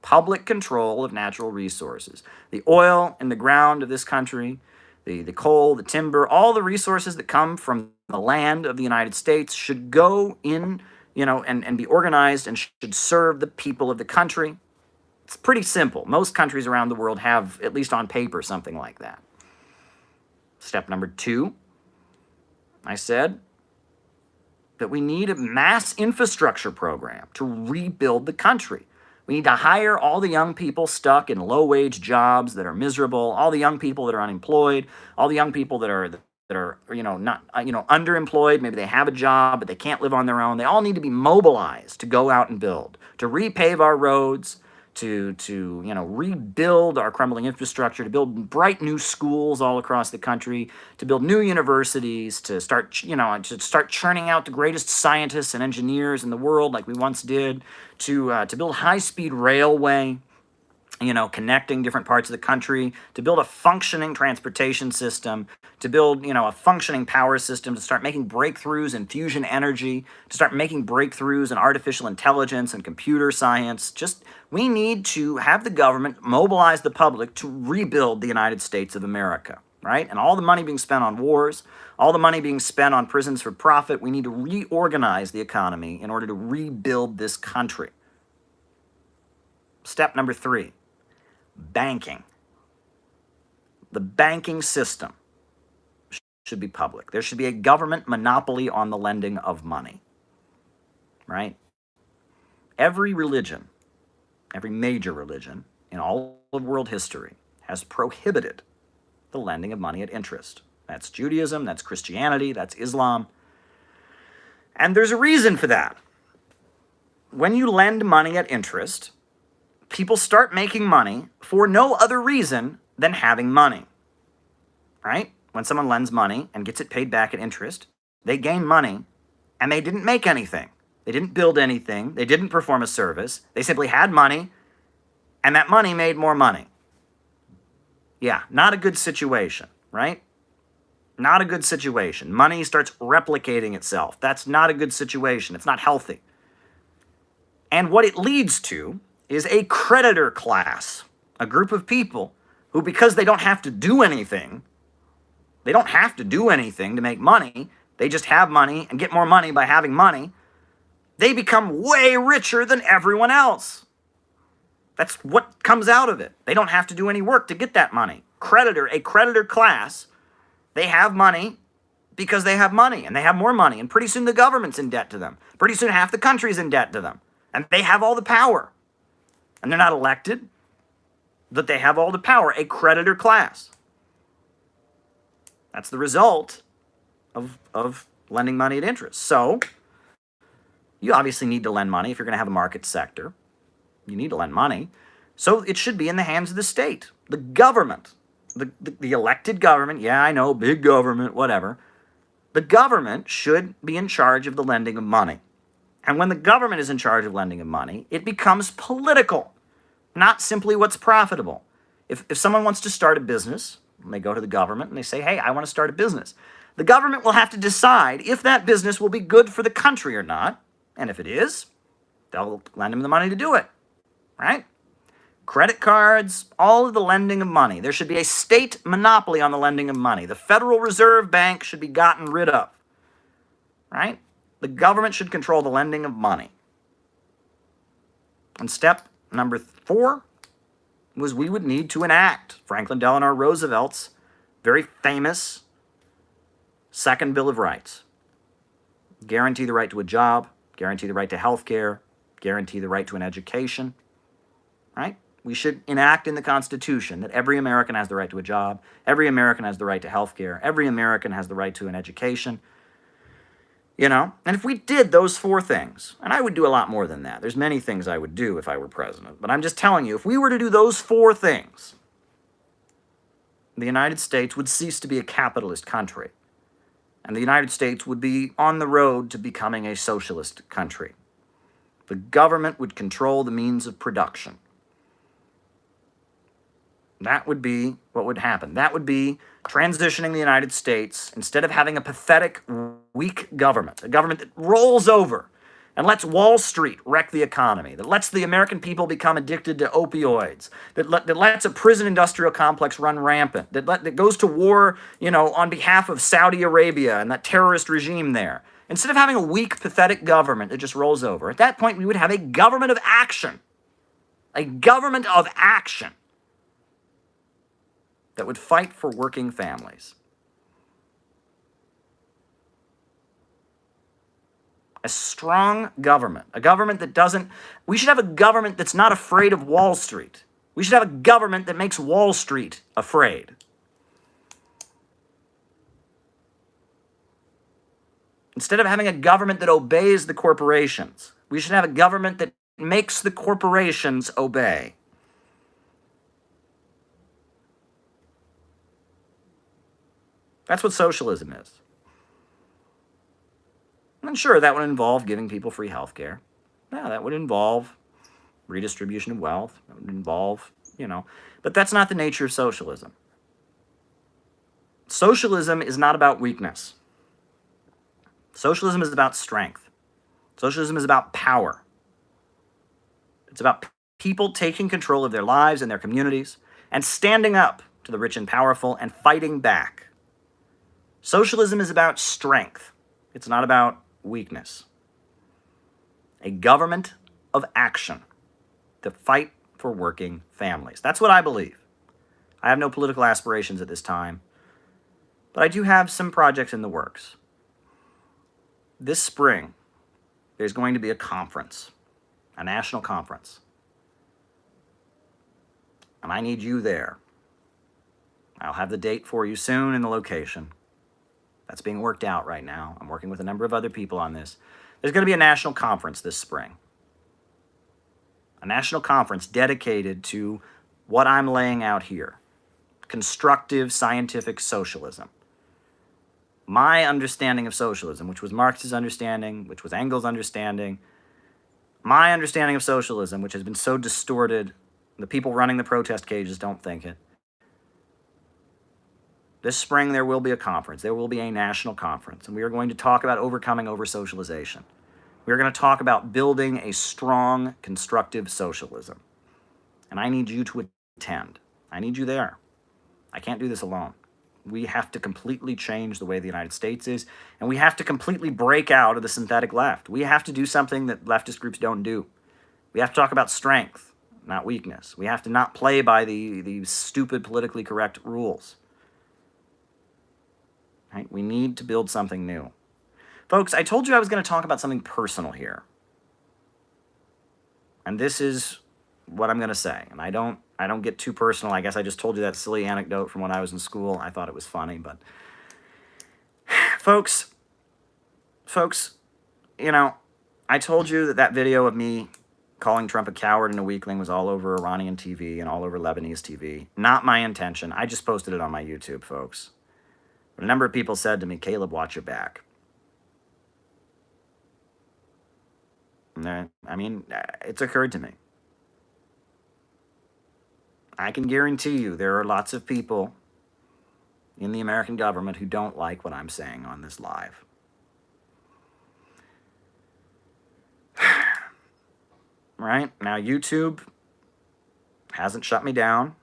Public control of natural resources. The oil in the ground of this country, the coal, the timber, all the resources that come from the land of the United States should go in, and be organized and should serve the people of the country. It's pretty simple. Most countries around the world have, at least on paper, something like that. Step number 2, I said that we need a mass infrastructure program to rebuild the country. We need to hire all the young people stuck in low-wage jobs that are miserable, all the young people that are unemployed, all the young people that are not underemployed. Maybe they have a job, but they can't live on their own. They all need to be mobilized to go out and build, to repave our roads, to rebuild our crumbling infrastructure, to build bright new schools all across the country, to build new universities, to start churning out the greatest scientists and engineers in the world like we once did, to build high-speed railway, connecting different parts of the country, to build a functioning transportation system, to build, a functioning power system, to start making breakthroughs in fusion energy, to start making breakthroughs in artificial intelligence and computer science. We need to have the government mobilize the public to rebuild the United States of America, right? And all the money being spent on wars, all the money being spent on prisons for profit, we need to reorganize the economy in order to rebuild this country. Step number 3. Banking. The banking system should be public. There should be a government monopoly on the lending of money, right? Every religion, every major religion in all of world history has prohibited the lending of money at interest. That's Judaism, that's Christianity, that's Islam. And there's a reason for that. When you lend money at interest, people start making money for no other reason than having money, right? When someone lends money and gets it paid back at interest, they gain money and they didn't make anything. They didn't build anything. They didn't perform a service. They simply had money and that money made more money. Yeah, not a good situation. right? Not a good situation. Money starts replicating itself. That's not a good situation. It's not healthy. And what it leads to is a creditor class, a group of people who, because they don't have to do anything, to make money, they just have money and get more money by having money, they become way richer than everyone else. That's what comes out of it. They don't have to do any work to get that money. A creditor class, they have money because they have money, and they have more money, and pretty soon the government's in debt to them. Pretty soon half the country's in debt to them, and they have all the power. And they're not elected, but they have all the power, a creditor class. That's the result of lending money at interest. So you obviously need to lend money if you're going to have a market sector. You need to lend money. So it should be in the hands of the state, the government, the elected government. Yeah, I know, big government, whatever. The government should be in charge of the lending of money. And when the government is in charge of lending of money, it becomes political, not simply what's profitable. If someone wants to start a business, and they go to the government and they say, hey, I want to start a business, the government will have to decide if that business will be good for the country or not. And if it is, they'll lend them the money to do it, right? Credit cards, all of the lending of money. There should be a state monopoly on the lending of money. The Federal Reserve Bank should be gotten rid of, right? The government should control the lending of money. And step number 4 was we would need to enact Franklin Delano Roosevelt's very famous Second Bill of Rights. Guarantee the right to a job, guarantee the right to health care, guarantee the right to an education, right? We should enact in the Constitution that every American has the right to a job, every American has the right to health care, every American has the right to an education, you know? And if we did those 4 things, and I would do a lot more than that. There's many things I would do if I were president, but I'm just telling you, if we were to do those 4 things, the United States would cease to be a capitalist country, and the United States would be on the road to becoming a socialist country. The government would control the means of production. That would be what would happen. That would be transitioning the United States, instead of having a pathetic, weak government, a government that rolls over and lets Wall Street wreck the economy, that lets the American people become addicted to opioids, that lets a prison industrial complex run rampant, that goes to war, you know, on behalf of Saudi Arabia and that terrorist regime there. Instead of having a weak, pathetic government that just rolls over, at that point we would have a government of action. A government of action that would fight for working families. A strong government, a government that doesn't, we should have a government that's not afraid of Wall Street. We should have a government that makes Wall Street afraid. Instead of having a government that obeys the corporations, we should have a government that makes the corporations obey. That's what socialism is. And sure, that would involve giving people free health care. Yeah, that would involve redistribution of wealth. That would involve, you know, but that's not the nature of socialism. Socialism is not about weakness. Socialism is about strength. Socialism is about power. It's about people taking control of their lives and their communities and standing up to the rich and powerful and fighting back. Socialism is about strength. It's not about weakness. A government of action to fight for working families. That's what I believe. I have no political aspirations at this time, but I do have some projects in the works. This spring, there's going to be a conference, a national conference, and I need you there. I'll have the date for you soon and the location. That's being worked out right now. I'm working with a number of other people on this. There's going to be a national conference this spring. A national conference dedicated to what I'm laying out here. Constructive scientific socialism. My understanding of socialism, which was Marx's understanding, which was Engels' understanding, my understanding of socialism, which has been so distorted, the people running the protest cages don't think it. This spring, there will be a conference. There will be a national conference, and we are going to talk about overcoming over-socialization. We are going to talk about building a strong, constructive socialism. And I need you to attend. I need you there. I can't do this alone. We have to completely change the way the United States is, and we have to completely break out of the synthetic left. We have to do something that leftist groups don't do. We have to talk about strength, not weakness. We have to not play by the stupid politically correct rules. Right? We need to build something new. Folks, I told you I was going to talk about something personal here. And this is what I'm going to say. And I don't get too personal. I guess I just told you that silly anecdote from when I was in school. I thought it was funny, but folks, you know, I told you that video of me calling Trump a coward and a weakling was all over Iranian TV and all over Lebanese TV. Not my intention. I just posted it on my YouTube, folks. But a number of people said to me, Caleb, watch your back. I mean, it's occurred to me. I can guarantee you there are lots of people in the American government who don't like what I'm saying on this live. Right? Now, YouTube hasn't shut me down,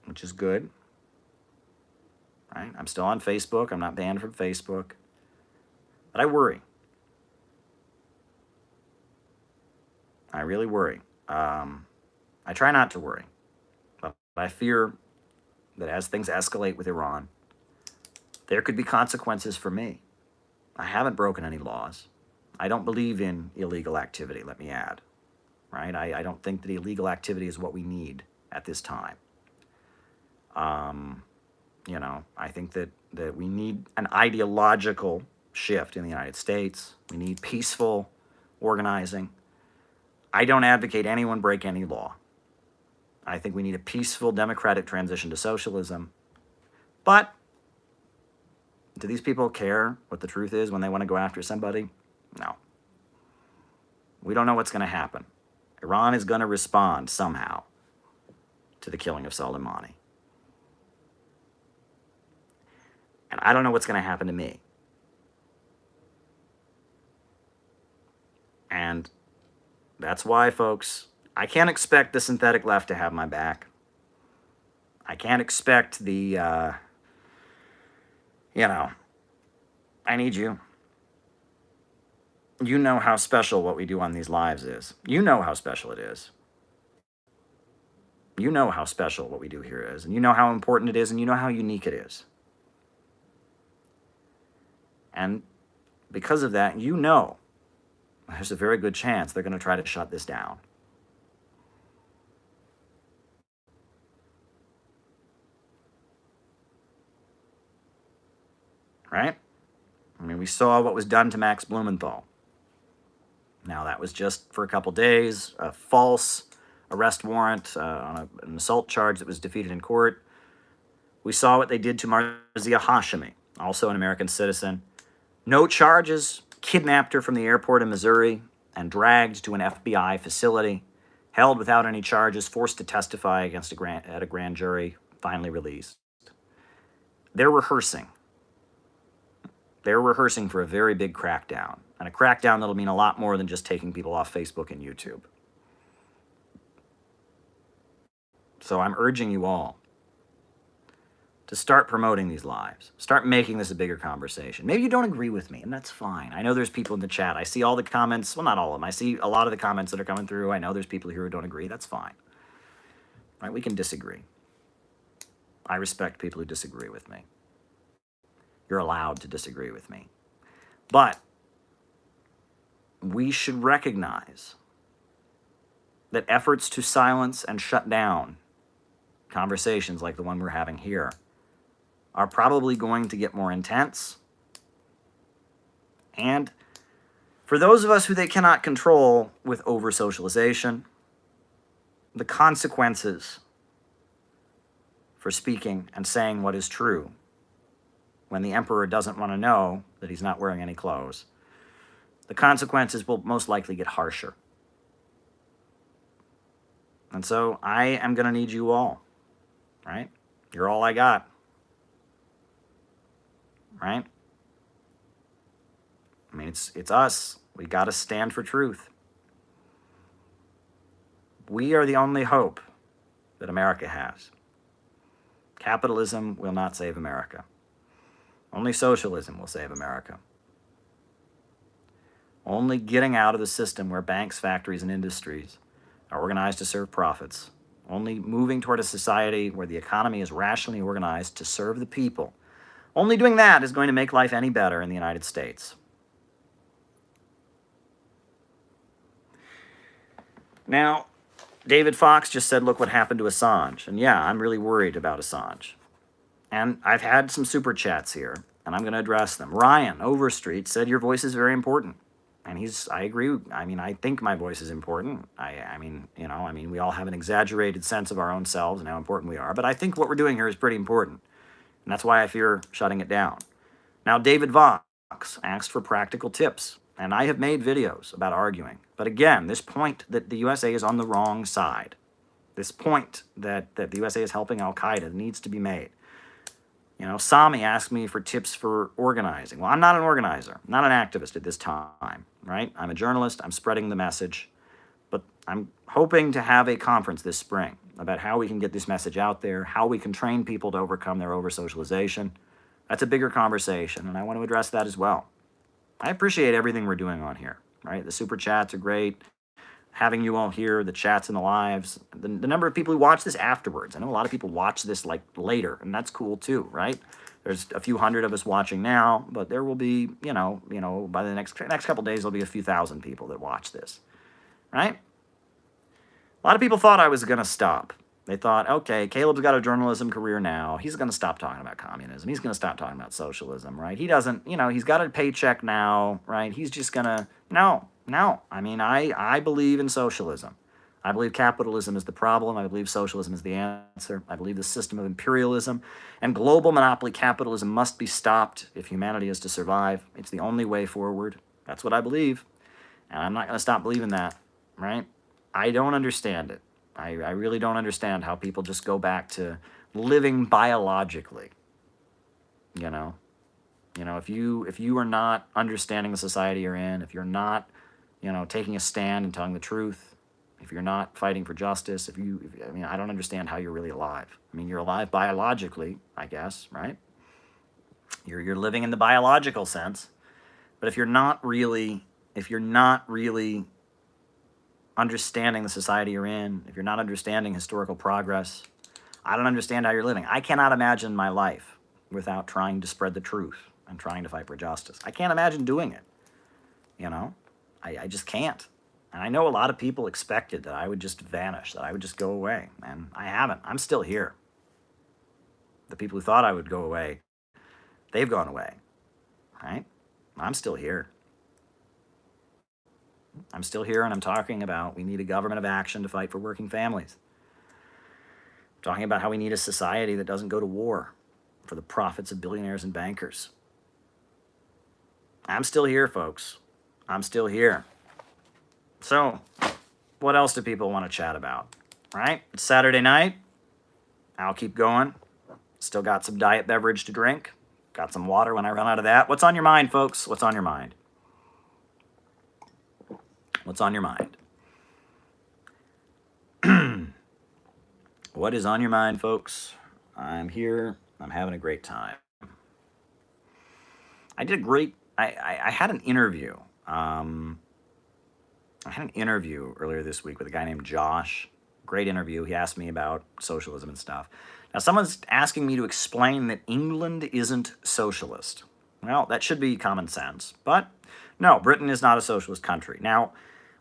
which is good. Right? I'm still on Facebook. I'm not banned from Facebook. But I worry. I really worry. I try not to worry. But I fear that as things escalate with Iran, there could be consequences for me. I haven't broken any laws. I don't believe in illegal activity, let me add. Right? I don't think that illegal activity is what we need at this time. You know, I think that we need an ideological shift in the United States. We need peaceful organizing. I don't advocate anyone break any law. I think we need a peaceful, democratic transition to socialism. But do these people care what the truth is when they want to go after somebody? No. We don't know what's going to happen. Iran is going to respond somehow to the killing of Soleimani. And I don't know what's going to happen to me. And that's why, folks, I can't expect the synthetic left to have my back. I can't expect the, I need you. You know how special what we do on these lives is. You know how special it is. You know how special what we do here is. And you know how important it is, and you know how unique it is. And because of that, you know there's a very good chance they're going to try to shut this down. Right? I mean, we saw what was done to Max Blumenthal. Now, that was just for a couple days, a false arrest warrant on an assault charge that was defeated in court. We saw what they did to Marzia Hashemi, also an American citizen. No charges, kidnapped her from the airport in Missouri and dragged to an FBI facility, held without any charges, forced to testify at a grand jury, finally released. They're rehearsing. They're rehearsing for a very big crackdown, and a crackdown that'll mean a lot more than just taking people off Facebook and YouTube. So I'm urging you all to start promoting these lives. Start making this a bigger conversation. Maybe you don't agree with me, and that's fine. I know there's people in the chat. I see all the comments. Well, not all of them. I see a lot of the comments that are coming through. I know there's people here who don't agree. That's fine. Right? We can disagree. I respect people who disagree with me. You're allowed to disagree with me. But we should recognize that efforts to silence and shut down conversations like the one we're having here are probably going to get more intense. And for those of us who they cannot control with over-socialization, the consequences for speaking and saying what is true when the emperor doesn't want to know that he's not wearing any clothes, the consequences will most likely get harsher. And so I am going to need you all, right? You're all I got. right? I mean, it's us. We got to stand for truth. We are the only hope that America has. Capitalism will not save America. Only socialism will save America. Only getting out of the system where banks, factories, and industries are organized to serve profits. Only moving toward a society where the economy is rationally organized to serve the people. Only doing that is going to make life any better in the United States. Now, David Fox just said, look what happened to Assange. And yeah, I'm really worried about Assange. And I've had some super chats here, and I'm going to address them. Ryan Overstreet said, your voice is very important. And I agree. I mean, I think my voice is important. I mean, we all have an exaggerated sense of our own selves and how important we are. But I think what we're doing here is pretty important. And that's why I fear shutting it down. Now, David Vox asked for practical tips. And I have made videos about arguing. But again, this point that the USA is on the wrong side, this point that the USA is helping Al-Qaeda needs to be made. Sami asked me for tips for organizing. Well, I'm not an organizer. I'm not an activist at this time, right? I'm a journalist. I'm spreading the message. But I'm hoping to have a conference this spring about how we can get this message out there, how we can train people to overcome their over-socialization. That's a bigger conversation, and I want to address that as well. I appreciate everything we're doing on here, right? The super chats are great. Having you all here, the chats and the lives, the number of people who watch this afterwards. I know a lot of people watch this like later, and that's cool too, right? There's a few hundred of us watching now, but there will be, by the next couple of days, there'll be a few thousand people that watch this, right? A lot of people thought I was going to stop. They thought, okay, Caleb's got a journalism career now. He's going to stop talking about communism. He's going to stop talking about socialism, right? He doesn't, he's got a paycheck now, right? He's just going to, no. I mean, I believe in socialism. I believe capitalism is the problem. I believe socialism is the answer. I believe the system of imperialism and global monopoly capitalism must be stopped if humanity is to survive. It's the only way forward. That's what I believe. And I'm not going to stop believing that, right? I don't understand it. I really don't understand how people just go back to living biologically. If you are not understanding the society you're in, if you're not, taking a stand and telling the truth, if you're not fighting for justice, I don't understand how you're really alive. I mean, you're alive biologically, I guess, right? You're living in the biological sense, but if you're not really understanding the society you're in, if you're not understanding historical progress, I don't understand how you're living. I cannot imagine my life without trying to spread the truth and trying to fight for justice. I can't imagine doing it. I just can't. And I know a lot of people expected that I would just vanish, that I would just go away. And I haven't. I'm still here. The people who thought I would go away, they've gone away, right? I'm still here. I'm still here, and I'm talking about we need a government of action to fight for working families. I'm talking about how we need a society that doesn't go to war for the profits of billionaires and bankers. I'm still here, folks. I'm still here. So, what else do people want to chat about, right? It's Saturday night. I'll keep going. Still got some diet beverage to drink. Got some water when I run out of that. What's on your mind, folks? What's on your mind? What's on your mind? What is on your mind, folks? I'm here. I'm having a great time. I had an interview. I had an interview earlier this week with a guy named Josh. Great interview. He asked me about socialism and stuff. Now, someone's asking me to explain that England isn't socialist. Well, that should be common sense. But no, Britain is not a socialist country. Now,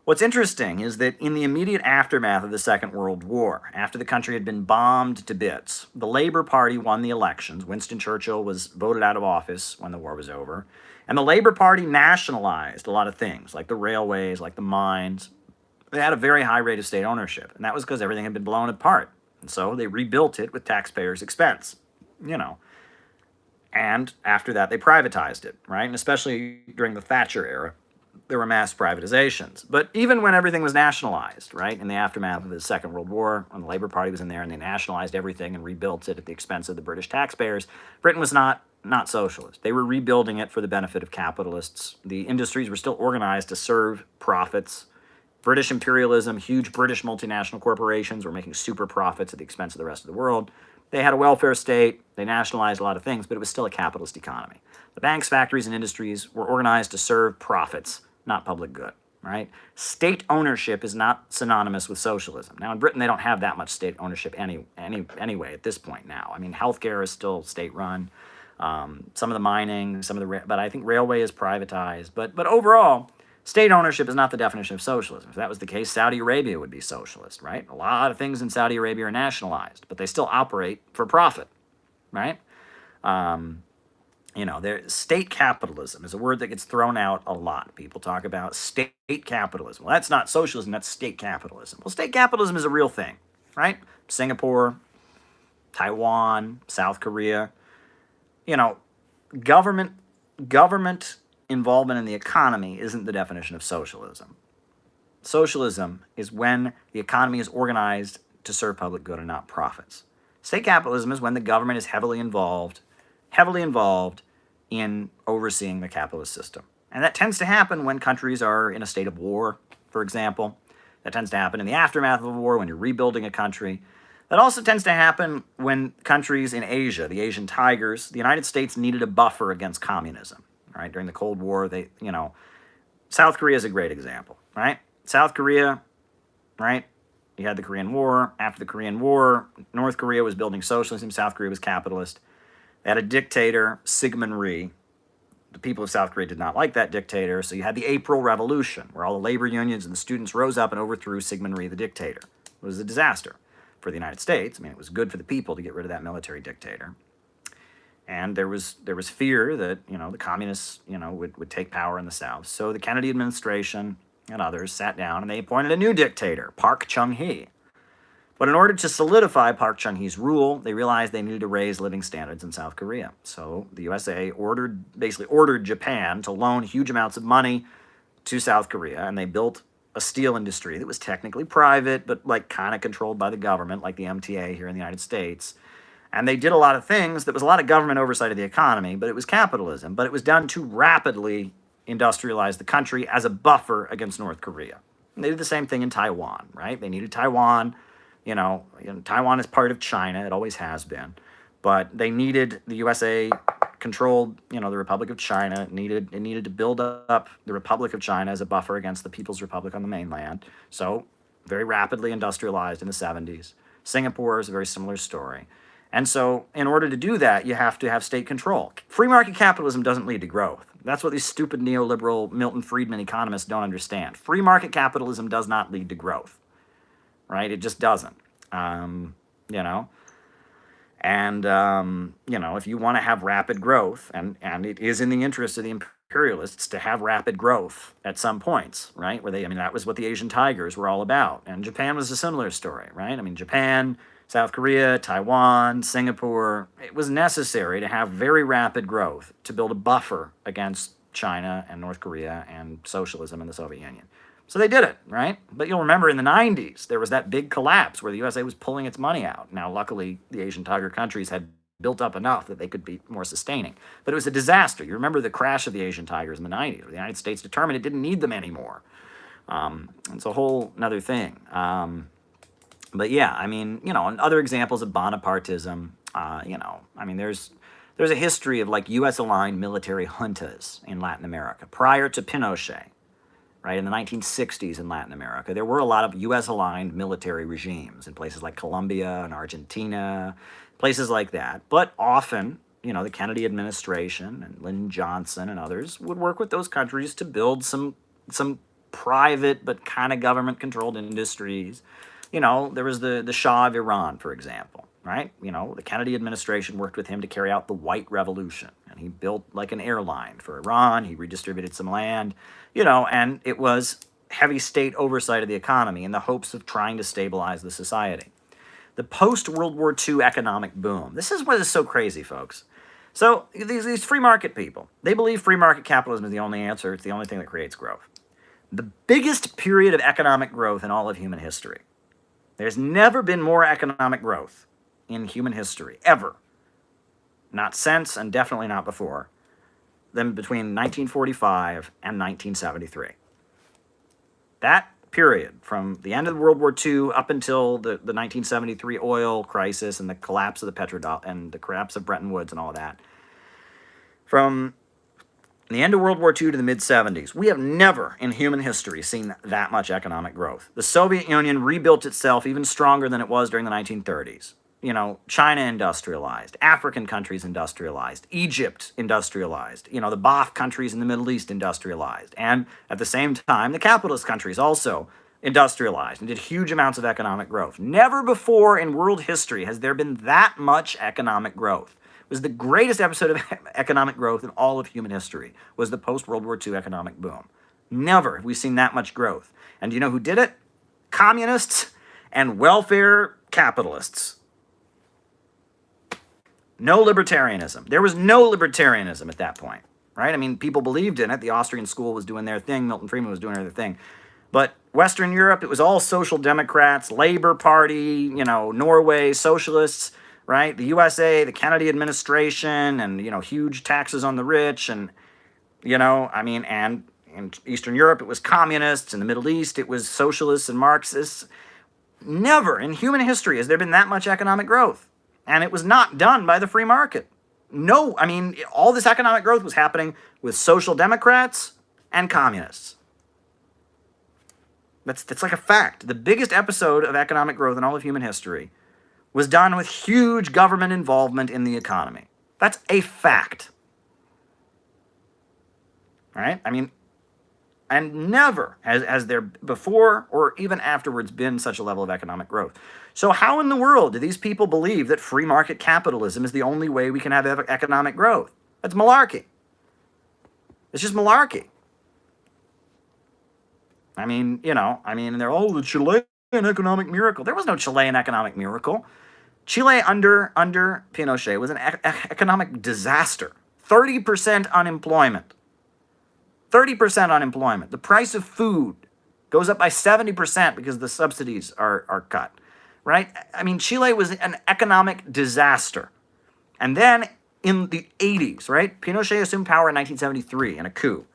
what's interesting is that in the immediate aftermath of the Second World War, after the country had been bombed to bits, the Labour Party won the elections. Winston Churchill was voted out of office when the war was over. And the Labour Party nationalized a lot of things, like the railways, like the mines. They had a very high rate of state ownership, and that was because everything had been blown apart. And so they rebuilt it with taxpayers' expense, And after that, they privatized it, right? And especially during the Thatcher era, there were mass privatizations. But even when everything was nationalized, right, in the aftermath of the Second World War, when the Labour Party was in there and they nationalized everything and rebuilt it at the expense of the British taxpayers, Britain was not not socialist. They were rebuilding it for the benefit of capitalists. The industries were still organized to serve profits. British imperialism, huge British multinational corporations were making super profits at the expense of the rest of the world. They had a welfare state. They nationalized a lot of things, but it was still a capitalist economy. The banks, factories, and industries were organized to serve profits, not public good, right? State ownership is not synonymous with socialism. Now, in Britain, they don't have that much state ownership anyway at this point now. I mean, healthcare is still state-run. Some of the mining, but I think railway is privatized. But overall, state ownership is not the definition of socialism. If that was the case, Saudi Arabia would be socialist, right? A lot of things in Saudi Arabia are nationalized, but they still operate for profit, right? State capitalism is a word that gets thrown out a lot. People talk about state capitalism. Well, that's not socialism, that's state capitalism. Well, state capitalism is a real thing, right? Singapore, Taiwan, South Korea. Government involvement in the economy isn't the definition of socialism. Socialism is when the economy is organized to serve public good and not profits. State capitalism is when the government is heavily involved in overseeing the capitalist system. And that tends to happen when countries are in a state of war, for example. That tends to happen in the aftermath of a war, when you're rebuilding a country. That also tends to happen when countries in Asia, the Asian tigers, the United States needed a buffer against communism, right? During the Cold War, South Korea is a great example, right? South Korea, right? You had the Korean War. After the Korean War, North Korea was building socialism. South Korea was capitalist. They had a dictator, Syngman Rhee. The people of South Korea did not like that dictator, so you had the April Revolution, where all the labor unions and the students rose up and overthrew Syngman Rhee, the dictator. It was a disaster for the United States. I mean, it was good for the people to get rid of that military dictator. And there was fear that, the communists, would take power in the South. So the Kennedy administration and others sat down and they appointed a new dictator, Park Chung-hee. But in order to solidify Park Chung-hee's rule, they realized they needed to raise living standards in South Korea. So the USA basically ordered Japan to loan huge amounts of money to South Korea, and they built a steel industry that was technically private, but kind of controlled by the government, like the MTA here in the United States. And they did a lot of things. There was a lot of government oversight of the economy, but it was capitalism. But it was done to rapidly industrialize the country as a buffer against North Korea. And they did the same thing in Taiwan, right? They needed Taiwan. Taiwan is part of China. It always has been. But they needed, the USA controlled, the Republic of China. It needed to build up the Republic of China as a buffer against the People's Republic on the mainland. So very rapidly industrialized in the 70s. Singapore is a very similar story. And so in order to do that, you have to have state control. Free market capitalism doesn't lead to growth. That's what these stupid neoliberal Milton Friedman economists don't understand. Free market capitalism does not lead to growth, right? It just doesn't, And, if you want to have rapid growth, and it is in the interest of the imperialists to have rapid growth at some points, right? That was what the Asian tigers were all about. And Japan was a similar story, right? Japan, South Korea, Taiwan, Singapore, it was necessary to have very rapid growth to build a buffer against China and North Korea and socialism in the Soviet Union. So they did it, right? But you'll remember in the 90s, there was that big collapse where the USA was pulling its money out. Now, luckily, the Asian tiger countries had built up enough that they could be more sustaining. But it was a disaster. You remember the crash of the Asian tigers in the 90s, where the United States determined it didn't need them anymore. It's a whole other thing. But yeah, and other examples of Bonapartism, there's a history of U.S.-aligned military juntas in Latin America prior to Pinochet, right? In the 1960s in Latin America, there were a lot of U.S.-aligned military regimes in places like Colombia and Argentina, places like that. But often, the Kennedy administration and Lyndon Johnson and others would work with those countries to build some private but kind of government-controlled industries. There was the Shah of Iran, for example, right? The Kennedy administration worked with him to carry out the White Revolution. And he built an airline for Iran. He redistributed some land, and it was heavy state oversight of the economy in the hopes of trying to stabilize the society. The post-World War II economic boom. This is what is so crazy, folks. So these free market people, they believe free market capitalism is the only answer. It's the only thing that creates growth. The biggest period of economic growth in all of human history. There's never been more economic growth in human history, ever. not since, and definitely not before, than between 1945 and 1973. That period, from the end of World War II up until the 1973 oil crisis and the collapse of the petrodollar and the collapse of Bretton Woods and all of that, from the end of World War II to the mid-70s, we have never in human history seen that much economic growth. The Soviet Union rebuilt itself even stronger than it was during the 1930s. China industrialized, African countries industrialized, Egypt industrialized, the Ba'ath countries in the Middle East industrialized. And at the same time, the capitalist countries also industrialized and did huge amounts of economic growth. Never before in world history has there been that much economic growth. It was the greatest episode of economic growth in all of human history, was the post-World War II economic boom. Never have we seen that much growth. And do you know who did it? Communists and welfare capitalists. No libertarianism. There was no libertarianism at that point, right? I mean, people believed in it. The Austrian school was doing their thing. Milton Friedman was doing their thing. But Western Europe, it was all social democrats, Labor Party, Norway, socialists, right? The USA, the Kennedy administration, and, huge taxes on the rich. And, and in Eastern Europe, it was communists. In the Middle East, it was socialists and Marxists. Never in human history has there been that much economic growth. And it was not done by the free market. No, all this economic growth was happening with social democrats and communists. That's like a fact. The biggest episode of economic growth in all of human history was done with huge government involvement in the economy. That's a fact. Right? And never has there before or even afterwards been such a level of economic growth. So how in the world do these people believe that free market capitalism is the only way we can have economic growth? That's malarkey. It's just malarkey. They're, the Chilean economic miracle. There was no Chilean economic miracle. Chile under Pinochet was an economic disaster. 30% unemployment. 30% unemployment. The price of food goes up by 70% because the subsidies are cut, right? Chile was an economic disaster. And then in the 80s, right? Pinochet assumed power in 1973 in a coup.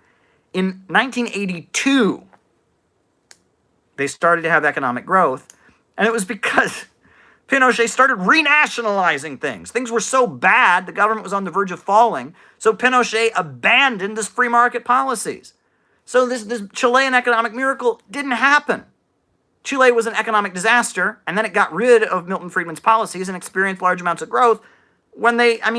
In 1982, they started to have economic growth, and it was because Pinochet started renationalizing things. Things were so bad, the government was on the verge of falling, so Pinochet abandoned his free market policies. So this Chilean economic miracle didn't happen. Chile was an economic disaster, and then it got rid of Milton Friedman's policies and experienced large amounts of growth.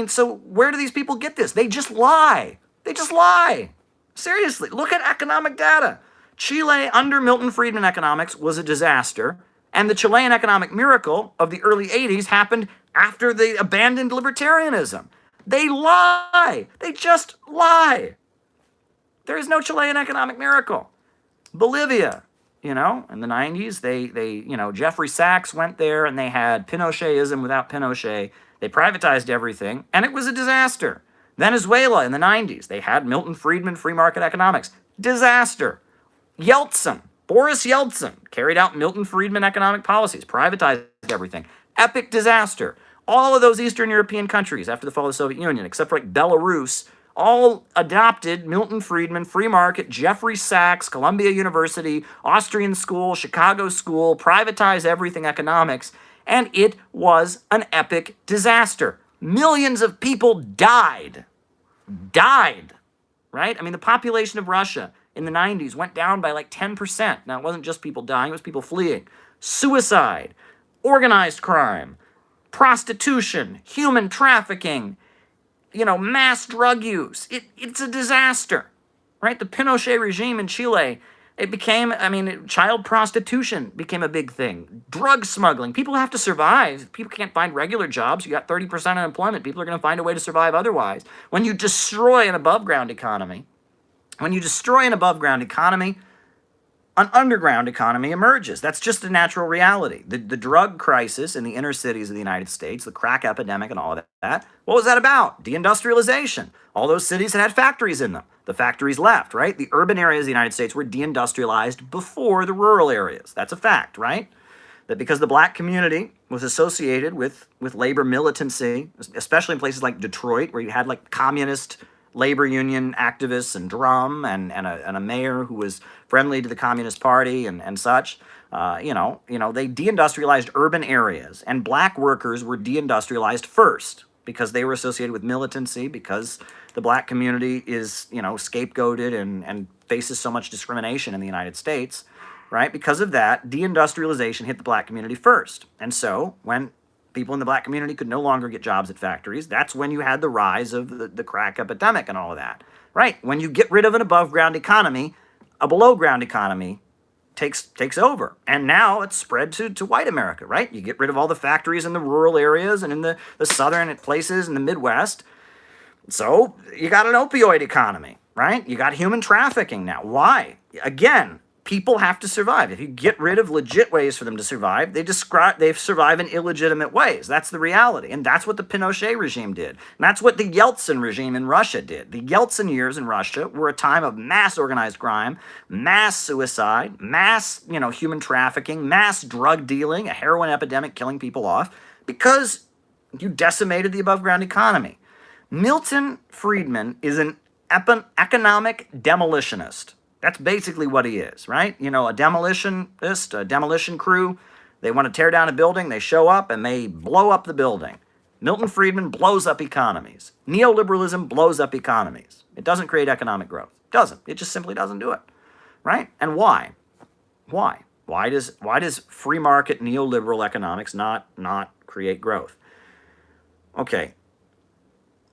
So where do these people get this? They just lie. They just lie. Seriously, look at economic data. Chile under Milton Friedman economics was a disaster, and the Chilean economic miracle of the early 80s happened after they abandoned libertarianism. They lie. They just lie. There is no Chilean economic miracle. Bolivia, in the 90s, they Jeffrey Sachs went there and they had Pinochetism without Pinochet. They privatized everything, and it was a disaster. Venezuela in the 90s, they had Milton Friedman free market economics. Disaster. Boris Yeltsin carried out Milton Friedman economic policies, privatized everything. Epic disaster. All of those Eastern European countries after the fall of the Soviet Union, except for Belarus, all adopted Milton Friedman, free market, Jeffrey Sachs, Columbia University, Austrian school, Chicago school, privatized everything economics, and it was an epic disaster. Millions of people died, right? The population of Russia in the 90s went down by like 10%. Now, it wasn't just people dying, it was people fleeing. Suicide, organized crime, prostitution, human trafficking, mass drug use. It's a disaster, right? The Pinochet regime in Chile, it became, child prostitution became a big thing. Drug smuggling. People have to survive. People can't find regular jobs. You got 30% unemployment. People are going to find a way to survive otherwise. When you destroy an above-ground economy, an underground economy emerges. That's just a natural reality. The drug crisis in the inner cities of the United States, the crack epidemic and all of that, what was that about? Deindustrialization. All those cities had factories in them. The factories left, right? The urban areas of the United States were deindustrialized before the rural areas. That's a fact, right? That because the black community was associated with labor militancy, especially in places like Detroit, where you had like communist labor union activists and drum and a mayor who was friendly to the Communist Party and such. They deindustrialized urban areas, and black workers were deindustrialized first because they were associated with militancy, because the black community is, scapegoated and faces so much discrimination in the United States, right? Because of that, deindustrialization hit the black community first. And so when people in the black community could no longer get jobs at factories, that's when you had the rise of the crack epidemic and all of that, right? When you get rid of an above-ground economy, a below-ground economy takes over. And now it's spread to white America, right? You get rid of all the factories in the rural areas and in the southern places in the Midwest. So you got an opioid economy, right? You got human trafficking now. Why? Again, people have to survive. If you get rid of legit ways for them to survive, they survive in illegitimate ways. That's the reality. And that's what the Pinochet regime did. And that's what the Yeltsin regime in Russia did. The Yeltsin years in Russia were a time of mass organized crime, mass suicide, mass, human trafficking, mass drug dealing, a heroin epidemic killing people off, because you decimated the above ground economy. Milton Friedman is an economic demolitionist. That's basically what he is, right? A demolitionist, a demolition crew. They want to tear down a building, they show up, and they blow up the building. Milton Friedman blows up economies. Neoliberalism blows up economies. It doesn't create economic growth. It doesn't. It just simply doesn't do it, right? And why? Why? Why does free market neoliberal economics not create growth? Okay.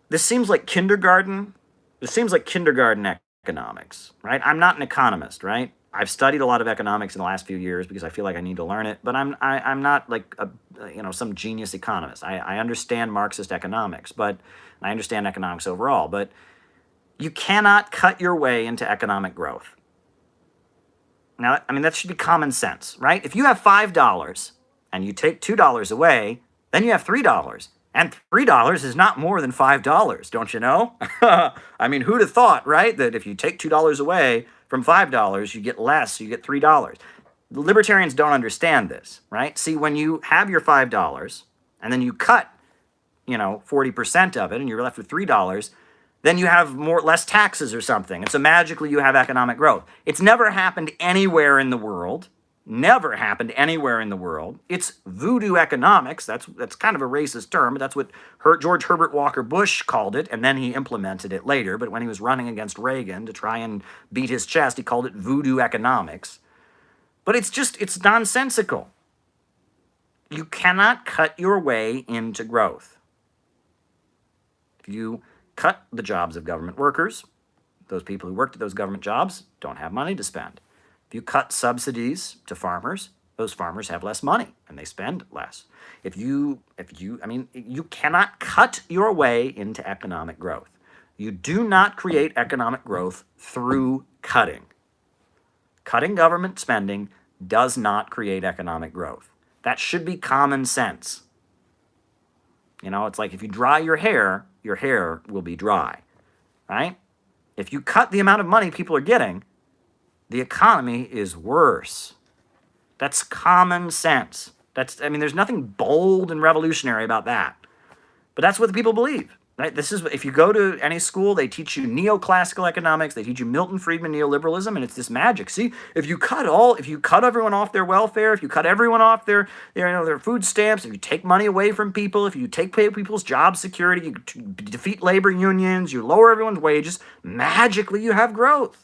This seems like kindergarten. This seems like kindergarten economics, right? I'm not an economist, right? I've studied a lot of economics in the last few years because I feel like I need to learn it, but I'm not like some genius economist. I understand Marxist economics, but I understand economics overall, but you cannot cut your way into economic growth. Now, that should be common sense, right? If you have $5 and you take $2 away, then you have $3. And $3 is not more than $5, don't you know? Who'd have thought, right, that if you take $2 away from $5, you get less, you get $3. The libertarians don't understand this, right? See, when you have your $5 and then you cut, 40% of it and you're left with $3, then you have less taxes or something. And so magically you have economic growth. It's never happened anywhere in the world. Never happened anywhere in the world. It's voodoo economics. That's kind of a racist term, but that's what George Herbert Walker Bush called it, and then he implemented it later. But when he was running against Reagan to try and beat his chest, he called it voodoo economics. But it's nonsensical. You cannot cut your way into growth. If you cut the jobs of government workers, those people who worked at those government jobs don't have money to spend. If you cut subsidies to farmers, those farmers have less money and they spend less. You cannot cut your way into economic growth. You do not create economic growth through cutting. Cutting government spending does not create economic growth. That should be common sense. It's like if you dry your hair will be dry, right? If you cut the amount of money people are getting, the economy is worse. That's common sense. There's nothing bold and revolutionary about that. But that's what the people believe, right? If you go to any school, they teach you neoclassical economics, they teach you Milton Friedman neoliberalism, and it's this magic. See, if you cut everyone off their welfare, if you cut everyone off their food stamps, if you take money away from people, if you take people's job security, you defeat labor unions, you lower everyone's wages, magically you have growth.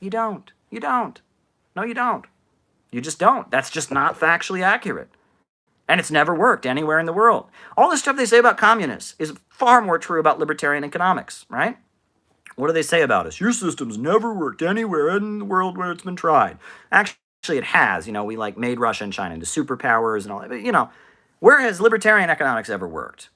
You don't. No, you don't. You just don't. That's just not factually accurate. And it's never worked anywhere in the world. All the stuff they say about communists is far more true about libertarian economics, right? What do they say about us? Your system's never worked anywhere in the world where it's been tried. Actually, it has. We made Russia and China into superpowers and all that. But, where has libertarian economics ever worked?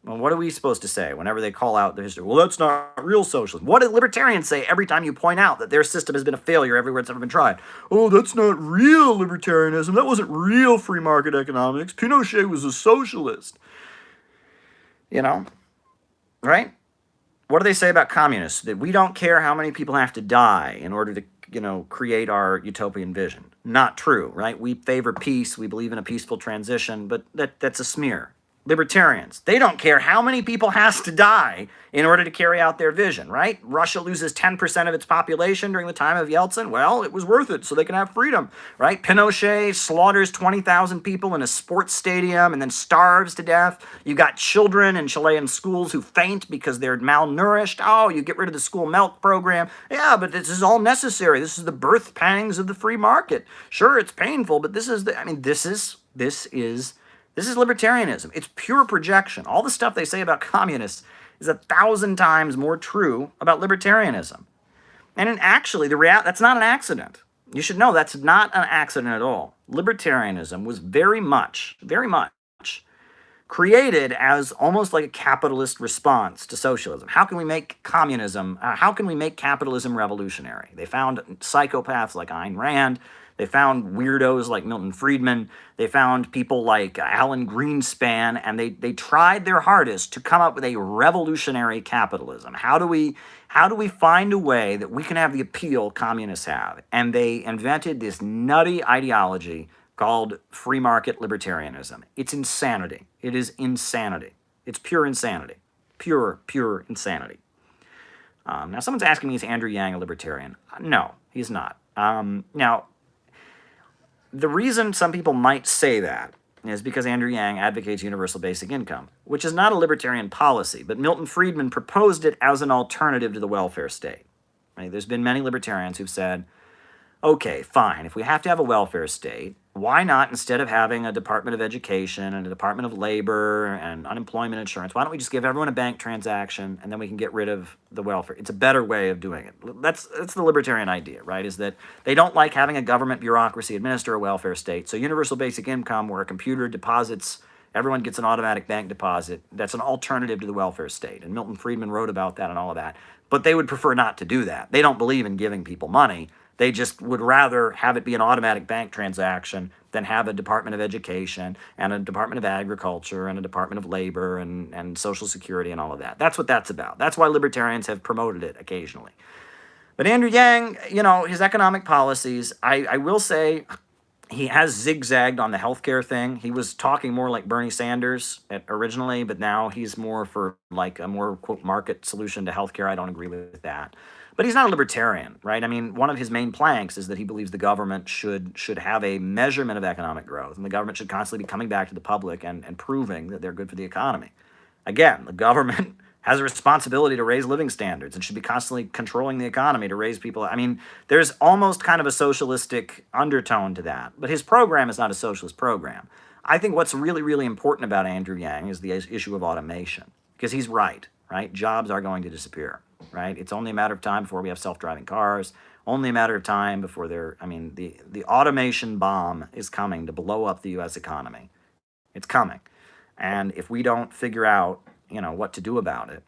Well, what are we supposed to say whenever they call out the history? Well, that's not real socialism. What do libertarians say every time you point out that their system has been a failure everywhere it's ever been tried? Oh, that's not real libertarianism. That wasn't real free market economics. Pinochet was a socialist. Right? What do they say about communists? That we don't care how many people have to die in order to create our utopian vision. Not true, right? We favor peace. We believe in a peaceful transition, but that's a smear. Libertarians, they don't care how many people has to die in order to carry out their vision, right? Russia loses 10% of its population during the time of Yeltsin. Well, it was worth it so they can have freedom, right? Pinochet slaughters 20,000 people in a sports stadium and then starves to death. You got children in Chilean schools who faint because they're malnourished. Oh, you get rid of the school milk program. Yeah, but this is all necessary. This is the birth pangs of the free market. Sure, it's painful, but this is libertarianism. It's pure projection. All the stuff they say about communists is 1,000 times more true about libertarianism. And actually, that's not an accident. You should know that's not an accident at all. Libertarianism was very much created as almost like a capitalist response to socialism. How can we make capitalism revolutionary? They found psychopaths like Ayn Rand. They found weirdos like Milton Friedman. They found people like Alan Greenspan, and they tried their hardest to come up with a revolutionary capitalism. How do we find a way that we can have the appeal communists have? And they invented this nutty ideology called free market libertarianism. It's insanity. It is insanity. It's pure insanity. Pure insanity. Now, someone's asking me, is Andrew Yang a libertarian? No, he's not. Now, the reason some people might say that is because Andrew Yang advocates universal basic income, which is not a libertarian policy, but Milton Friedman proposed it as an alternative to the welfare state. Right? There's been many libertarians who've said, okay, fine, if we have to have a welfare state, why not, instead of having a Department of Education and a Department of Labor and unemployment insurance, why don't we just give everyone a bank transaction and then we can get rid of the welfare? It's a better way of doing it. That's the libertarian idea, right, is that they don't like having a government bureaucracy administer a welfare state. So universal basic income, where a computer deposits, everyone gets an automatic bank deposit, that's an alternative to the welfare state. And Milton Friedman wrote about that and all of that. But they would prefer not to do that. They don't believe in giving people money. They just would rather have it be an automatic bank transaction than have a Department of Education and a Department of Agriculture and a Department of Labor and Social Security and all of that. That's what that's about. That's why libertarians have promoted it occasionally. But Andrew Yang, his economic policies, I will say he has zigzagged on the healthcare thing. He was talking more like Bernie Sanders originally, but now he's more for like a more, quote, market solution to healthcare. I don't agree with that. But he's not a libertarian, right? I mean, one of his main planks is that he believes the government should have a measurement of economic growth, and the government should constantly be coming back to the public and proving that they're good for the economy. Again, the government has a responsibility to raise living standards and should be constantly controlling the economy to raise people. I mean, there's almost kind of a socialistic undertone to that. But his program is not a socialist program. I think what's really, really important about Andrew Yang is the issue of automation, because he's right? Jobs are going to disappear. Right? It's only a matter of time before we have self-driving cars. Only a matter of time before the automation bomb is coming to blow up the U.S. economy. It's coming. And if we don't figure out, what to do about it,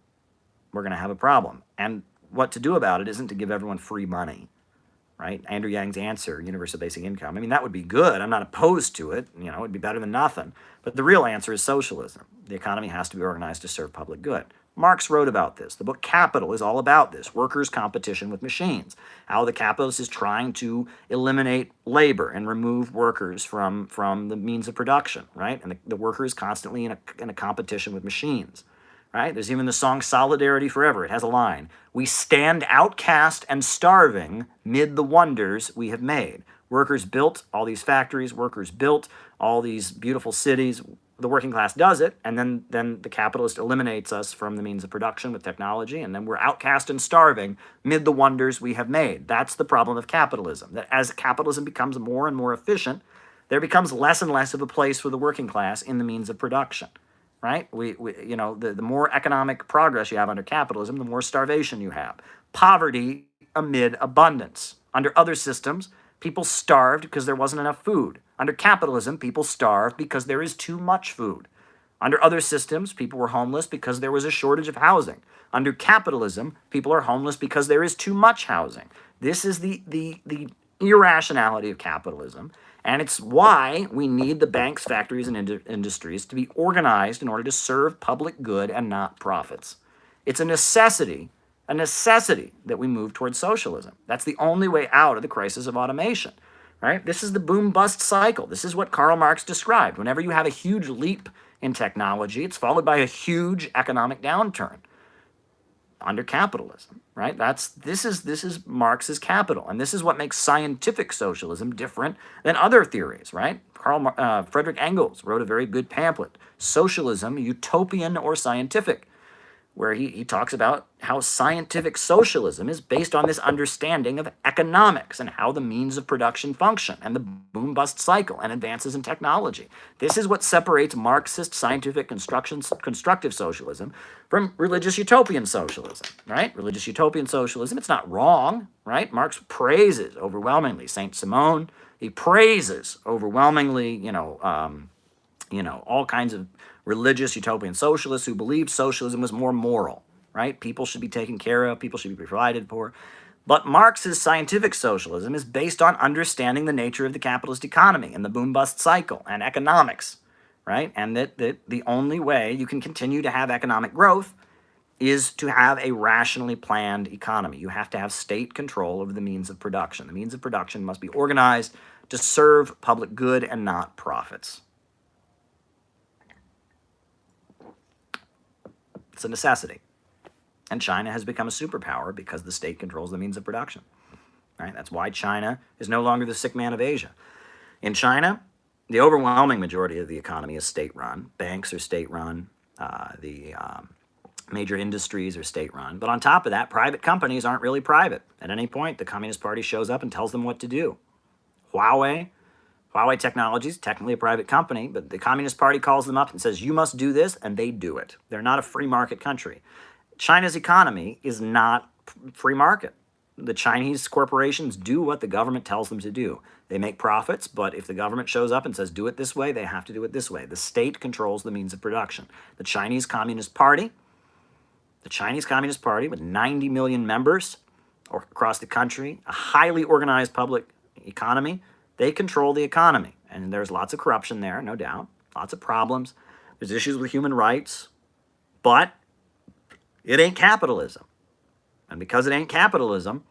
we're going to have a problem. And what to do about it isn't to give everyone free money, right? Andrew Yang's answer, universal basic income. I mean, that would be good. I'm not opposed to it. It'd be better than nothing. But the real answer is socialism. The economy has to be organized to serve public good. Marx wrote about this. The book Capital is all about this. Workers' competition with machines. How the capitalist is trying to eliminate labor and remove workers from the means of production, right? And the worker is constantly in a competition with machines, right? There's even the song Solidarity Forever. It has a line. We stand outcast and starving mid the wonders we have made. Workers built all these factories. Workers built all these beautiful cities. The working class does it, and then the capitalist eliminates us from the means of production with technology, and then we're outcast and starving mid the wonders we have made. That's the problem of capitalism, that as capitalism becomes more and more efficient, there becomes less and less of a place for the working class in the means of production, right? The more economic progress you have under capitalism, the more starvation you have. Poverty amid abundance. Under other systems, people starved because there wasn't enough food. Under capitalism, people starve because there is too much food. Under other systems, people were homeless because there was a shortage of housing. Under capitalism, people are homeless because there is too much housing. This is the irrationality of capitalism, and it's why we need the banks, factories, and industries to be organized in order to serve public good and not profits. It's a necessity a necessity that we move towards socialism. That's the only way out of the crisis of automation, right? This is the boom-bust cycle. This is what Karl Marx described. Whenever you have a huge leap in technology, it's followed by a huge economic downturn under capitalism, right? This is Marx's Capital, and this is what makes scientific socialism different than other theories, right? Frederick Engels wrote a very good pamphlet, Socialism, Utopian or Scientific, where he talks about how scientific socialism is based on this understanding of economics and how the means of production function and the boom-bust cycle and advances in technology. This is what separates Marxist scientific constructive socialism from religious utopian socialism, right? Religious utopian socialism, it's not wrong, right? Marx praises overwhelmingly Saint Simon. He praises overwhelmingly, all kinds of religious utopian socialists who believed socialism was more moral, right? People should be taken care of, people should be provided for. But Marx's scientific socialism is based on understanding the nature of the capitalist economy and the boom-bust cycle and economics, right? And that the only way you can continue to have economic growth is to have a rationally planned economy. You have to have state control over the means of production. The means of production must be organized to serve public good and not profits. It's a necessity. And China has become a superpower because the state controls the means of production. Right? That's why China is no longer the sick man of Asia. In China, the overwhelming majority of the economy is state-run. Banks are state-run. The major industries are state-run. But on top of that, private companies aren't really private. At any point, the Communist Party shows up and tells them what to do. Huawei Technologies, technically a private company, but the Communist Party calls them up and says, you must do this, and they do it. They're not a free market country. China's economy is not free market. The Chinese corporations do what the government tells them to do. They make profits, but if the government shows up and says, do it this way, they have to do it this way. The state controls the means of production. The Chinese Communist Party with 90 million members across the country, a highly organized public economy, they control the economy. And there's lots of corruption there, no doubt. Lots of problems. There's issues with human rights. But it ain't capitalism. And because it ain't capitalism,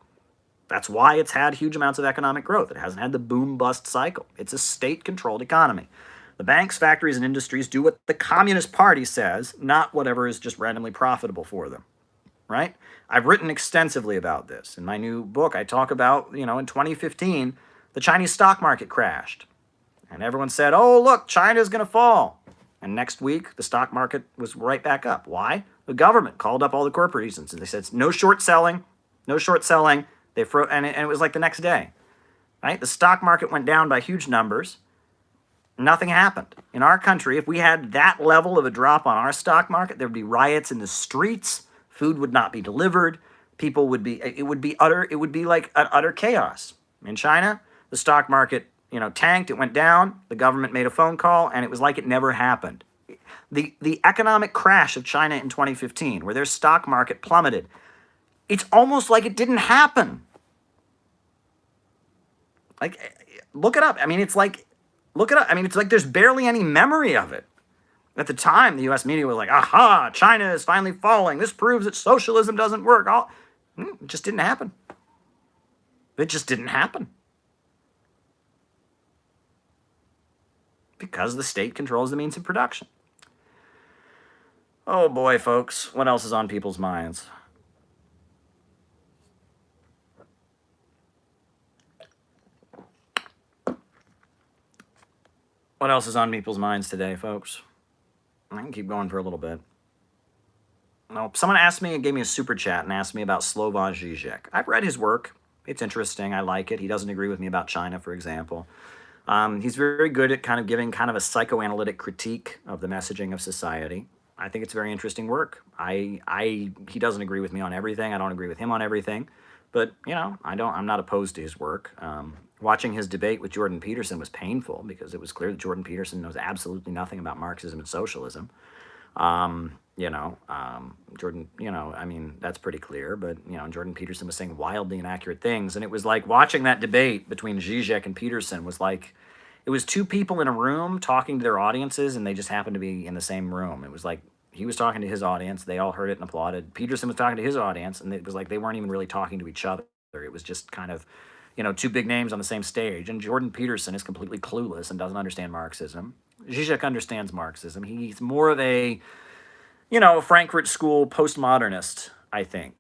that's why it's had huge amounts of economic growth. It hasn't had the boom-bust cycle. It's a state-controlled economy. The banks, factories, and industries do what the Communist Party says, not whatever is just randomly profitable for them. Right? I've written extensively about this. In my new book, I talk about, in 2015, the Chinese stock market crashed. And everyone said, oh, look, China's going to fall. And next week, the stock market was right back up. Why? The government called up all the corporations and they said, no short selling, no short selling. And it was like the next day. Right? The stock market went down by huge numbers. Nothing happened. In our country, if we had that level of a drop on our stock market, there would be riots in the streets. Food would not be delivered. It would be like an utter chaos. In China, the stock market, tanked, it went down, the government made a phone call, and it was like it never happened. The economic crash of China in 2015, where their stock market plummeted, it's almost like it didn't happen. Look it up. It's like there's barely any memory of it. At the time, the U.S. media was like, aha, China is finally falling. This proves that socialism doesn't work. It just didn't happen. It just didn't happen. Because the state controls the means of production. Oh boy, folks, what else is on people's minds? What else is on people's minds today, folks? I can keep going for a little bit. Now, someone gave me a super chat and asked me about Slobodan Žižek. I've read his work. It's interesting. I like it. He doesn't agree with me about China, for example. He's very good at kind of giving kind of a psychoanalytic critique of the messaging of society. I think it's very interesting work. He doesn't agree with me on everything. I don't agree with him on everything. But, I'm not opposed to his work. Watching his debate with Jordan Peterson was painful because it was clear that Jordan Peterson knows absolutely nothing about Marxism and socialism. That's pretty clear, but, Jordan Peterson was saying wildly inaccurate things, and it was like watching that debate between Zizek and Peterson was like, it was two people in a room talking to their audiences, and they just happened to be in the same room. It was like he was talking to his audience. They all heard it and applauded. Peterson was talking to his audience, and it was like they weren't even really talking to each other. It was just kind of, two big names on the same stage. And Jordan Peterson is completely clueless and doesn't understand Marxism. Zizek understands Marxism. He's more of a, Frankfurt School postmodernist, I think.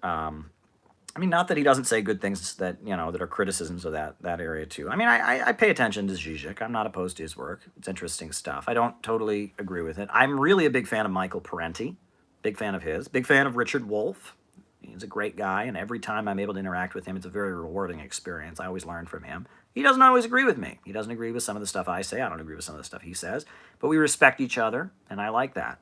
Not that he doesn't say good things that, that are criticisms of that area too. I pay attention to Zizek. I'm not opposed to his work. It's interesting stuff. I don't totally agree with it. I'm really a big fan of Michael Parenti. Big fan of his. Big fan of Richard Wolff. He's a great guy, and every time I'm able to interact with him, it's a very rewarding experience. I always learn from him. He doesn't always agree with me. He doesn't agree with some of the stuff I say. I don't agree with some of the stuff he says. But we respect each other, and I like that.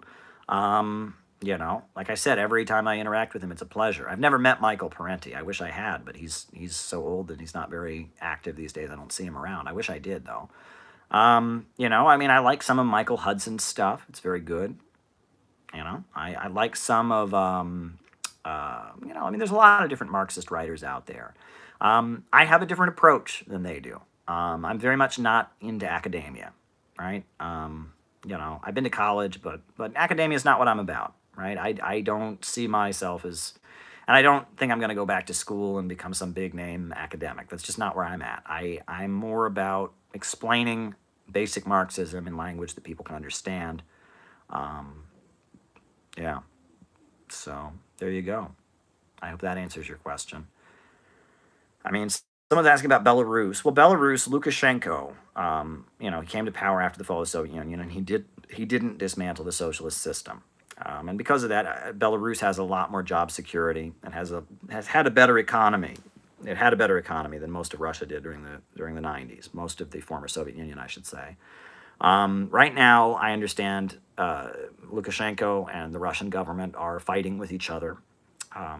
Like I said, every time I interact with him, it's a pleasure. I've never met Michael Parenti. I wish I had, but he's so old that he's not very active these days. I don't see him around. I wish I did, though. I like some of Michael Hudson's stuff. It's very good. I like some of, there's a lot of different Marxist writers out there. I have a different approach than they do. I'm very much not into academia, right? I've been to college, but academia is not what I'm about, right? I don't see myself as, and I don't think I'm going to go back to school and become some big name academic. That's just not where I'm at. I'm more about explaining basic Marxism in language that people can understand. So there you go. I hope that answers your question. Someone's asking about Belarus. Well, Belarus, Lukashenko, he came to power after the fall of the Soviet Union, and he didn't dismantle the socialist system. And because of that, Belarus has a lot more job security and has had a better economy. It had a better economy than most of Russia did during the 90s, most of the former Soviet Union, I should say. Right now, I understand Lukashenko and the Russian government are fighting with each other.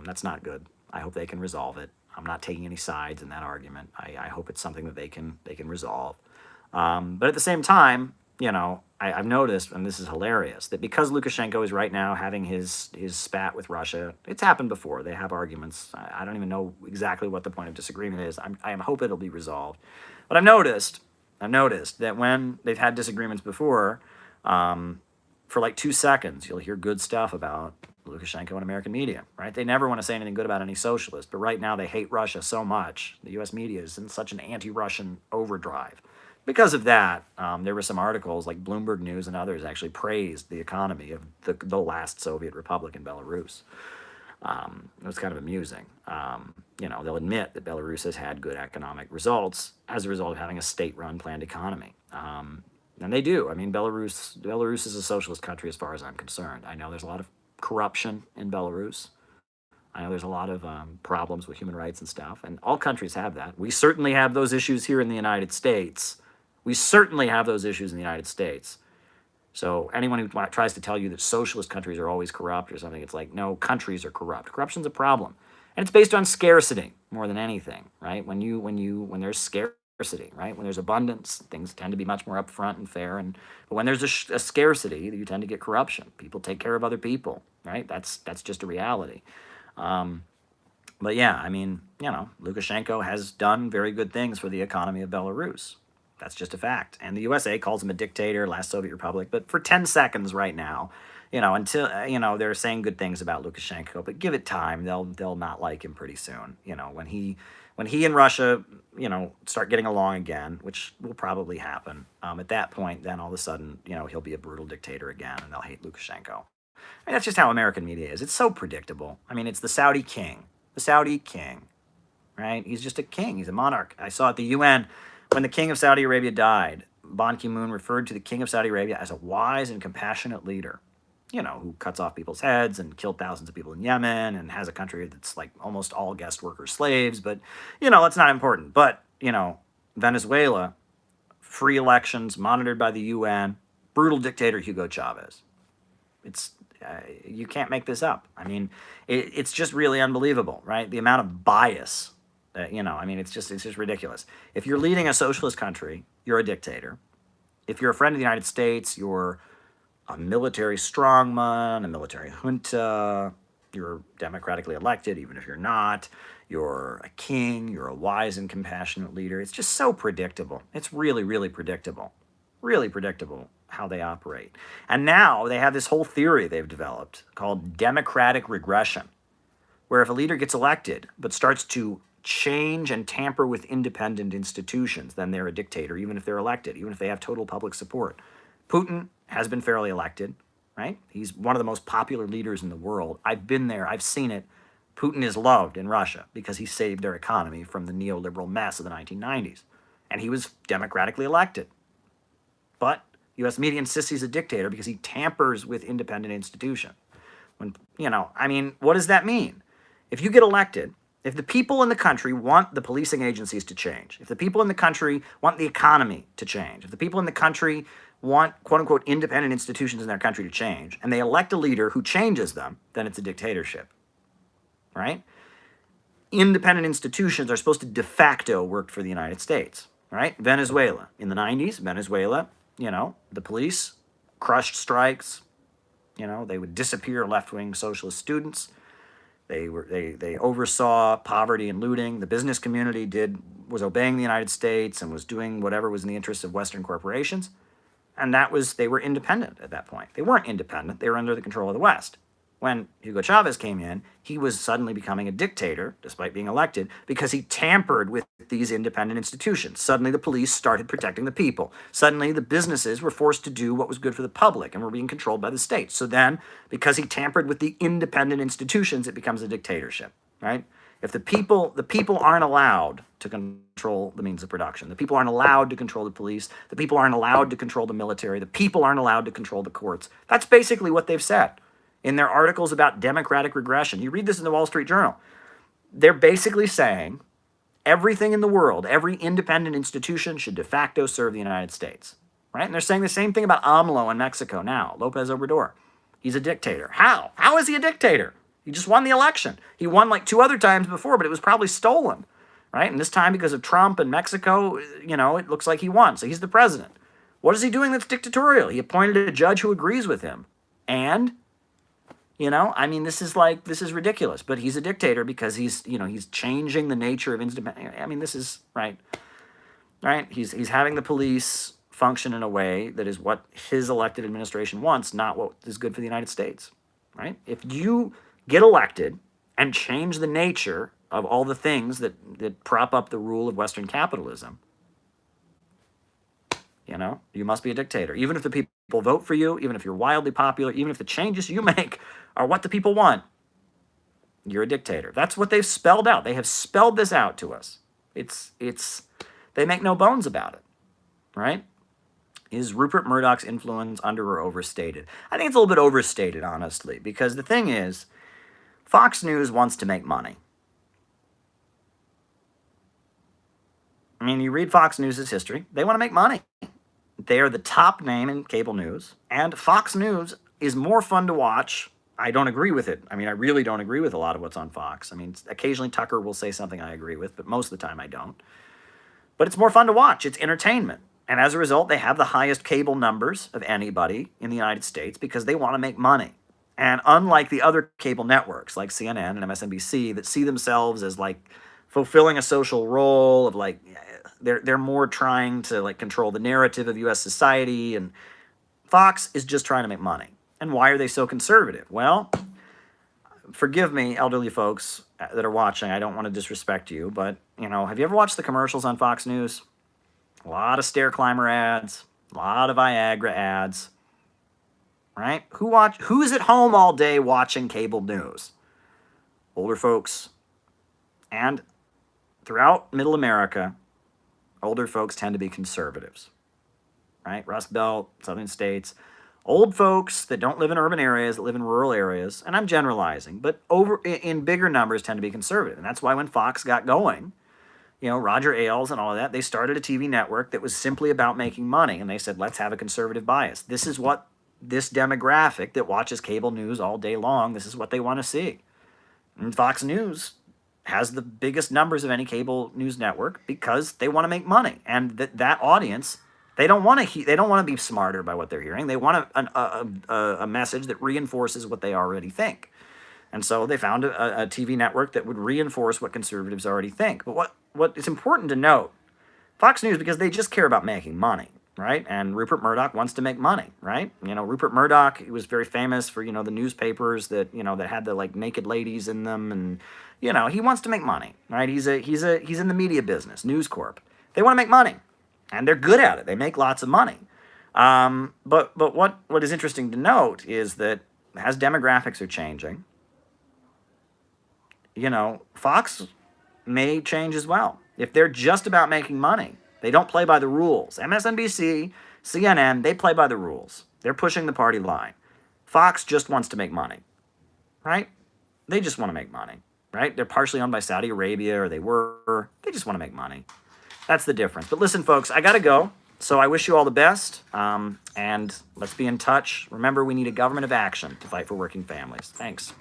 That's not good. I hope they can resolve it. I'm not taking any sides in that argument. I hope it's something that they can resolve. But at the same time, I've noticed, and this is hilarious, that because Lukashenko is right now having his spat with Russia, it's happened before. They have arguments. I don't even know exactly what the point of disagreement is. I hope it'll be resolved. But I've noticed that when they've had disagreements before, for like 2 seconds, you'll hear good stuff about Lukashenko and American media, right? They never want to say anything good about any socialist, but right now they hate Russia so much. The U.S. media is in such an anti-Russian overdrive. Because of that, there were some articles like Bloomberg News and others actually praised the economy of the last Soviet republic in Belarus. It was kind of amusing. They'll admit that Belarus has had good economic results as a result of having a state-run planned economy. And they do. Belarus is a socialist country as far as I'm concerned. I know there's a lot of corruption in Belarus. I know there's a lot of problems with human rights and stuff, and all countries have that. We certainly have those issues here in the United States. So anyone who tries to tell you that socialist countries are always corrupt or something, it's like, no, countries are corrupt. Corruption's a problem. And it's based on scarcity more than anything, right? When there's scarcity, right? When there's abundance, things tend to be much more upfront and fair. But when there's a scarcity, you tend to get corruption. People take care of other people, right? That's just a reality. But yeah, Lukashenko has done very good things for the economy of Belarus. That's just a fact. And the USA calls him a dictator, last Soviet republic. But for 10 seconds right now, until, they're saying good things about Lukashenko, but give it time. They'll not like him pretty soon. When he and Russia, start getting along again, which will probably happen, at that point, then all of a sudden, he'll be a brutal dictator again, and they'll hate Lukashenko. That's just how American media is. It's so predictable. It's the Saudi king. The Saudi king, right? He's just a king. He's a monarch. I saw at the UN, when the king of Saudi Arabia died, Ban Ki-moon referred to the king of Saudi Arabia as a wise and compassionate leader, who cuts off people's heads and killed thousands of people in Yemen and has a country that's like almost all guest workers slaves. But, it's not important. But, Venezuela, free elections monitored by the UN, brutal dictator Hugo Chavez. You can't make this up. It's just really unbelievable, right? The amount of bias it's just ridiculous. If you're leading a socialist country, you're a dictator. If you're a friend of the United States, you're a military strongman, a military junta, you're democratically elected, even if you're not, you're a king, you're a wise and compassionate leader. It's just so predictable. It's really, really predictable. Really predictable. how they operate. And now they have this whole theory they've developed called democratic regression, where if a leader gets elected but starts to change and tamper with independent institutions, then they're a dictator, even if they're elected, even if they have total public support. Putin has been fairly elected, right? He's one of the most popular leaders in the world. I've been there. I've seen it. Putin is loved in Russia because he saved their economy from the neoliberal mess of the 1990s. And he was democratically elected. But U.S. media insists he's a dictator because he tampers with independent institutions. When, what does that mean? If you get elected, if the people in the country want the policing agencies to change, if the people in the country want the economy to change, if the people in the country want, quote unquote, independent institutions in their country to change, and they elect a leader who changes them, then it's a dictatorship, right? Independent institutions are supposed to de facto work for the United States, right? Venezuela. In the 90s, Venezuela, the police crushed strikes. They would disappear left-wing socialist students. They oversaw poverty and looting. The business community was obeying the United States and was doing whatever was in the interests of Western corporations. And they were independent at that point. They weren't independent. They were under the control of the West. When Hugo Chavez came in, he was suddenly becoming a dictator, despite being elected, because he tampered with these independent institutions. Suddenly the police started protecting the people. Suddenly the businesses were forced to do what was good for the public and were being controlled by the state. So then, because he tampered with the independent institutions, it becomes a dictatorship, right? If the people aren't allowed to control the means of production, the people aren't allowed to control the police, the people aren't allowed to control the military, the people aren't allowed to control the courts. That's basically what they've said in their articles about democratic regression. You read this in the Wall Street Journal. They're basically saying everything in the world, every independent institution should de facto serve the United States, right? And they're saying the same thing about AMLO in Mexico now, Lopez Obrador. He's a dictator. How? How is he a dictator? He just won the election. He won like 2 other times before, but it was probably stolen, right? And this time, because of Trump and Mexico, it looks like he won. So he's the president. What is he doing that's dictatorial? He appointed a judge who agrees with him. And this is ridiculous, but he's a dictator because he's changing the nature of this is right. He's having the police function in a way that is what his elected administration wants, not what is good for the United States, right? If you get elected and change the nature of all the things that prop up the rule of Western capitalism, you must be a dictator. Even if the people vote for you, even if you're wildly popular, even if the changes you make are what the people want, you're a dictator. That's what they've spelled out. They have spelled this out to us. They make no bones about it, right? Is Rupert Murdoch's influence under or overstated? I think it's a little bit overstated, honestly, because the thing is, Fox News wants to make money. You read Fox News' history, they want to make money. They are the top name in cable news, and Fox News is more fun to watch. I don't agree with it. I really don't agree with a lot of what's on Fox. Occasionally Tucker will say something I agree with, but most of the time I don't. But it's more fun to watch. It's entertainment. And as a result, they have the highest cable numbers of anybody in the United States because they want to make money. And unlike the other cable networks like CNN and MSNBC that see themselves as fulfilling a social role of they're more trying to control the narrative of U.S. society, and Fox is just trying to make money. And why are they so conservative? Well, forgive me, elderly folks that are watching. I don't want to disrespect you, but have you ever watched the commercials on Fox News? A lot of stair climber ads, a lot of Viagra ads, right? Who's at home all day watching cable news? Older folks. And throughout Middle America, older folks tend to be conservatives, right? Rust Belt, southern states. Old folks that don't live in urban areas, that live in rural areas, and I'm generalizing, but in bigger numbers tend to be conservative. And that's why when Fox got going, Roger Ailes and all of that, they started a TV network that was simply about making money. And they said, let's have a conservative bias. This is what this demographic that watches cable news all day long, this is what they want to see. And Fox News has the biggest numbers of any cable news network because they want to make money. And that audience, they don't want to be smarter by what they're hearing. They want a message that reinforces what they already think. And so they found a TV network that would reinforce what conservatives already think. But what is important to note, Fox News, because they just care about making money, right? And Rupert Murdoch wants to make money, right? You know, Rupert Murdoch, he was very famous for, you know, the newspapers that, you know, that had the like naked ladies in them, and, you know, he wants to make money, right? He's in the media business, News Corp. They want to make money, and they're good at it. They make lots of money. But what is interesting to note is that as demographics are changing, you know, Fox may change as well. If they're just about making money, they don't play by the rules. MSNBC, CNN, they play by the rules. They're pushing the party line. Fox just wants to make money, right? They just want to make money, right? They're partially owned by Saudi Arabia, or they just want to make money. That's the difference. But listen, folks, I got to go. So I wish you all the best, and let's be in touch. Remember, we need a government of action to fight for working families. Thanks.